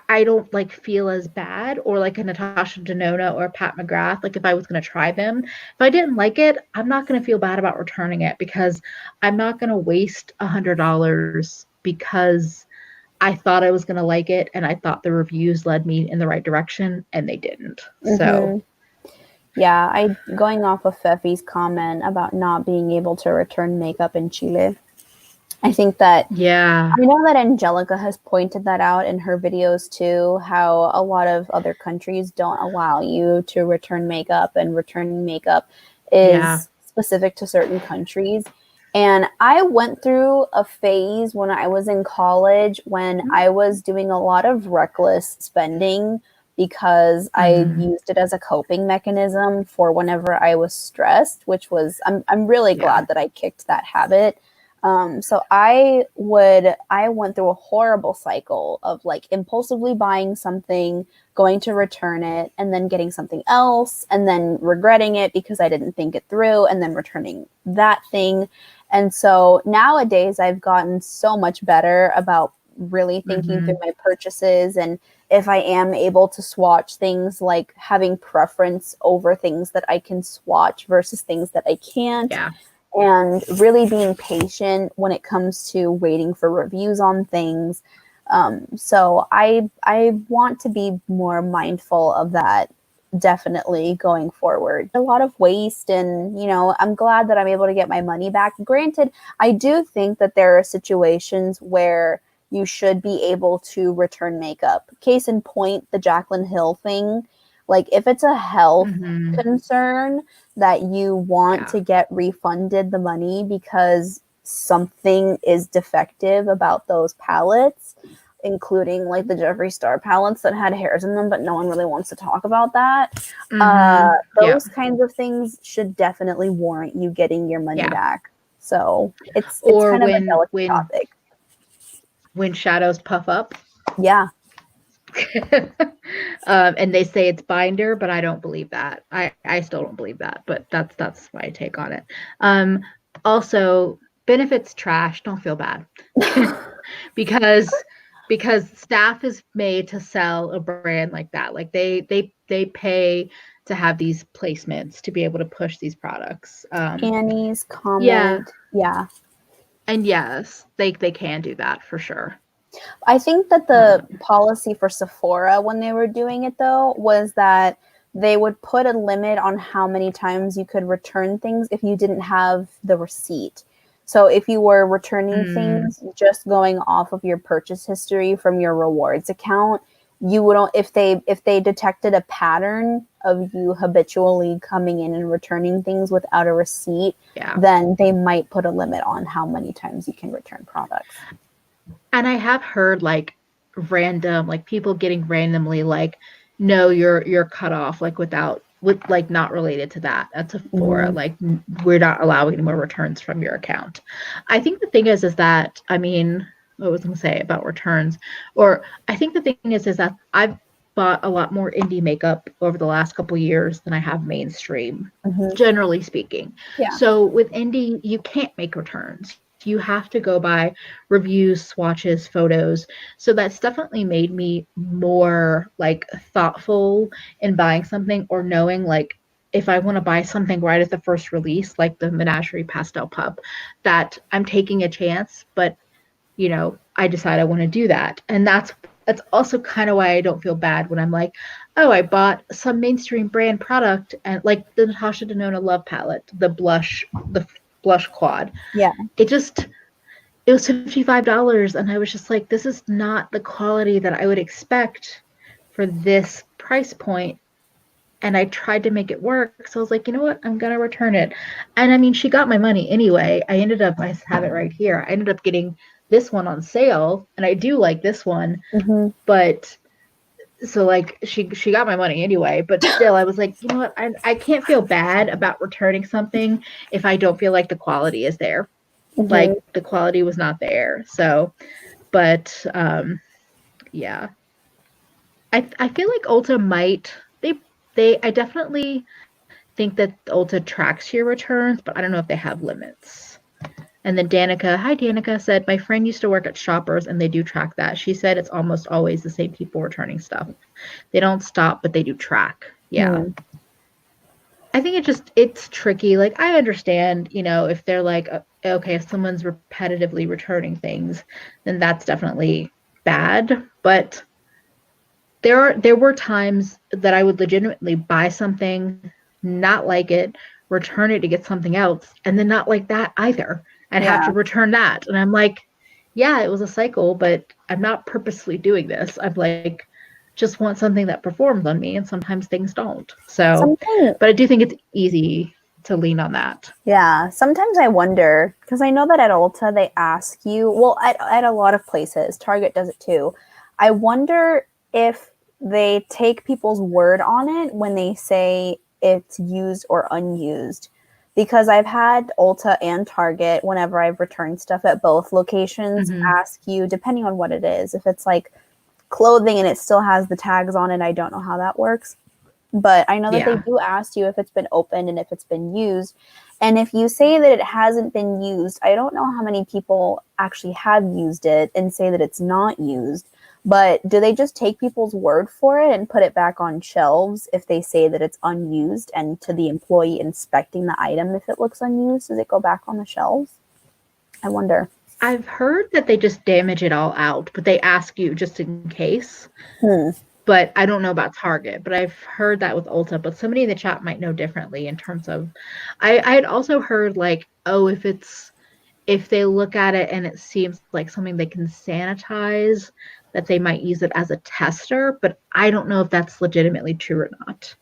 I don't like feel as bad, or like a Natasha Denona or Pat McGrath. Like, if I was going to try them, if I didn't like it, I'm not going to feel bad about returning it, because I'm not going to waste $100 because I thought I was going to like it and I thought the reviews led me in the right direction, and they didn't. So Mm-hmm. Yeah, going off of Fefi's comment about not being able to return makeup in Chile. I think that yeah, I know that Angelica has pointed that out in her videos too, how a lot of other countries don't allow you to return makeup, and returning makeup yeah, is specific to certain countries. And I went through a phase when I was in college when I was doing a lot of reckless spending because I mm-hmm. used it as a coping mechanism for whenever I was stressed, which was, I'm really Yeah, glad that I kicked that habit. So I went through a horrible cycle of like impulsively buying something, going to return it, and then getting something else, and then regretting it because I didn't think it through, and then returning that thing. And so nowadays I've gotten so much better about really thinking mm-hmm. through my purchases, and if I am able to swatch things, like having preference over things that I can swatch versus things that I can't, Yeah, and really being patient when it comes to waiting for reviews on things. So I want to be more mindful of that, definitely going forward. A lot of waste, and I'm glad that I'm able to get my money back. Granted, I do think that there are situations where you should be able to return makeup. Case in point, the Jaclyn Hill thing. Like if it's a health Mm-hmm. concern that you want Yeah. to get refunded the money because something is defective about those palettes, including like the Jeffree Star palettes that had hairs in them, but no one really wants to talk about that. Mm-hmm. Yeah. Those kinds of things should definitely warrant you getting your money Yeah. back. So it's Or kind of a when delicate when topic. when shadows puff up. Yeah. And they say it's binder, but I don't believe that. I still don't believe that, but that's my take on it. Um, Also, benefits trash. Don't feel bad because staff is made to sell a brand like that. Like they pay to have these placements to be able to push these products. Annie's Yeah, comment. Yeah. and yes, they can do that for sure. I think that the Um, policy for Sephora when they were doing it though was that they would put a limit on how many times you could return things if you didn't have the receipt. So if you were returning mm, things just going off of your purchase history from your rewards account, you would if they detected a pattern of you habitually coming in and returning things without a receipt, yeah. then they might put a limit on how many times you can return products. And I have heard like random, like people getting randomly like, no, you're cut off, like with like not related to that. That's Sephora. Mhm. Like we're not allowing any more returns from your account. I think the thing is that I mean, what was I gonna say about returns? Or I think the thing is that I've bought a lot more indie makeup over the last couple years than I have mainstream, Mhm. generally speaking. Yeah. So with indie, you can't make returns. You have to go by reviews, swatches, photos. So that's definitely made me more like thoughtful in buying something or knowing like if I want to buy something right at the first release, like the Menagerie Pastel Pup, that I'm taking a chance, but I decide I want to do that. And that's also kind of why I don't feel bad when I'm like, oh, I bought some mainstream brand product and like the Natasha Denona Love Palette, the blush quad. Yeah. It just it was $55 and I was just like, this is not the quality that I would expect for this price point. And I tried to make it work. So I was like, you know what? I'm gonna return it. And I mean, she got my money anyway. I have it right here. I ended up getting this one on sale, and I do like this one, Mhm. but so like she got my money anyway, but still I was like, you know what? I can't feel bad about returning something if I don't feel like the quality is there. Mhm. Like the quality was not there. So, but yeah. I feel like Ulta might they I definitely think that Ulta tracks your returns, but I don't know if they have limits. And then Danica, hi Danica, said my friend used to work at Shoppers and they do track that. She said it's almost always the same people returning stuff. They don't stop, but they do track. Yeah. Hmm. I think it's tricky. Like I understand, if they're like okay, if someone's repetitively returning things, then that's definitely bad, but there were times that I would legitimately buy something, not like it, return it to get something else, and then not like that either, and have Yeah. to return that. And I'm like, yeah, it was a cycle, but I'm not purposely doing this. I'm like, just want something that performs on me, and sometimes things don't. So, Something, but I do think it's easy to lean on that. yeah. Sometimes I wonder because I know that at Ulta they ask you, well, at a lot of places, Target does it too. I wonder if they take people's word on it when they say it's used or unused. Because I've had Ulta and Target, whenever I've returned stuff at both locations, Hmm. ask you, depending on what it is, if it's like clothing and it still has the tags on it, I don't know how that works. But I know that they Yeah. do ask you if it's been opened and if it's been used. And if you say that it hasn't been used, I don't know how many people actually have used it and say that it's not used. But do they just take people's word for it and put it back on shelves if they say that it's unused? And to the employee inspecting the item, if it looks unused, does it go back on the shelves? I wonder. I've heard that they just damage it all out, but they ask you just in case. Hmm. But I don't know about Target, but I've heard that with Ulta, but somebody in the chat might know differently in terms of I had also heard like, oh, if they look at it and it seems like something they can sanitize, that they might use it as a tester, but I don't know if that's legitimately true or not.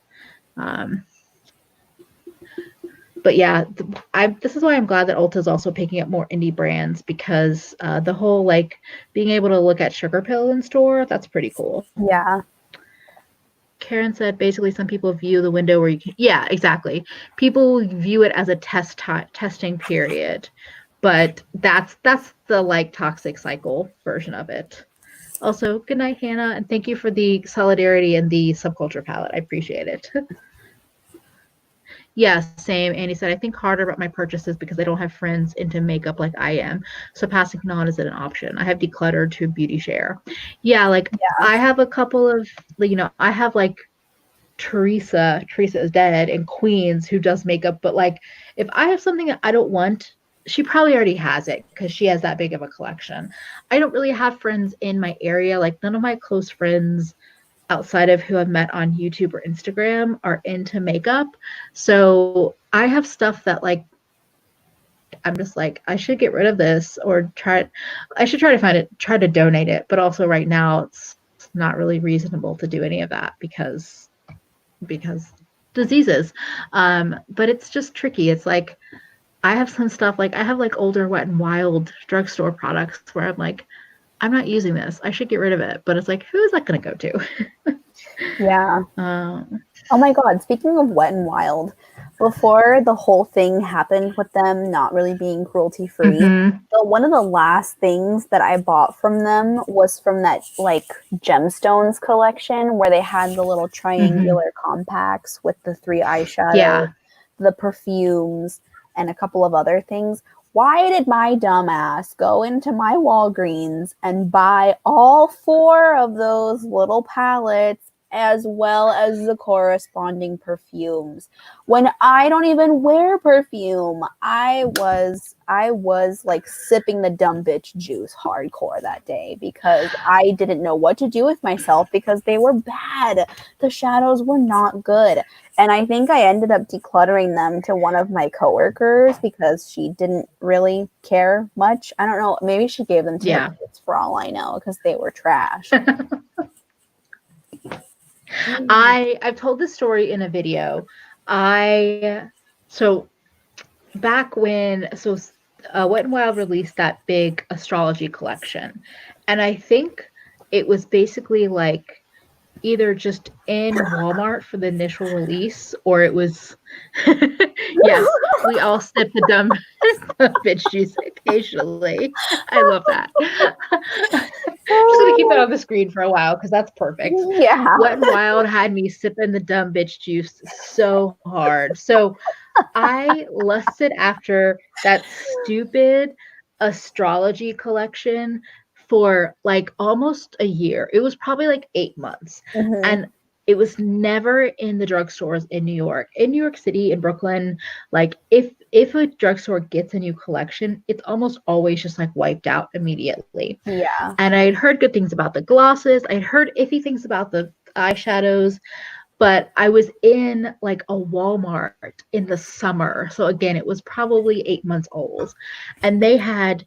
But yeah, this is why I'm glad that Ulta is also picking up more indie brands, because the whole like being able to look at Sugar Pill in store, that's pretty cool. Yeah. Karen said basically some people view the window where you can, yeah, exactly. People view it as a testing period, but that's the like toxic cycle version of it. Also, good night, Hannah, and thank you for the solidarity and the subculture palette. I appreciate it. Yeah, same. Annie said, I think harder about my purchases because I don't have friends into makeup like I am. So passing them on isn't an option. I have decluttered to beauty share. Yeah, like I have a couple of, I have like Teresa is dead, and Queens, who does makeup, but like if I have something that I don't want, she probably already has it because she has that big of a collection. I don't really have friends in my area. Like none of my close friends outside of who I've met on YouTube or Instagram are into makeup. So I have stuff that like I'm just like, I should get rid of this or I should try to find it, try to donate it. But also right now it's not really reasonable to do any of that because diseases. But it's just tricky. It's like I have some stuff, like I have like older Wet n Wild drugstore products where I'm like, I'm not using this. I should get rid of it. But it's like, who is that going to go to? Yeah. Oh my God. Speaking of Wet n Wild, before the whole thing happened with them not really being cruelty free, one of the last things that I bought from them was from that like gemstones collection where they had the little triangular compacts with the 3 eyeshadows, the perfumes, and a couple of other things. Why did my dumbass go into my Walgreens and buy all 4 of those little palettes as well as the corresponding perfumes when I don't even wear perfume? I was like sipping the dumb bitch juice hardcore that day because I didn't know what to do with myself because they were bad. The shadows were not good. And I think I ended up decluttering them to one of my coworkers because she didn't really care much. I don't know. Maybe she gave them to her kids for all I know because they were trash. I've told this story in a video. So back when Wet n Wild released that big astrology collection, and I think it was basically like either just in Walmart for the initial release, or it was yes, we all sip the dumb bitch juice occasionally. I love that. I'm just gonna keep that on the screen for a while because that's perfect. Yeah. Wet n Wild had me sipping the dumb bitch juice so hard. So I lusted after that stupid astrology collection for like almost a year. It was probably like 8 months. And it was never in the drugstores in New York. In New York City, in Brooklyn, like if a drugstore gets a new collection, it's almost always just like wiped out immediately. Yeah. And I had heard good things about the glosses. I had heard iffy things about the eyeshadows. But I was in like a Walmart in the summer. So again, it was probably 8 months old. And they had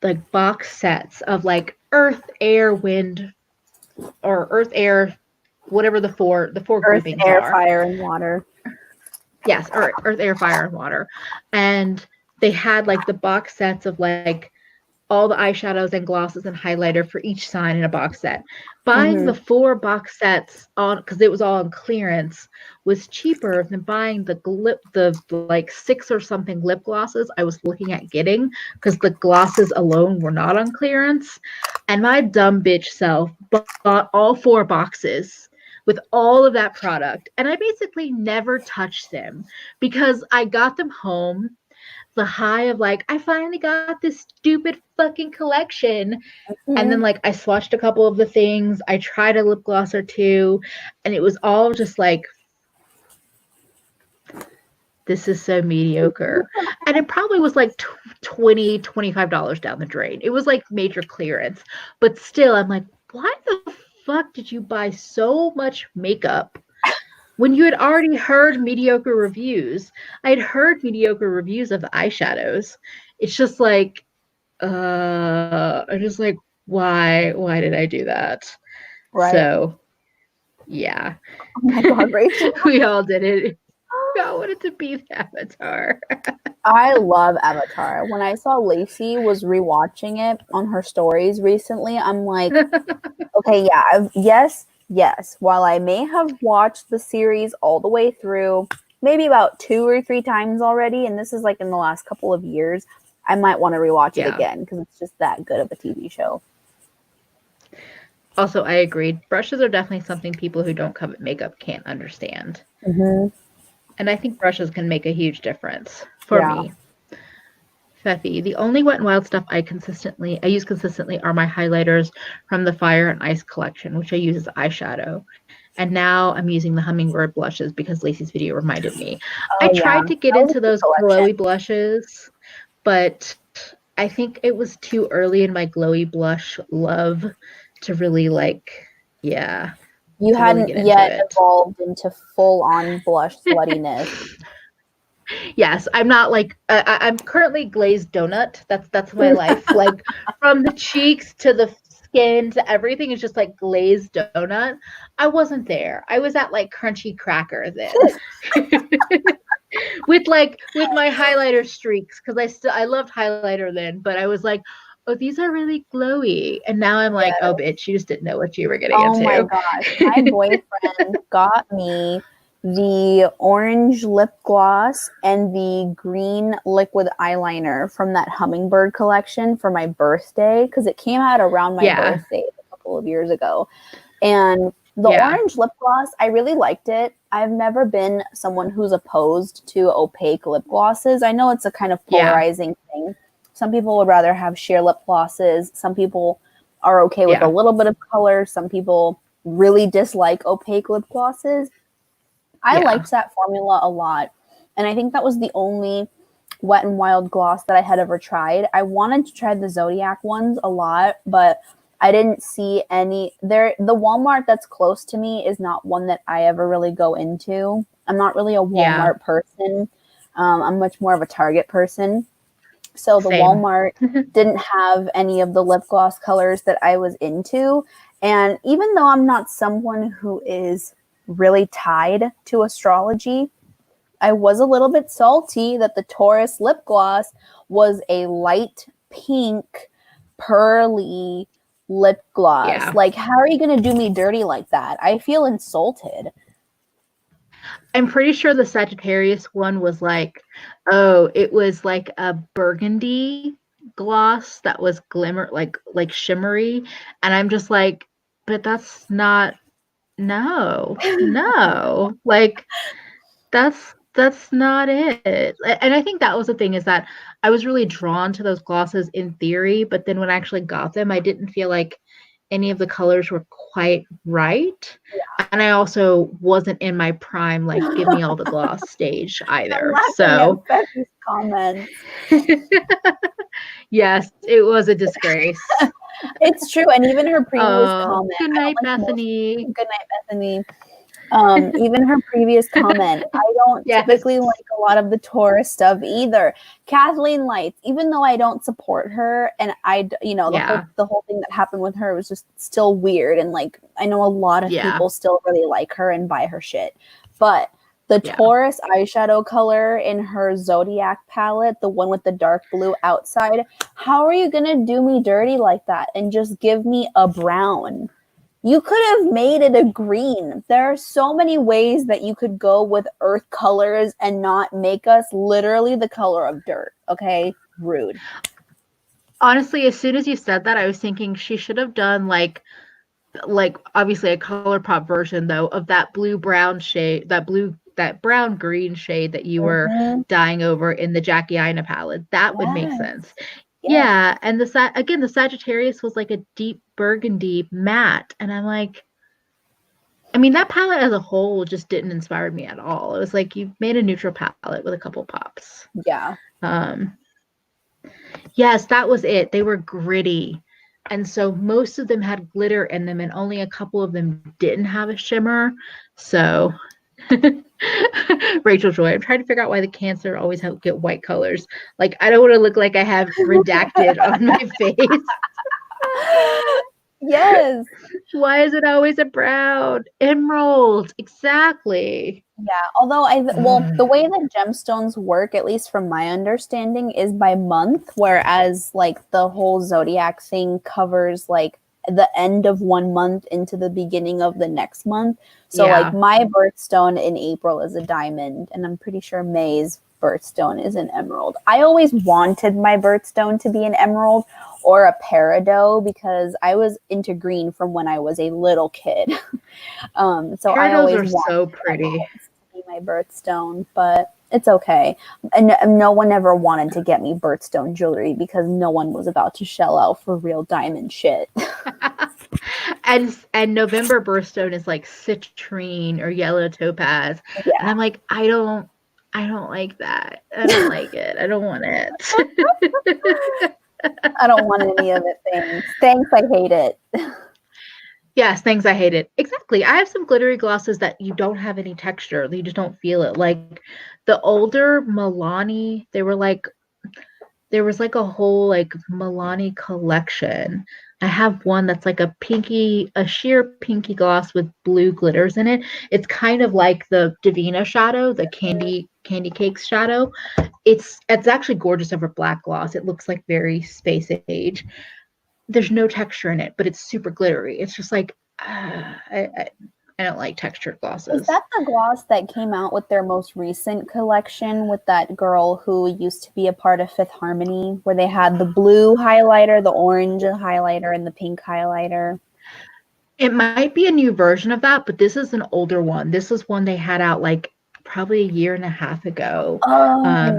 like box sets of like earth, air, wind, or earth, air, whatever the four earth, groupings air, are. fire, and water. Yes, or earth, air, fire, and water. And they had like the box sets of like all the eyeshadows and glosses and highlighter for each sign in a box set. Buying the 4 box sets on, because it was all on clearance, was cheaper than buying the like 6 or something lip glosses I was looking at getting, because the glosses alone were not on clearance. And my dumb bitch self bought all 4 boxes with all of that product, and I basically never touched them because I got them home, the high of like, I finally got this stupid fucking collection. And then like I swatched a couple of the things. I tried a lip gloss or 2, and it was all just like, this is so mediocre. And it probably was like $20, $25 down the drain. It was like major clearance. But still, I'm like, why the fuck did you buy so much makeup when you had already heard mediocre reviews? I had heard mediocre reviews of the eyeshadows. It's just like, I just like, why did I do that? Right. So yeah. Oh my God, Rachel. We all did it. We all wanted to be the Avatar. I love Avatar. When I saw Lacey was rewatching it on her stories recently, I'm like, okay, yeah, yes. While I may have watched the series all the way through, maybe about 2 or 3 times already, and this is like in the last couple of years, I might want to rewatch it Yeah. again because it's just that good of a TV show. Also, I agreed. Brushes are definitely something people who don't covet makeup can't understand. Mm-hmm. And I think brushes can make a huge difference for Yeah. me. Pfeffy, the only Wet n Wild stuff I use consistently are my highlighters from the Fire and Ice collection, which I use as eyeshadow. And now I'm using the Hummingbird blushes because Lacey's video reminded me. I Oh, tried yeah. to get That was into a good those collection. glowy blushes, but I think it was too early in my glowy blush love to really You to really hadn't get into yet it. evolved into full-on blush sluttiness. Yes, I'm not like I'm currently glazed donut. That's my life. Like from the cheeks to the skin to everything is just like glazed donut. I wasn't there. I was at like crunchy cracker then. with my highlighter streaks because I loved highlighter then, but I was like, oh, these are really glowy. And now I'm like, oh, Yes. bitch, you just didn't know what you were getting Oh my into. gosh. My boyfriend got me the orange lip gloss and the green liquid eyeliner from that Hummingbird collection for my birthday because it came out around my Yeah, birthday a couple of years ago. And the yeah, orange lip gloss, I really liked it. I've never been someone who's opposed to opaque lip glosses. I know it's a kind of yeah, polarizing thing. Some people would rather have sheer lip glosses. Some people are okay with a yeah, little bit of color. Some people really dislike opaque lip glosses. I yeah, liked that formula a lot. And I think that was the only Wet n Wild gloss that I had ever tried. I wanted to try the Zodiac ones a lot, but I didn't see any there. The Walmart that's close to me is not one that I ever really go into. I'm not really a yeah. Walmart person. I'm much more of a Target person. So the Same. Walmart didn't have any of the lip gloss colors that I was into. And even though I'm not someone who is really tied to astrology, I was a little bit salty that the Taurus lip gloss was a light pink, pearly lip gloss. Yeah. Like, how are you going to do me dirty like that? I feel insulted. I'm pretty sure the Sagittarius one was like, oh, it was like a burgundy gloss that was glimmer like shimmery. And I'm just like, but that's not no. Like that's not it. And I think that was the thing is that I was really drawn to those glosses in theory, but then when I actually got them, I didn't feel like any of the colors were quite right. And I also wasn't in my prime, like give me all the gloss stage I'm either. laughing So at Becky's comments. yes, it was a disgrace. It's true. And even her previous Oh, comment, good I don't night, like most. Bethany. Good night, Bethany. Even her previous comment, I don't Yes. typically like a lot of the Taurus stuff either. Kathleen Lights, even though I don't support her, and Yeah. the whole thing that happened with her was just still weird, and like I know a lot of Yeah. people still really like her and buy her shit, but the Yeah. Taurus eyeshadow color in her Zodiac palette, the one with the dark blue outside, how are you gonna do me dirty like that and just give me a brown? You could have made it a green. There are so many ways that you could go with earth colors and not make us literally the color of dirt. Okay? Rude. Honestly, as soon as you said that, I was thinking she should have done like obviously a color pop version though of that blue brown shade, that brown green shade that you were Mm-hmm. dyeing over in the Jackie Aina palette. That would make Yes. sense. Yes. Yeah, and the Sagittarius was like a deep burgundy matte, and I'm like, I mean, that palette as a whole just didn't inspire me at all. It was like you made a neutral palette with a couple pops. Yeah. Yes, that was it. They were gritty. And so most of them had glitter in them, and only a couple of them didn't have a shimmer. So, Rachel Joy, I'm trying to figure out why the Cancer always get white colors. Like, I don't want to look like I have redacted on my face. Yes. Why is it always a brown? Emerald. Exactly. Yeah, although the way that gemstones work, at least from my understanding, is by month, whereas like the whole zodiac thing covers like the end of one month into the beginning of the next month. So like Yeah. my birthstone in April is a diamond, and I'm pretty sure May's birthstone is an emerald. I always wanted my birthstone to be an emerald or a peridot because I was into green from when I was a little kid. So I Peridos always are wanted so pretty. be my birthstone, but it's okay. And no one ever wanted to get me birthstone jewelry because no one was about to shell out for real diamond shit. And November birthstone is like citrine or yellow topaz. And Yeah. I'm like, I don't like that. I don't like it. I don't want it. I don't want any of it. Thanks, I hate it. Yes, things I hated. Exactly. I have some glittery glosses that you don't have any texture. You just don't feel it. Like the older Milani, there was like a whole like Milani collection. I have one that's like a sheer pinky gloss with blue glitters in it. It's kind of like the Divina shadow, the candy cakes shadow. It's actually gorgeous over black gloss. It looks like very space age. There's no texture in it, but it's super glittery. It's just like I don't like textured Is glosses. that the gloss that came out with their most recent collection with that girl who used to be a part of Fifth Harmony, where they had the blue highlighter, the orange highlighter, and the pink highlighter? It might be a new version of that, but this is an older one. This is one they had out like probably a year and a half ago. Oh, I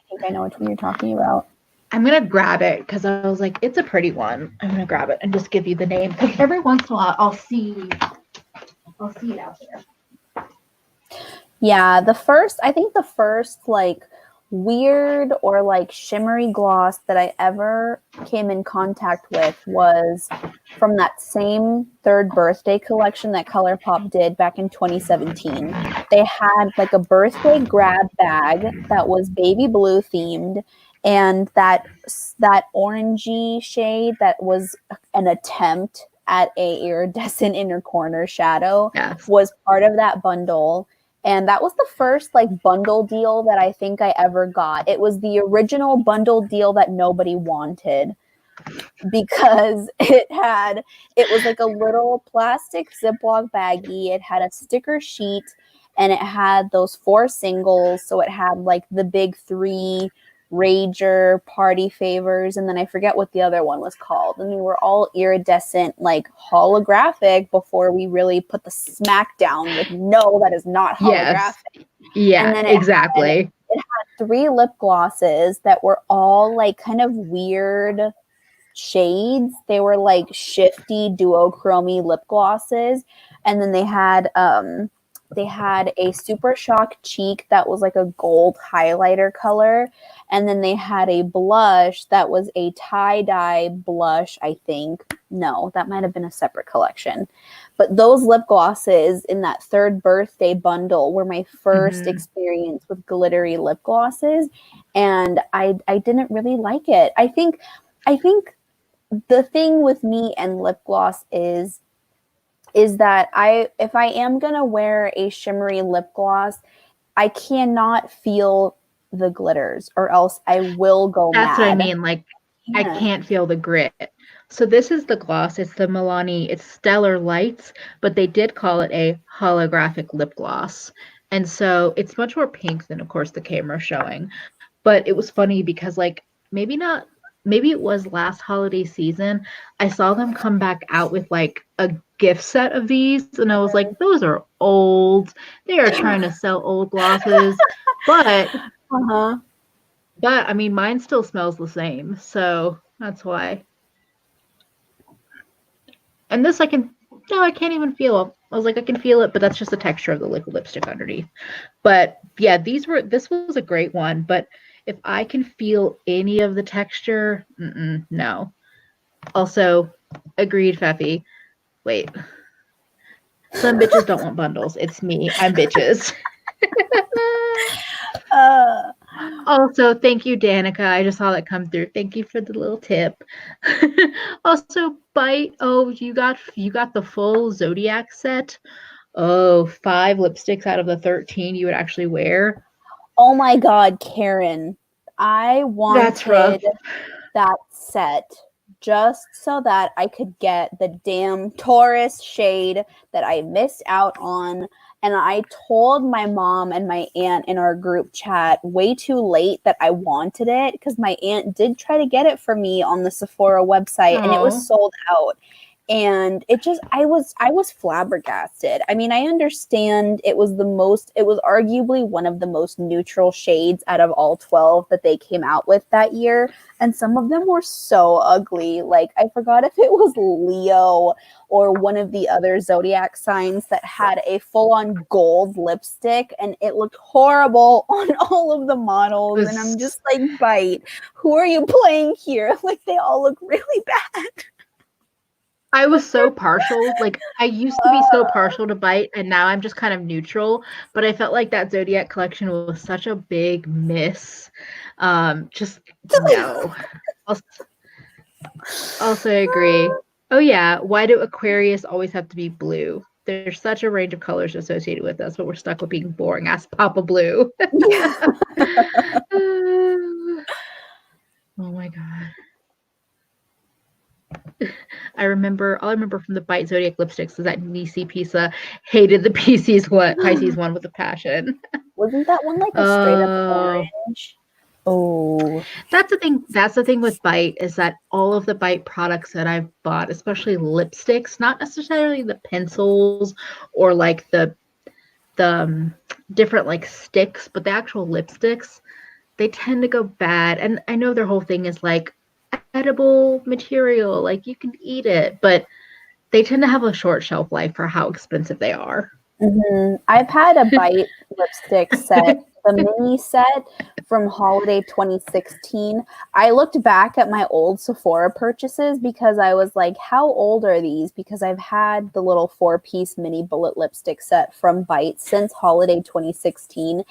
think I know which one you're talking about. I'm gonna grab it because I was like, it's a pretty one. I'm gonna grab it and just give you the name because every once in a while I'll see it out there. Yeah, I think the first like weird or like shimmery gloss that I ever came in contact with was from that same third birthday collection that ColourPop did back in 2017. They had like a birthday grab bag that was baby blue themed, and that orangey shade that was an attempt at a iridescent inner corner shadow Yes. was part of that bundle. And that was the first like bundle deal that I think I ever got. It was the original bundle deal that nobody wanted because it was like a little plastic Ziploc baggie. It had a sticker sheet and it had those 4 singles. So it had like the big 3 Rager, Party Favors, and then I forget what the other one was called. And they were all iridescent, like holographic before we really put the smack down with no, that is not holographic. Yes. Yeah, And then exactly. it had 3 lip glosses that were all like kind of weird shades. They were like shifty duochromy lip glosses. And then they had a Super Shock cheek that was like a gold highlighter color. And then they had a blush that was a tie-dye blush, I think. No, that might have been a separate collection. But those lip glosses in that third birthday bundle were my first experience with glittery lip glosses. And I didn't really like it. I think the thing with me and lip gloss is that if I am gonna wear a shimmery lip gloss, I cannot feel the glitters or else I will go That's what I mad. mean. Like, I can't feel the grit. So this is the gloss. It's the Milani. It's Stellar Lights, but they did call it a holographic lip gloss. And so it's much more pink than, of course, the camera showing. But it was funny because, like, maybe it was last holiday season. I saw them come back out with like a gift set of these, and I was like, those are old. They are trying to sell old glosses, but I mean, mine still smells the same, so that's why. And this I can't even feel. I was like, I can feel it, but that's just the texture of the liquid lipstick underneath. But yeah, this was a great one, but if I can feel any of the texture, no. Also, agreed, Feffy. Wait. Some bitches don't want bundles. It's me. I'm bitches. Also, thank you, Danica. I just saw that come through. Thank you for the little tip. Also, Bite. Oh, you got the full Zodiac set. Oh, 5 lipsticks out of the 13 you would actually wear. Oh my God, Karen. I That's rough. wanted that set just so that I could get the damn Taurus shade that I missed out on. And I told my mom and my aunt in our group chat way too late that I wanted it because my aunt did try to get it for me on the Sephora website and it was Oh, sold out. And it just I was flabbergasted. I mean, I understand it was arguably one of the most neutral shades out of all 12 that they came out with that year, and some of them were so ugly. Like, I forgot if it was Leo or one of the other zodiac signs that had a full-on gold lipstick, and it looked horrible on all of the it models. And I'm was just like, Bite, who are you playing here? Like, they all look really bad. I was so partial. Like I used to be so partial to Bite, and now I'm just kind of neutral. But I felt like that Zodiac collection was such a big miss. Just no. Also, also agree. Oh yeah, why do Aquarius always have to be blue? There's such a range of colors associated with us, but we're stuck with being boring ass Papa Blue. Yeah. Oh my god. All I remember from the Bite Zodiac lipsticks is that Nisi Pisa hated the Pisces one with a passion. Wasn't that one like a straight up Oh, orange? Oh. that's the thing. That's the thing with Bite is that all of the Bite products that I've bought, especially lipsticks, not necessarily the pencils or like the different like sticks, but the actual lipsticks, they tend to go bad. And I know their whole thing is like edible material, like you can eat it, but they tend to have a short shelf life for how expensive they are. I've had a Bite lipstick set, the mini set from holiday 2016. I looked back at my old Sephora purchases because I was like, how old are these? Because I've had the little 4-piece mini bullet lipstick set from Bite since holiday 2016.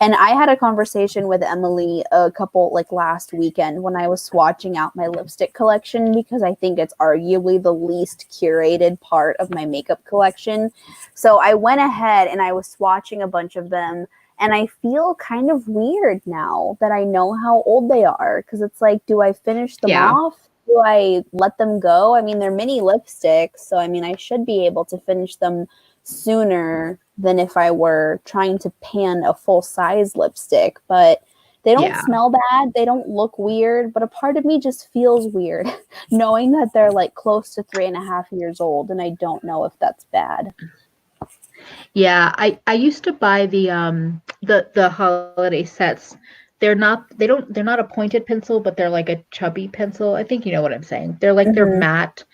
And I had a conversation with Emily a couple like last weekend when I was swatching out my lipstick collection because I think it's arguably the least curated part of my makeup collection. So I went ahead and I was swatching a bunch of them, and I feel kind of weird now that I know how old they are because it's like, do I finish them Yeah. off? Do I let them go? I mean, they're mini lipsticks, so I mean, I should be able to finish them sooner than if I were trying to pan a full-size lipstick, but they don't Yeah. smell bad. They don't look weird, but a part of me just feels weird knowing that they're like close to 3.5 years old, and I don't know if that's bad. Yeah, I used to buy the holiday sets. They're not a pointed pencil, but they're like a chubby pencil. I think you know what I'm saying. They're Mm-hmm. matte.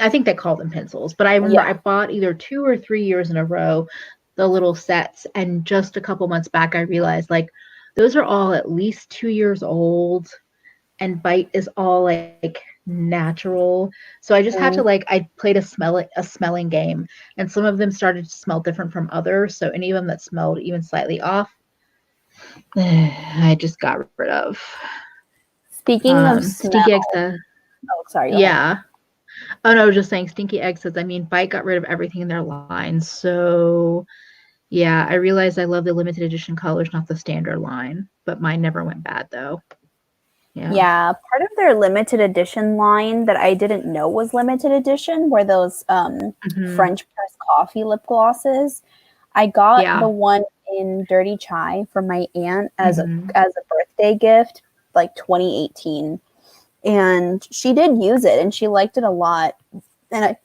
I think they call them pencils, but I remember Yeah. I bought either 2 or 3 years in a row the little sets, and just a couple months back I realized like those are all at least 2 years old, and Bite is all like natural. So I just had to like I played a smelling game, and some of them started to smell different from others. So any of them that smelled even slightly off, I just got rid of. Speaking of Stinky Egg smell, says, oh, sorry, go ahead. yeah. Oh no, just saying Stinky Egg says, I mean, Bite got rid of everything in their line. So yeah, I realized I love the limited edition colors, not the standard line. But mine never went bad though. Yeah. Yeah, part of their limited edition line that I didn't know was limited edition were those Hmm. French press coffee lip glosses. I got the Yeah. one in Dirty Chai from my aunt Hmm. as a birthday gift, like 2018, and she did use it and she liked it a lot. And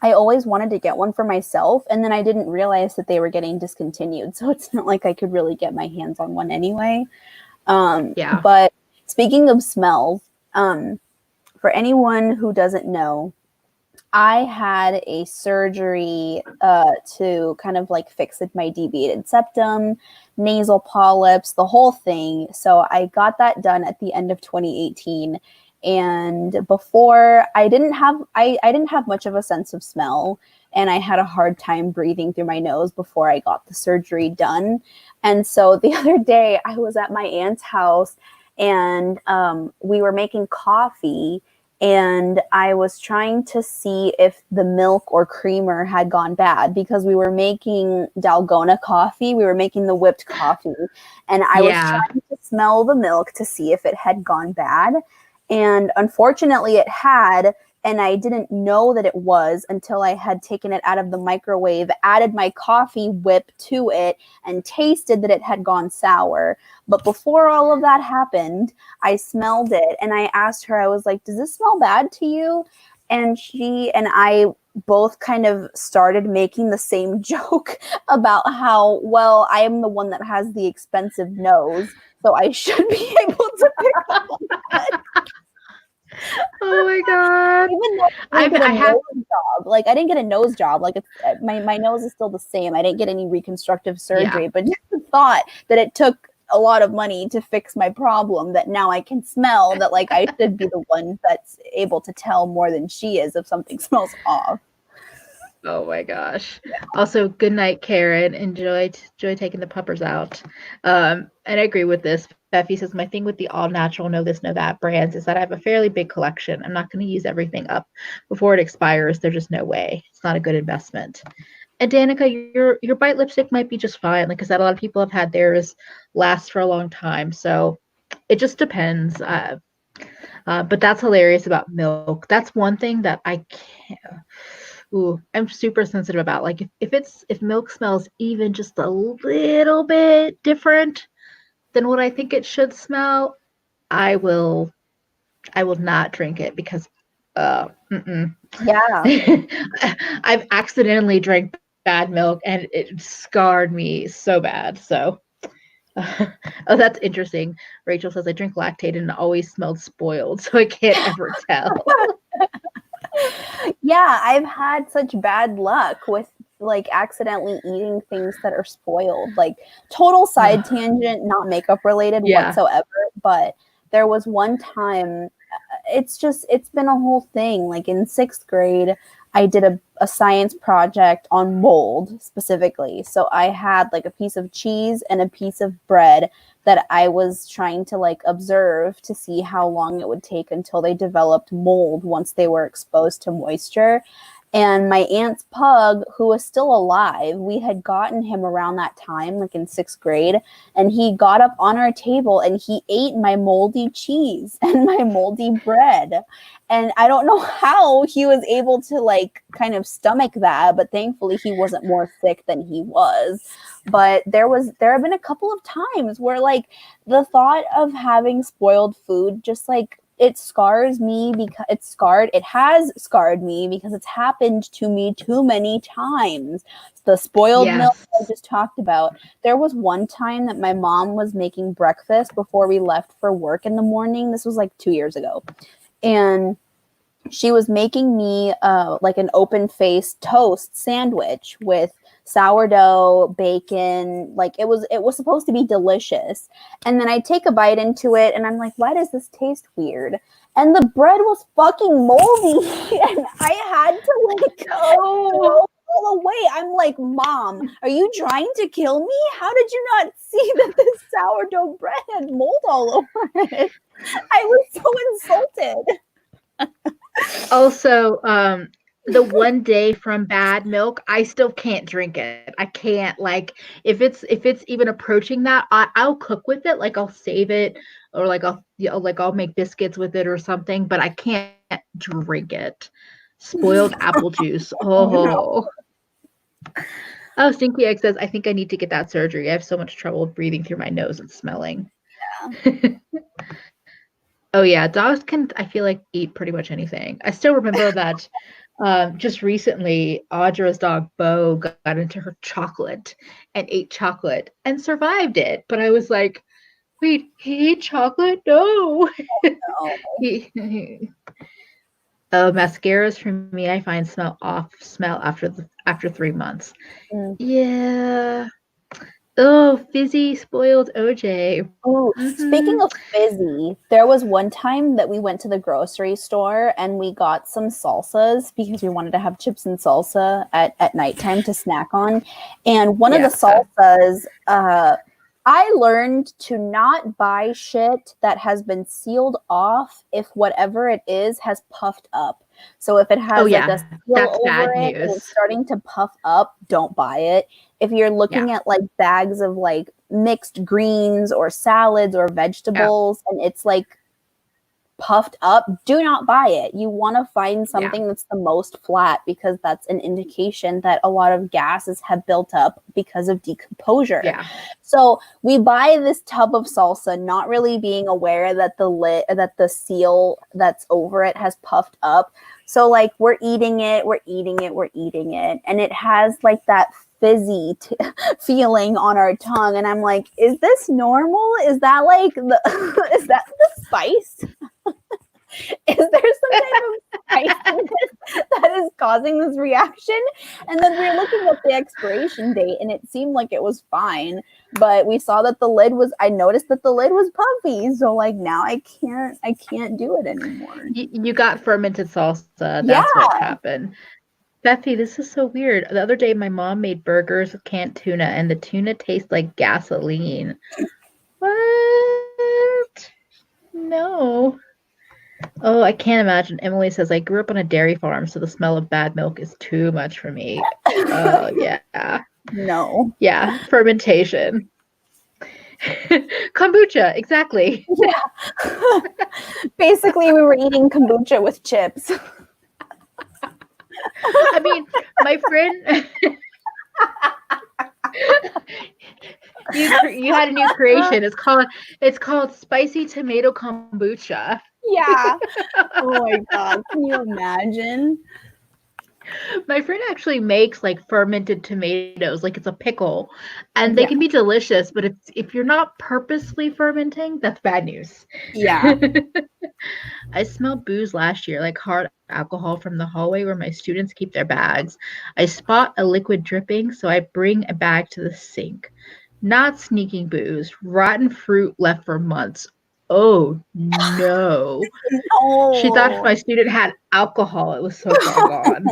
I always wanted to get one for myself, and then I didn't realize that they were getting discontinued, so it's not like I could really get my hands on one anyway. Yeah. But speaking of smells, for anyone who doesn't know, I had a surgery to kind of like fix my deviated septum, nasal polyps, the whole thing. So I got that done at the end of 2018. And before I didn't have much of a sense of smell, and I had a hard time breathing through my nose before I got the surgery done. And so the other day I was at my aunt's house, and we were making coffee, and I was trying to see if the milk or creamer had gone bad, because we were making Dalgona coffee. We were making the whipped coffee, and I was Yeah. trying to smell the milk to see if it had gone bad. And unfortunately it had, and I didn't know that it was until I had taken it out of the microwave, added my coffee whip to it, and tasted that it had gone sour. But before all of that happened, I smelled it, and I asked her, I was like, does this smell bad to you? And she and I both kind of started making the same joke about how, well, I am the one that has the expensive nose, so I should be able to pick up on that. Oh my god. Even though I didn't get a I have nose job, like I didn't get a nose job, like it's, my nose is still the same. I didn't get any reconstructive surgery, yeah. but just the thought that it took a lot of money to fix my problem, that now I can smell, that like I should be the one that's able to tell more than she is if something smells off. Oh my gosh. Also, good night, Karen. Enjoy taking the puppers out. And I agree with this. Beffy says, my thing with the all natural, know this, know that brands is that I have a fairly big collection. I'm not going to use everything up before it expires. There's just no way. It's not a good investment. And Danica, your bite lipstick might be just fine. Like I said, a lot of people have had theirs last for a long time. So it just depends. But that's hilarious about milk. That's one thing that I can't. Ooh, I'm super sensitive about. Like if milk smells even just a little bit different than what I think it should smell, I will not drink it because Yeah. I've accidentally drank bad milk and it scarred me so bad. So oh, that's interesting. Rachel says I drink lactate and it always smelled spoiled, so I can't ever tell. Yeah, I've had such bad luck with like accidentally eating things that are spoiled. Like total side tangent, not makeup related Yeah. whatsoever, but there was one time, it's been a whole thing. Like in 6th grade, I did a science project on mold specifically. So I had like a piece of cheese and a piece of bread that I was trying to like observe to see how long it would take until they developed mold once they were exposed to moisture. And my aunt's pug, who was still alive, we had gotten him around that time, like in 6th grade, and he got up on our table and he ate my moldy cheese and my moldy bread. And I don't know how he was able to like kind of stomach that, but thankfully he wasn't more sick than he was. But there have been a couple of times where like the thought of having spoiled food just like it scars me, because it has scarred me because it's happened to me too many times. The spoiled milk I just talked about. There was one time that my mom was making breakfast before we left for work in the morning. This was like 2 years ago. And she was making me like an open-faced toast sandwich with sourdough, bacon. Like it was supposed to be delicious. And then I take a bite into it and I'm like, why does this taste weird? And the bread was fucking moldy and I had to like throw all away. I'm like, Mom, are you trying to kill me? How did you not see that this sourdough bread had mold all over it? I was so insulted. Also, the one day from bad milk, I still can't drink it. I can't, like, if it's even approaching that, I'll cook with it, like I'll save it, or like I'll make biscuits with it or something, but I can't drink it. Spoiled apple juice. Oh. Oh, Stinky Egg says, I think I need to get that surgery. I have so much trouble breathing through my nose and smelling. Yeah. Oh yeah, dogs can, I feel like, eat pretty much anything. I still remember that just recently, Audra's dog Bo got into her chocolate and ate chocolate and survived it. But I was like, wait, he ate chocolate? No. No. Mascaras for me, I find smell after 3 months. Mm. Yeah. Oh, fizzy spoiled OJ. Oh, speaking Mm-hmm. of fizzy, there was one time that we went to the grocery store and we got some salsas because we wanted to have chips and salsa at nighttime to snack on. And one of the Yeah. salsas, I learned to not buy shit that has been sealed off if whatever it is has puffed up. So if it Oh has like a yeah, seal that's over bad it and it's news. starting to puff up, don't buy it. If you're Yeah. looking at like bags of like mixed greens or salads or Yeah. vegetables and it's like puffed up, do not buy it. You want to find Yeah. something that's the most flat because that's an indication that a lot of gases have built up because of decomposure. Yeah. So we buy this tub of salsa, not really being aware that the seal that's over it has puffed up. So like we're eating it, and it has like that fizzy feeling on our tongue, and I'm like, is this normal? Is that like the is that the spice? Is there some type of spice in this that is causing this reaction? And then we were looking up the expiration date and it seemed like it was fine, but we saw that I noticed that the lid was puffy. So like now I can't do it anymore. You got fermented salsa. Yeah. That's what happened. Beffy, this is so weird. The other day, my mom made burgers with canned tuna, and the tuna tastes like gasoline. What? No. Oh, I can't imagine. Emily says, I grew up on a dairy farm, so the smell of bad milk is too much for me. Oh, yeah. No. Yeah, fermentation. Kombucha, exactly. Yeah. Basically, we were eating kombucha with chips. I mean, my friend, you had a new creation. It's called spicy tomato kombucha. Yeah. Oh my god, can you imagine? My friend actually makes like fermented tomatoes, like it's a pickle, and they Yeah. can be delicious. But if you're not purposely fermenting, that's bad news. Yeah. I smelled booze last year, like hard alcohol from the hallway where my students keep their bags. I spot a liquid dripping, so I bring a bag to the sink. Not sneaking booze, rotten fruit left for months. Oh no. She thought if No. my student had alcohol, it was so far gone.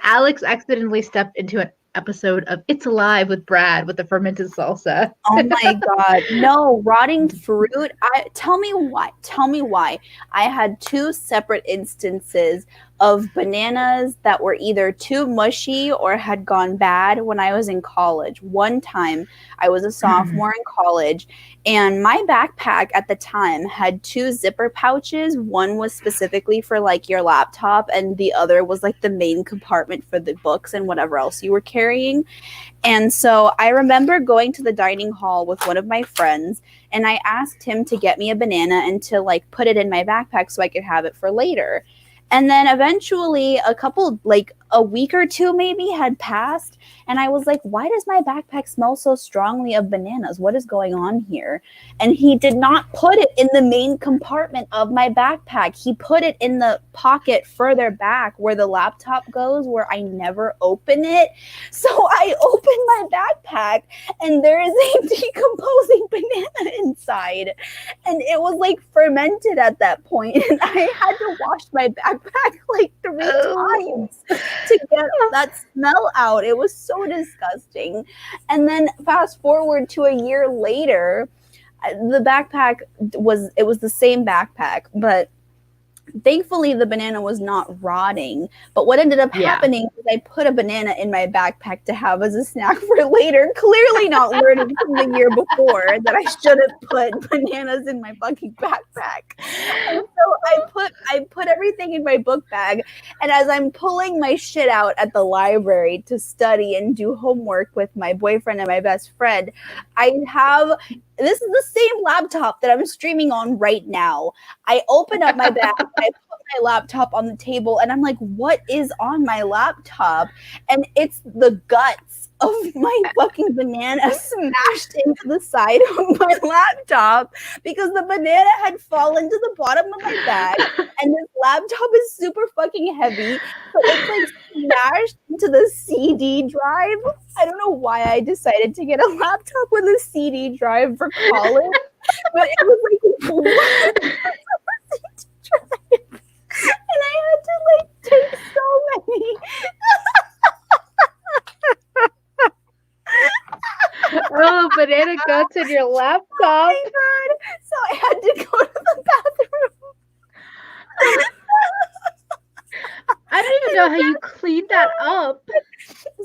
Alex accidentally stepped into an episode of It's Alive with Brad with the fermented salsa. Oh my god. No, rotting fruit. Tell me why. Tell me why. I had two separate instances of bananas that were either too mushy or had gone bad when I was in college. One time, I was a sophomore in college, and my backpack at the time had two zipper pouches. One was specifically for like your laptop, and the other was like the main compartment for the books and whatever else you were carrying. And so I remember going to the dining hall with one of my friends, and I asked him to get me a banana and to like put it in my backpack so I could have it for later. And then eventually like a week or two maybe had passed, and I was like, why does my backpack smell so strongly of bananas? What is going on here? And he did not put it in the main compartment of my backpack. He put it in the pocket further back where the laptop goes, where I never open it. So I opened my backpack and there is a decomposing banana inside, and it was like fermented at that point, and I had to wash my backpack like 3 times to get that smell out. It was so disgusting. And then fast forward to a year later, the backpack was the same backpack, but thankfully the banana was not rotting. But what ended up happening is I put a banana in my backpack to have as a snack for later, clearly not learning from the year before that I shouldn't put bananas in my fucking backpack. And so I put everything in my book bag, and as I'm pulling my shit out at the library to study and do homework with my boyfriend and my best friend, this is the same laptop that I'm streaming on right now. I open up my bag, I put my laptop on the table, and I'm like, what is on my laptop? And it's the guts of my fucking banana smashed into the side of my laptop because the banana had fallen to the bottom of my bag, and this laptop is super fucking heavy, so it's like smashed into the CD drive. I don't know why I decided to get a laptop with a CD drive for college, but it was like one CD drive, and I had to like take so many. Oh, banana guts in your laptop. Oh my God. So I had to go to the bathroom. I don't even know how you cleaned that up.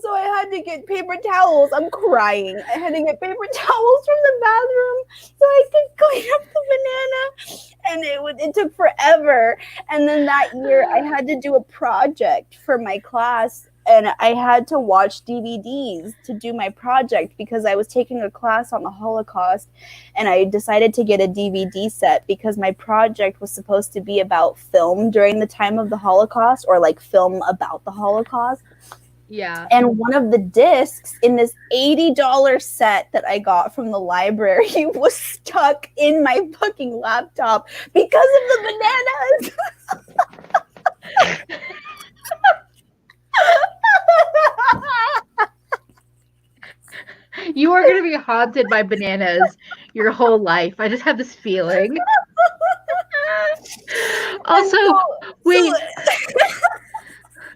So I had to get paper towels. I'm crying. I had to get paper towels from the bathroom so I could clean up the banana. And it took forever. And then that year I had to do a project for my class, and I had to watch DVDs to do my project because I was taking a class on the Holocaust, and I decided to get a DVD set because my project was supposed to be about film during the time of the Holocaust, or like film about the Holocaust. Yeah. And one of the discs in this $80 set that I got from the library was stuck in my fucking laptop because of the bananas. You are going to be haunted by bananas your whole life. I just have this feeling. Also, wait.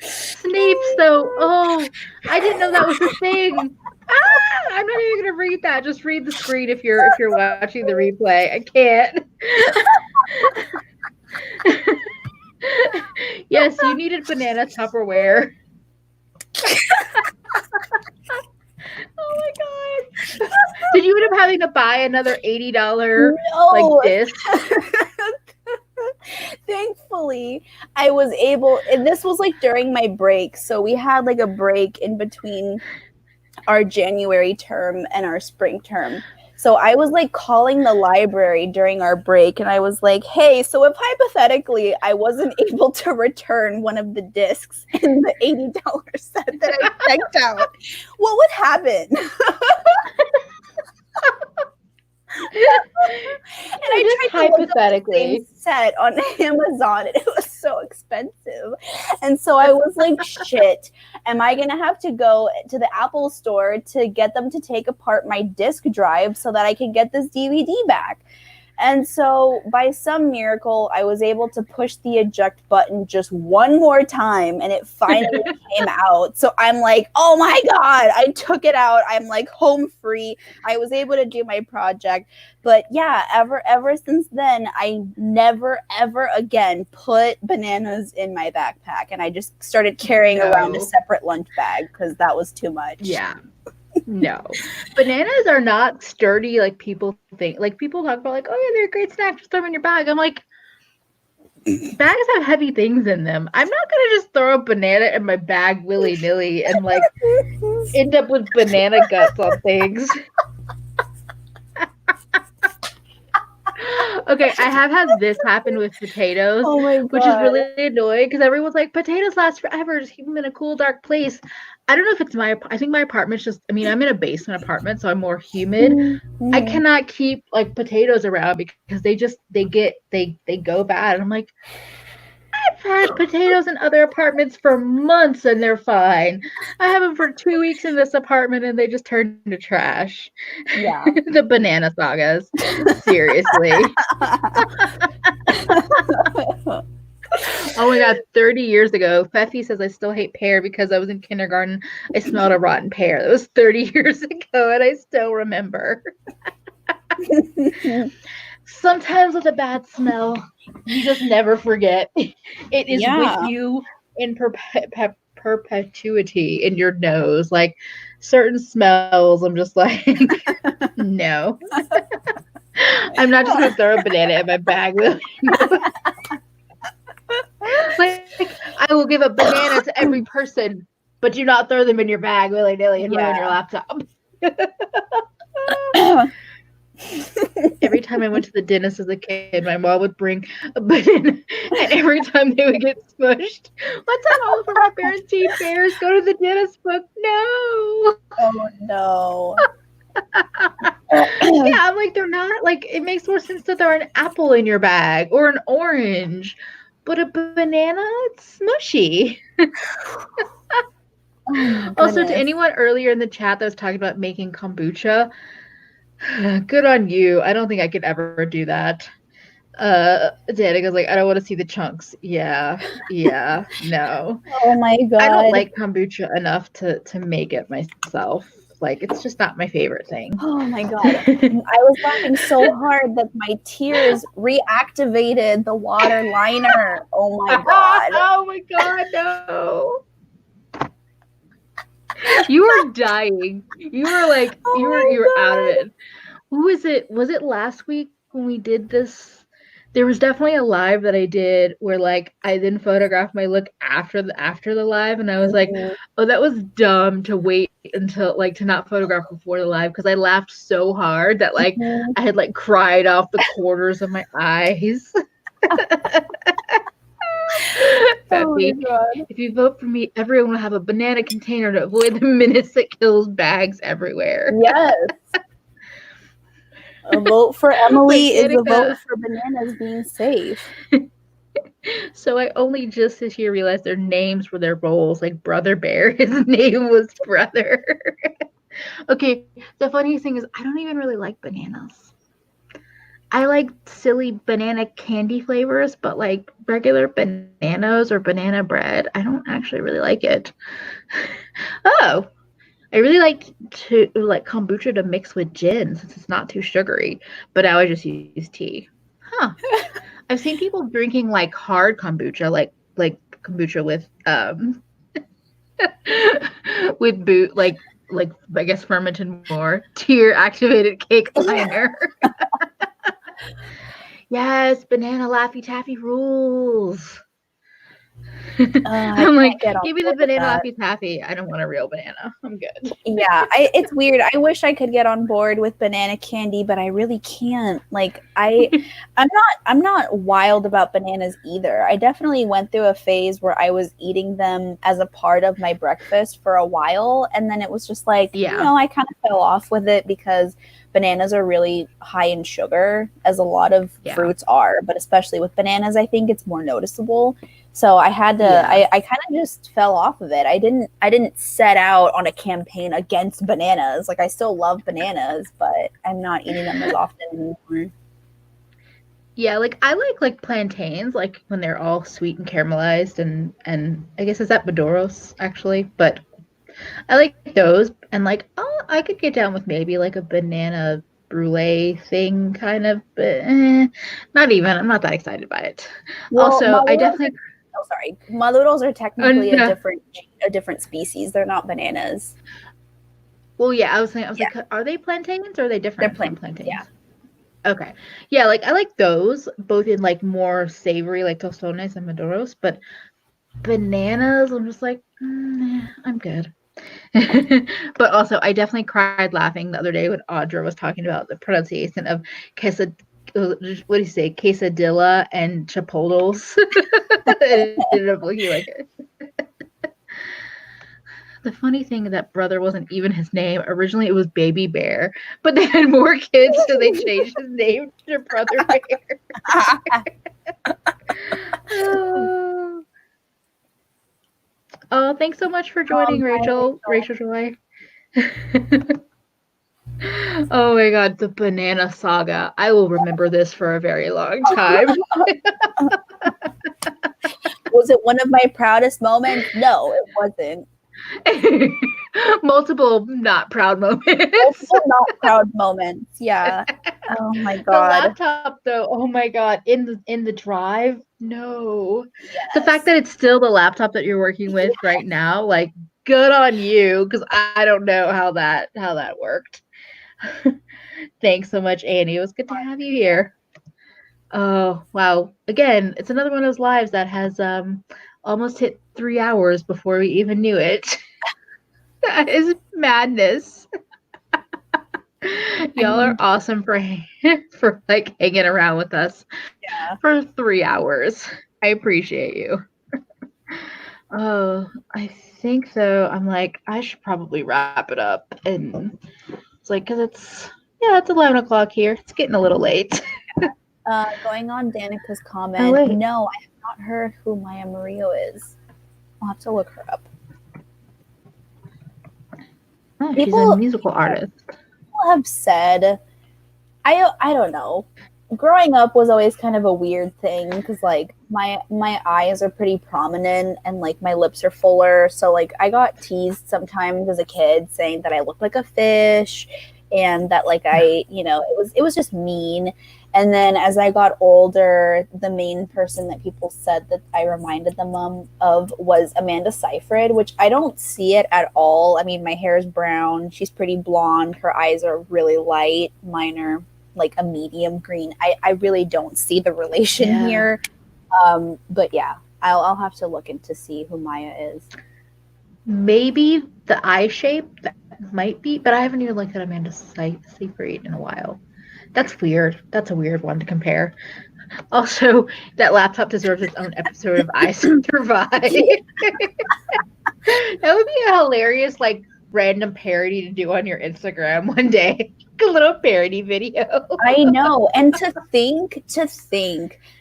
Snapes, though. Oh, I didn't know that was a thing. I'm not even gonna read that. Just read the screen if you're watching the replay. I can't. Yes, you needed banana Tupperware. Oh my God. Did you end up having to buy another $80 like disc? Thankfully, I was able, and this was like during my break. So we had like a break in between our January term and our spring term. So I was like calling the library during our break, and I was like, hey, so if hypothetically I wasn't able to return one of the discs in the $80 set that I checked out, what would happen? And I tried to hypothetically set on Amazon, and it was so expensive. And so I was like, shit, am I gonna have to go to the Apple store to get them to take apart my disk drive so that I can get this DVD back? And so by some miracle, I was able to push the eject button just one more time, and it finally came out. So I'm like, oh my God, I took it out. I'm like home free. I was able to do my project. But yeah, ever since then, I never, ever again put bananas in my backpack. And I just started carrying around a separate lunch bag because that was too much. Yeah. No, bananas are not sturdy like people think. Like people talk about, like, oh yeah, they're a great snack. Just throw them in your bag. I'm like, bags have heavy things in them. I'm not gonna just throw a banana in my bag willy nilly and like end up with banana guts on things. Okay, I have had this happen with potatoes, which is really annoying because everyone's like, potatoes last forever. Just keep them in a cool, dark place. I don't know if it's I think my apartment's just, I mean, I'm in a basement apartment, so I'm more humid. Mm-hmm. I cannot keep like potatoes around because they go bad. And I'm like, I've had potatoes in other apartments for months and they're fine. I have them for 2 weeks in this apartment and they just turn to trash. Yeah. The banana sagas. Seriously. Oh my God, 30 years ago, Feffy says I still hate pear because I was in kindergarten. I smelled a rotten pear. That was 30 years ago and I still remember. Sometimes with a bad smell, you just never forget. It is with you in perpetuity in your nose. Like certain smells, I'm just like, no. I'm not just going to throw a banana in my bag. Like, I will give a banana to every person, but do not throw them in your bag willy-nilly and ruin your laptop. every time I went to the dentist as a kid, my mom would bring a banana, and every time they would get smushed, let's have all of our parents' teeth bears go to the dentist book. No. Oh no. Yeah, I'm like, they're not, like, it makes more sense that they're an apple in your bag or an orange, but a banana, it's smushy. Oh my Also, to goodness. anyone earlier in the chat that was talking about making kombucha, good on you. I don't think I could ever do that. Danica was like, I don't want to see the chunks. Yeah, no. Oh my I don't god. like kombucha enough to make it myself. Like, it's just not my favorite thing. Oh my god. I was laughing so hard that my tears reactivated the water liner. Oh my god. Oh my god, no. You were dying. You were like, you were out of it. Who was it? Was it last week when we did this? There was definitely a live that I did where like I then photographed my look after the live, and I was like, oh, that was dumb to wait until like to not photograph before the live because I laughed so hard that like I had like cried off the corners of my eyes. Peppy, if you vote for me, everyone will have a banana container to avoid the menace that kills bags everywhere. Yes. A vote for Emily Like, is a vote for bananas being safe. So I only just this year realized their names were their roles. Like Brother Bear, his name was Brother. Okay, the funniest thing is I don't even really like bananas. I like silly banana candy flavors, but like regular bananas or banana bread, I don't actually really like it. Oh, I really like kombucha to mix with gin since it's not too sugary, but now I just use tea. Huh. I've seen people drinking like hard kombucha, like kombucha with with like I guess fermented more tear activated cake liner. Yes, banana Laffy Taffy rules. I'm like, give me the banana Laffy Taffy. I don't want a real banana. I'm good. Yeah, it's weird. I wish I could get on board with banana candy, but I really can't. Like, I'm not wild about bananas either. I definitely went through a phase where I was eating them as a part of my breakfast for a while, and then it was just like, you know, I kind of fell off with it because bananas are really high in sugar, as a lot of fruits are, but especially with bananas, I think it's more noticeable. So I had to, I kind of just fell off of it. I didn't set out on a campaign against bananas. Like, I still love bananas, but I'm not eating them as often anymore. Yeah, like I like plantains, like when they're all sweet and caramelized, and I guess is that Maduros actually, but I like those, and like, oh, I could get down with maybe like a banana brulee thing, kind of, but not even. I'm not that excited by it. Well, also, I definitely. Oh, sorry. Maduros are technically a different species. They're not bananas. Well, yeah, I was like, are they plantains or are they different from plantains? Yeah. Okay. Yeah, like I like those both in like more savory, like tostones and maduros, but bananas, I'm just like, I'm good. But also, I definitely cried laughing the other day when Audra was talking about the pronunciation of what do you say, quesadilla and chipotles. It ended up looking like it. The funny thing is that Brother wasn't even his name. Originally, it was Baby Bear, but they had more kids, so they changed his name to Brother Bear. Oh, thanks so much for joining, Rachel. Rachel Joy. Oh my god, the banana saga. I will remember this for a very long time. Was it one of my proudest moments? No, it wasn't. Multiple not proud moments. Multiple not proud moments. Yeah. Oh my god. The laptop though, oh my god, in the drive, no. Yes. The fact that it's still the laptop that you're working with right now, like, good on you, because I don't know how that worked. Thanks so much, Annie. It was good to have you here. Oh wow! Again, it's another one of those lives that has almost hit 3 hours before we even knew it. That is madness. Y'all are awesome for like hanging around with us for 3 hours. I appreciate you. Oh, I think so. I'm like, I should probably wrap it up. And it's like, because it's 11 o'clock here. It's getting a little late. Going on Danica's Oh, comment, wait. no, I have not heard who Maya Murillo is. I'll have to look her up. Oh, she's a musical artist. People have said, I don't know. Growing up was always kind of a weird thing because like my eyes are pretty prominent and like my lips are fuller, so like I got teased sometimes as a kid saying that I looked like a fish and that like I, you know, it was just mean. And then as I got older, the main person that people said that I reminded them of was Amanda Seyfried, which I don't see it at all. I mean, my hair is brown, she's pretty blonde, her eyes are really light, mine are like a medium green. I really don't see the relation here. But yeah, I'll have to look into see who Maya is. Maybe the eye shape, that might be, but I haven't even looked at Amanda Seyfried in a while. That's weird. That's a weird one to compare. Also, that laptop deserves its own episode of I Survive. That would be a hilarious, like, random parody to do on your Instagram one day. A little parody video. I know. And to think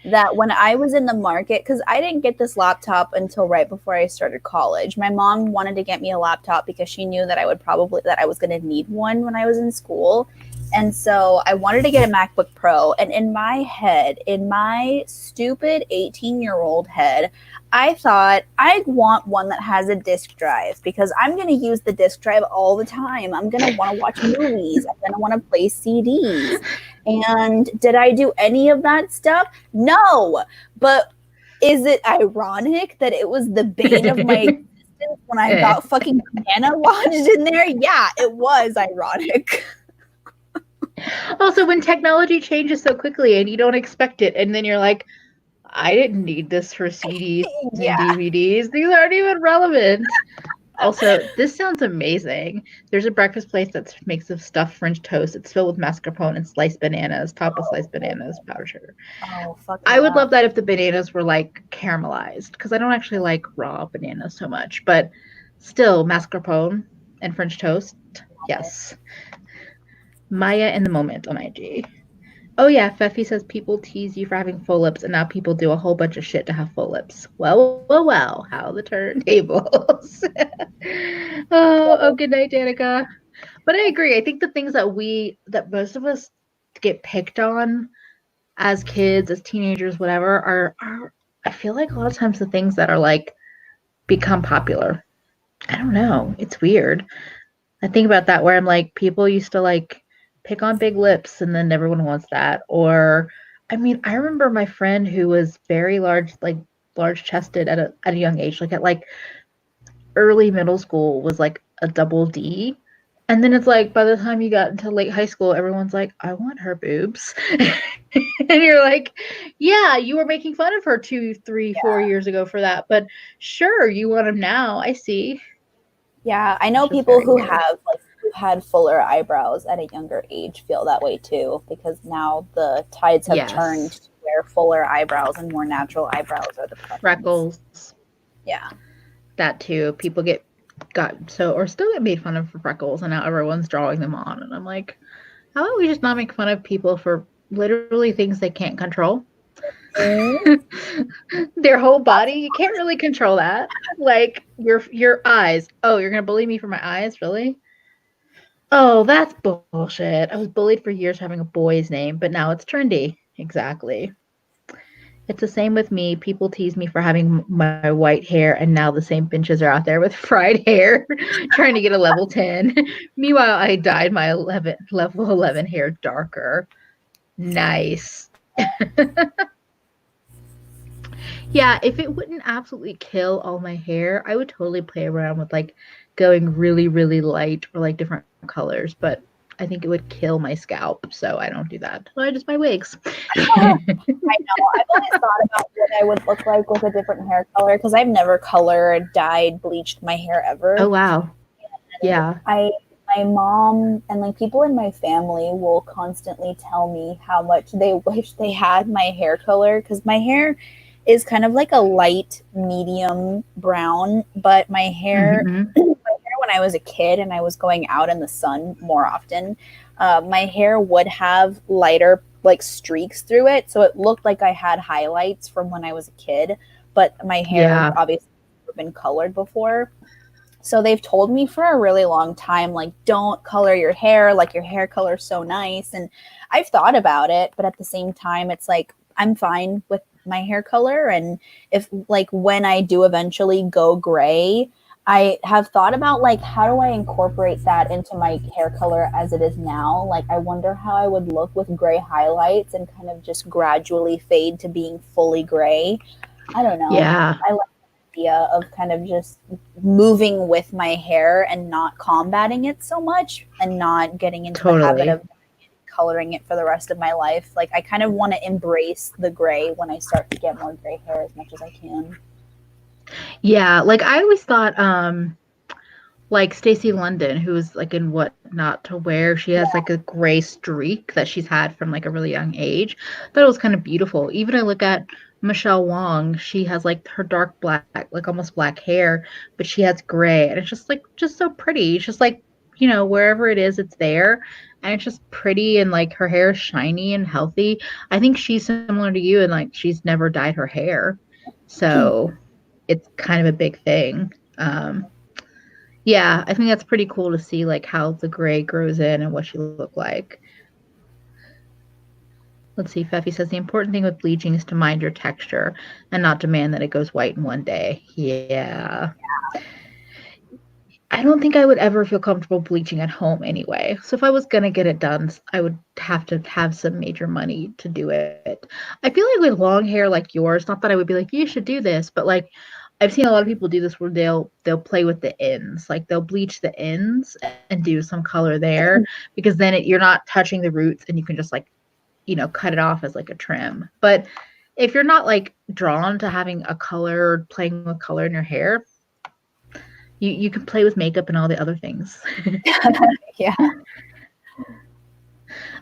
that when I was in the market, because I didn't get this laptop until right before I started college. My mom wanted to get me a laptop because she knew that I was going to need one when I was in school. And so I wanted to get a MacBook Pro. And in my head, in my stupid 18-year-old head, I thought I'd want one that has a disk drive because I'm going to use the disk drive all the time. I'm going to want to watch movies. I'm going to want to play CDs. And did I do any of that stuff? No. But is it ironic that it was the bane of my existence when I got fucking banana lodged in there? Yeah, it was ironic. Also, when technology changes so quickly and you don't expect it, and then you're like, I didn't need this for CDs and DVDs. These aren't even relevant. Also, this sounds amazing. There's a breakfast place that makes of stuffed French toast. It's filled with mascarpone and sliced bananas, topped with sliced bananas, powdered sugar. Oh, fuck I would love that if the bananas were like caramelized, because I don't actually like raw bananas so much. But still, mascarpone and French toast, yes. Maya in the moment on IG. Oh yeah, Feffy says people tease you for having full lips, and now people do a whole bunch of shit to have full lips. Well, how the turntables. oh, good night, Danica. But I agree. I think the things that most of us get picked on as kids, as teenagers, whatever, are I feel like a lot of times the things that are like become popular. I don't know. It's weird. I think about that where I'm like, people used to like pick on big lips and then everyone wants that. Or, I mean, I remember my friend who was very large chested at a young age, like at like early middle school was like a double D. And then it's like by the time you got into late high school, everyone's like, I want her boobs. And you're like, yeah, you were making fun of her 2, 3, 4 years ago for that. But sure, you want them now. I see. Yeah, I know people who have like who had fuller eyebrows at a younger age feel that way too, because now the tides have turned to where fuller eyebrows and more natural eyebrows are the preference. Freckles. Yeah. That too. People still get made fun of for freckles, and now everyone's drawing them on. And I'm like, how about we just not make fun of people for literally things they can't control? Their whole body, you can't really control that. Like your eyes. Oh, you're gonna bully me for my eyes, really? Oh, that's bullshit. I was bullied for years for having a boy's name, but now it's trendy. Exactly. It's the same with me. People tease me for having my white hair, and now the same bitches are out there with fried hair trying to get a level 10. Meanwhile, I dyed my level 11 hair darker. Nice. Yeah, if it wouldn't absolutely kill all my hair, I would totally play around with like going really, really light or like different colors, but I think it would kill my scalp, so I don't do that. So I just buy wigs. I know. I've always thought about what I would look like with a different hair color because I've never colored, dyed, bleached my hair ever. Oh wow. Yeah. My my mom and like people in my family will constantly tell me how much they wish they had my hair color, because my hair is kind of like a light medium brown, but my hair, Mm-hmm. when I was a kid and I was going out in the sun more often, my hair would have lighter like streaks through it, so it looked like I had highlights from when I was a kid, but my hair Yeah, obviously been colored before. So they've told me for a really long time, like, don't color your hair, like your hair color's so nice. And I've thought about it, but at the same time, it's like I'm fine with my hair color. And if like when I do eventually go gray, I have thought about like how do I incorporate that into my hair color as it is now? Like I wonder how I would look with gray highlights and kind of just gradually fade to being fully gray. I don't know. yeah, I like the idea of kind of just moving with my hair and not combating it so much and not getting into the habit totally. of coloring it for the rest of my life. Like I kind of want to embrace the gray when I start to get more gray hair as much as I can. Yeah, like I always thought, like Stacey London, who's like in What Not to Wear, she has like a gray streak that she's had from like a really young age. That was kind of beautiful. Even I look at Michelle Wong, she has like her dark black, like almost black hair, but she has gray, and it's just like just so pretty. It's just like, wherever it is, it's there. And it's just pretty, and like her hair is shiny and healthy. I think she's similar to you, and like she's never dyed her hair. So it's kind of a big thing. Yeah, I think that's pretty cool to see like how the gray grows in and what she look like. Let's see, Feffy says the important thing with bleaching is to mind your texture and not demand that it goes white in one day. Yeah. I don't think I would ever feel comfortable bleaching at home anyway. So if I was gonna get it done, I would have to have some major money to do it. I feel like with long hair like yours, not that I would be like, you should do this, but like I've seen a lot of people do this where they'll play with the ends, like they'll bleach the ends and do some color there because then you're not touching the roots and you can just like, cut it off as like a trim. But if you're not like drawn to having a color, playing with color in your hair, you can play with makeup and all the other things. Yeah.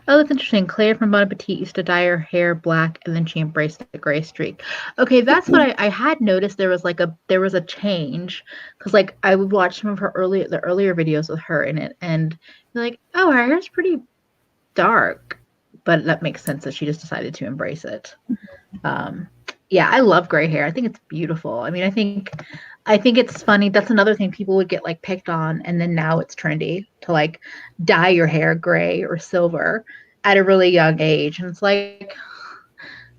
Oh, that's interesting. Claire from Bon Appetit used to dye her hair black and then she embraced the gray streak. Okay, that's what I had noticed. There was a change because like I would watch some of the earlier videos with her in it, and you're like, oh, her hair's pretty dark, but that makes sense that she just decided to embrace it. Um, yeah, I love gray hair. I think it's beautiful. I mean, I think it's funny. That's another thing people would get like picked on, and then now it's trendy to like dye your hair gray or silver at a really young age. And it's like,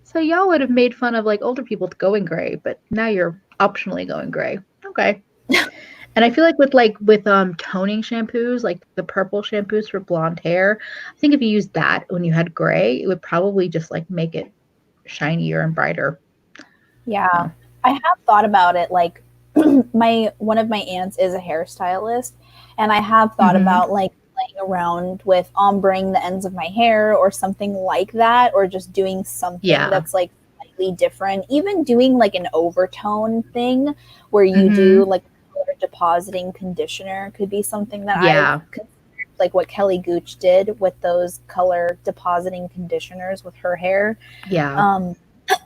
so y'all would have made fun of like older people going gray, but now you're optionally going gray. Okay. And I feel like with toning shampoos, like the purple shampoos for blonde hair, I think if you used that when you had gray, it would probably just like make it shinier and brighter. Yeah. So, I have thought about it like my one of my aunts is a hairstylist, and I have thought hmm about like playing around with ombreing the ends of my hair or something like that, or just doing something yeah. that's like slightly different. Even doing like an overtone thing where you do hmm like color depositing conditioner could be something that I've Yeah. like what Kelly Gooch did with those color depositing conditioners with her hair. Yeah. Um,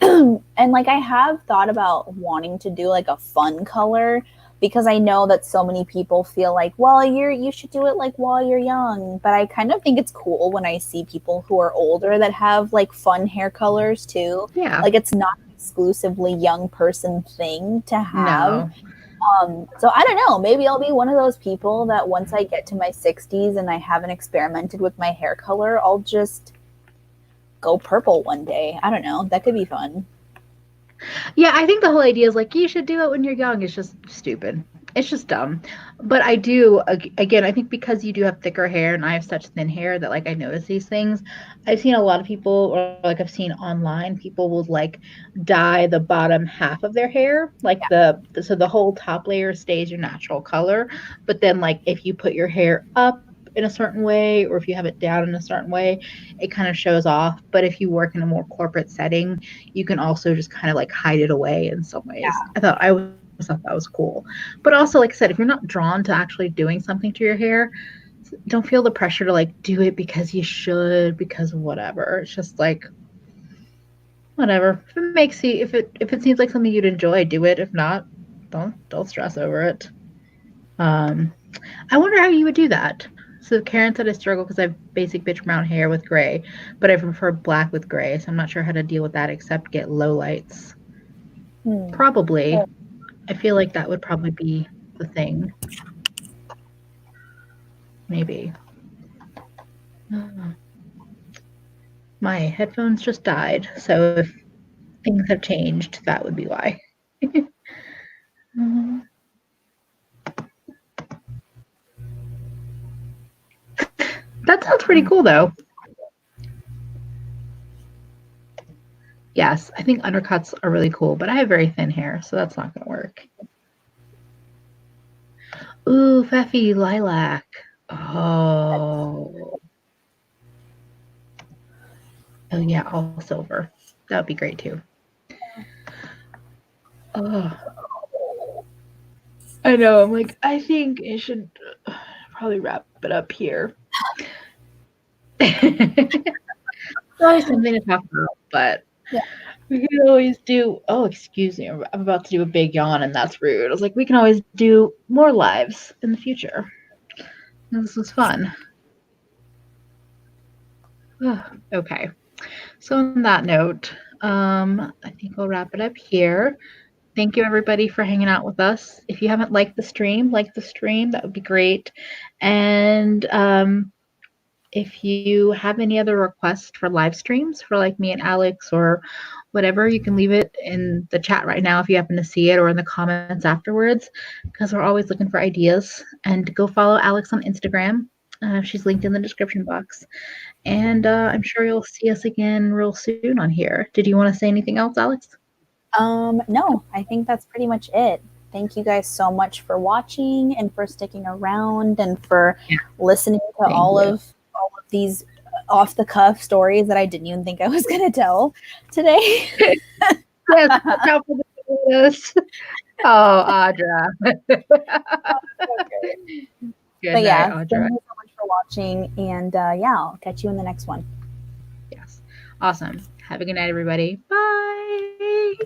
and like I have thought about wanting to do like a fun color, because I know that so many people feel like, well, you should do it like while you're young, but I kind of think it's cool when I see people who are older that have like fun hair colors too. Yeah. Like it's not an exclusively young person thing to have. No. So I don't know, maybe I'll be one of those people that once I get to my 60s and I haven't experimented with my hair color, I'll just go purple one day. I don't know. That could be fun. Yeah, I think the whole idea is like you should do it when you're young is just stupid. It's just dumb. But I do again, I think because you do have thicker hair and I have such thin hair that like I notice these things. I've seen a lot of people or like I've seen online people will like dye the bottom half of their hair, like so the whole top layer stays your natural color, but then like if you put your hair up in a certain way or if you have it down in a certain way, it kind of shows off. But if you work in a more corporate setting, you can also just kind of like hide it away in some ways. I always thought that was cool. But also, like I said, if you're not drawn to actually doing something to your hair, don't feel the pressure to like do it because you should, because of whatever. It's just like whatever. If it makes you, if it seems like something you'd enjoy, do it. If not, don't stress over it. Um, I wonder how you would do that. So Karen said I struggle because I have basic bitch brown hair with gray, but I prefer black with gray, so I'm not sure how to deal with that except get low lights. Probably. I feel like that would probably be the thing. Maybe. My headphones just died, so if things have changed, that would be why. That sounds pretty cool, though. Yes, I think undercuts are really cool, but I have very thin hair, so that's not going to work. Ooh, Pfeffy, lilac. Oh. Oh, yeah, all silver. That would be great, too. Oh. I know, I'm like, I think it should probably wrap it up here. There's always something to talk about, but Yeah. we can always do. Oh, excuse me. I'm about to do a big yawn, and that's rude. I was like, we can always do more lives in the future. This was fun. Okay. So on that note, I think we'll wrap it up here. Thank you everybody for hanging out with us. If you haven't liked the stream, like the stream. That would be great. And if you have any other requests for live streams for like me and Alex or whatever, you can leave it in the chat right now if you happen to see it, or in the comments afterwards, because we're always looking for ideas. And go follow Alex on Instagram. She's linked in the description box. And I'm sure you'll see us again real soon on here. Did you want to say anything else, Alex? No, I think that's pretty much it. Thank you guys so much for watching and for sticking around and for listening to all of these off the cuff stories that I didn't even think I was going to tell today. Yes, how for this. Oh, Audra. Good Night, yeah, Audra. thank you so much for watching, and yeah, I'll catch you in the next one. Yes, awesome. Have a good night, everybody. Bye.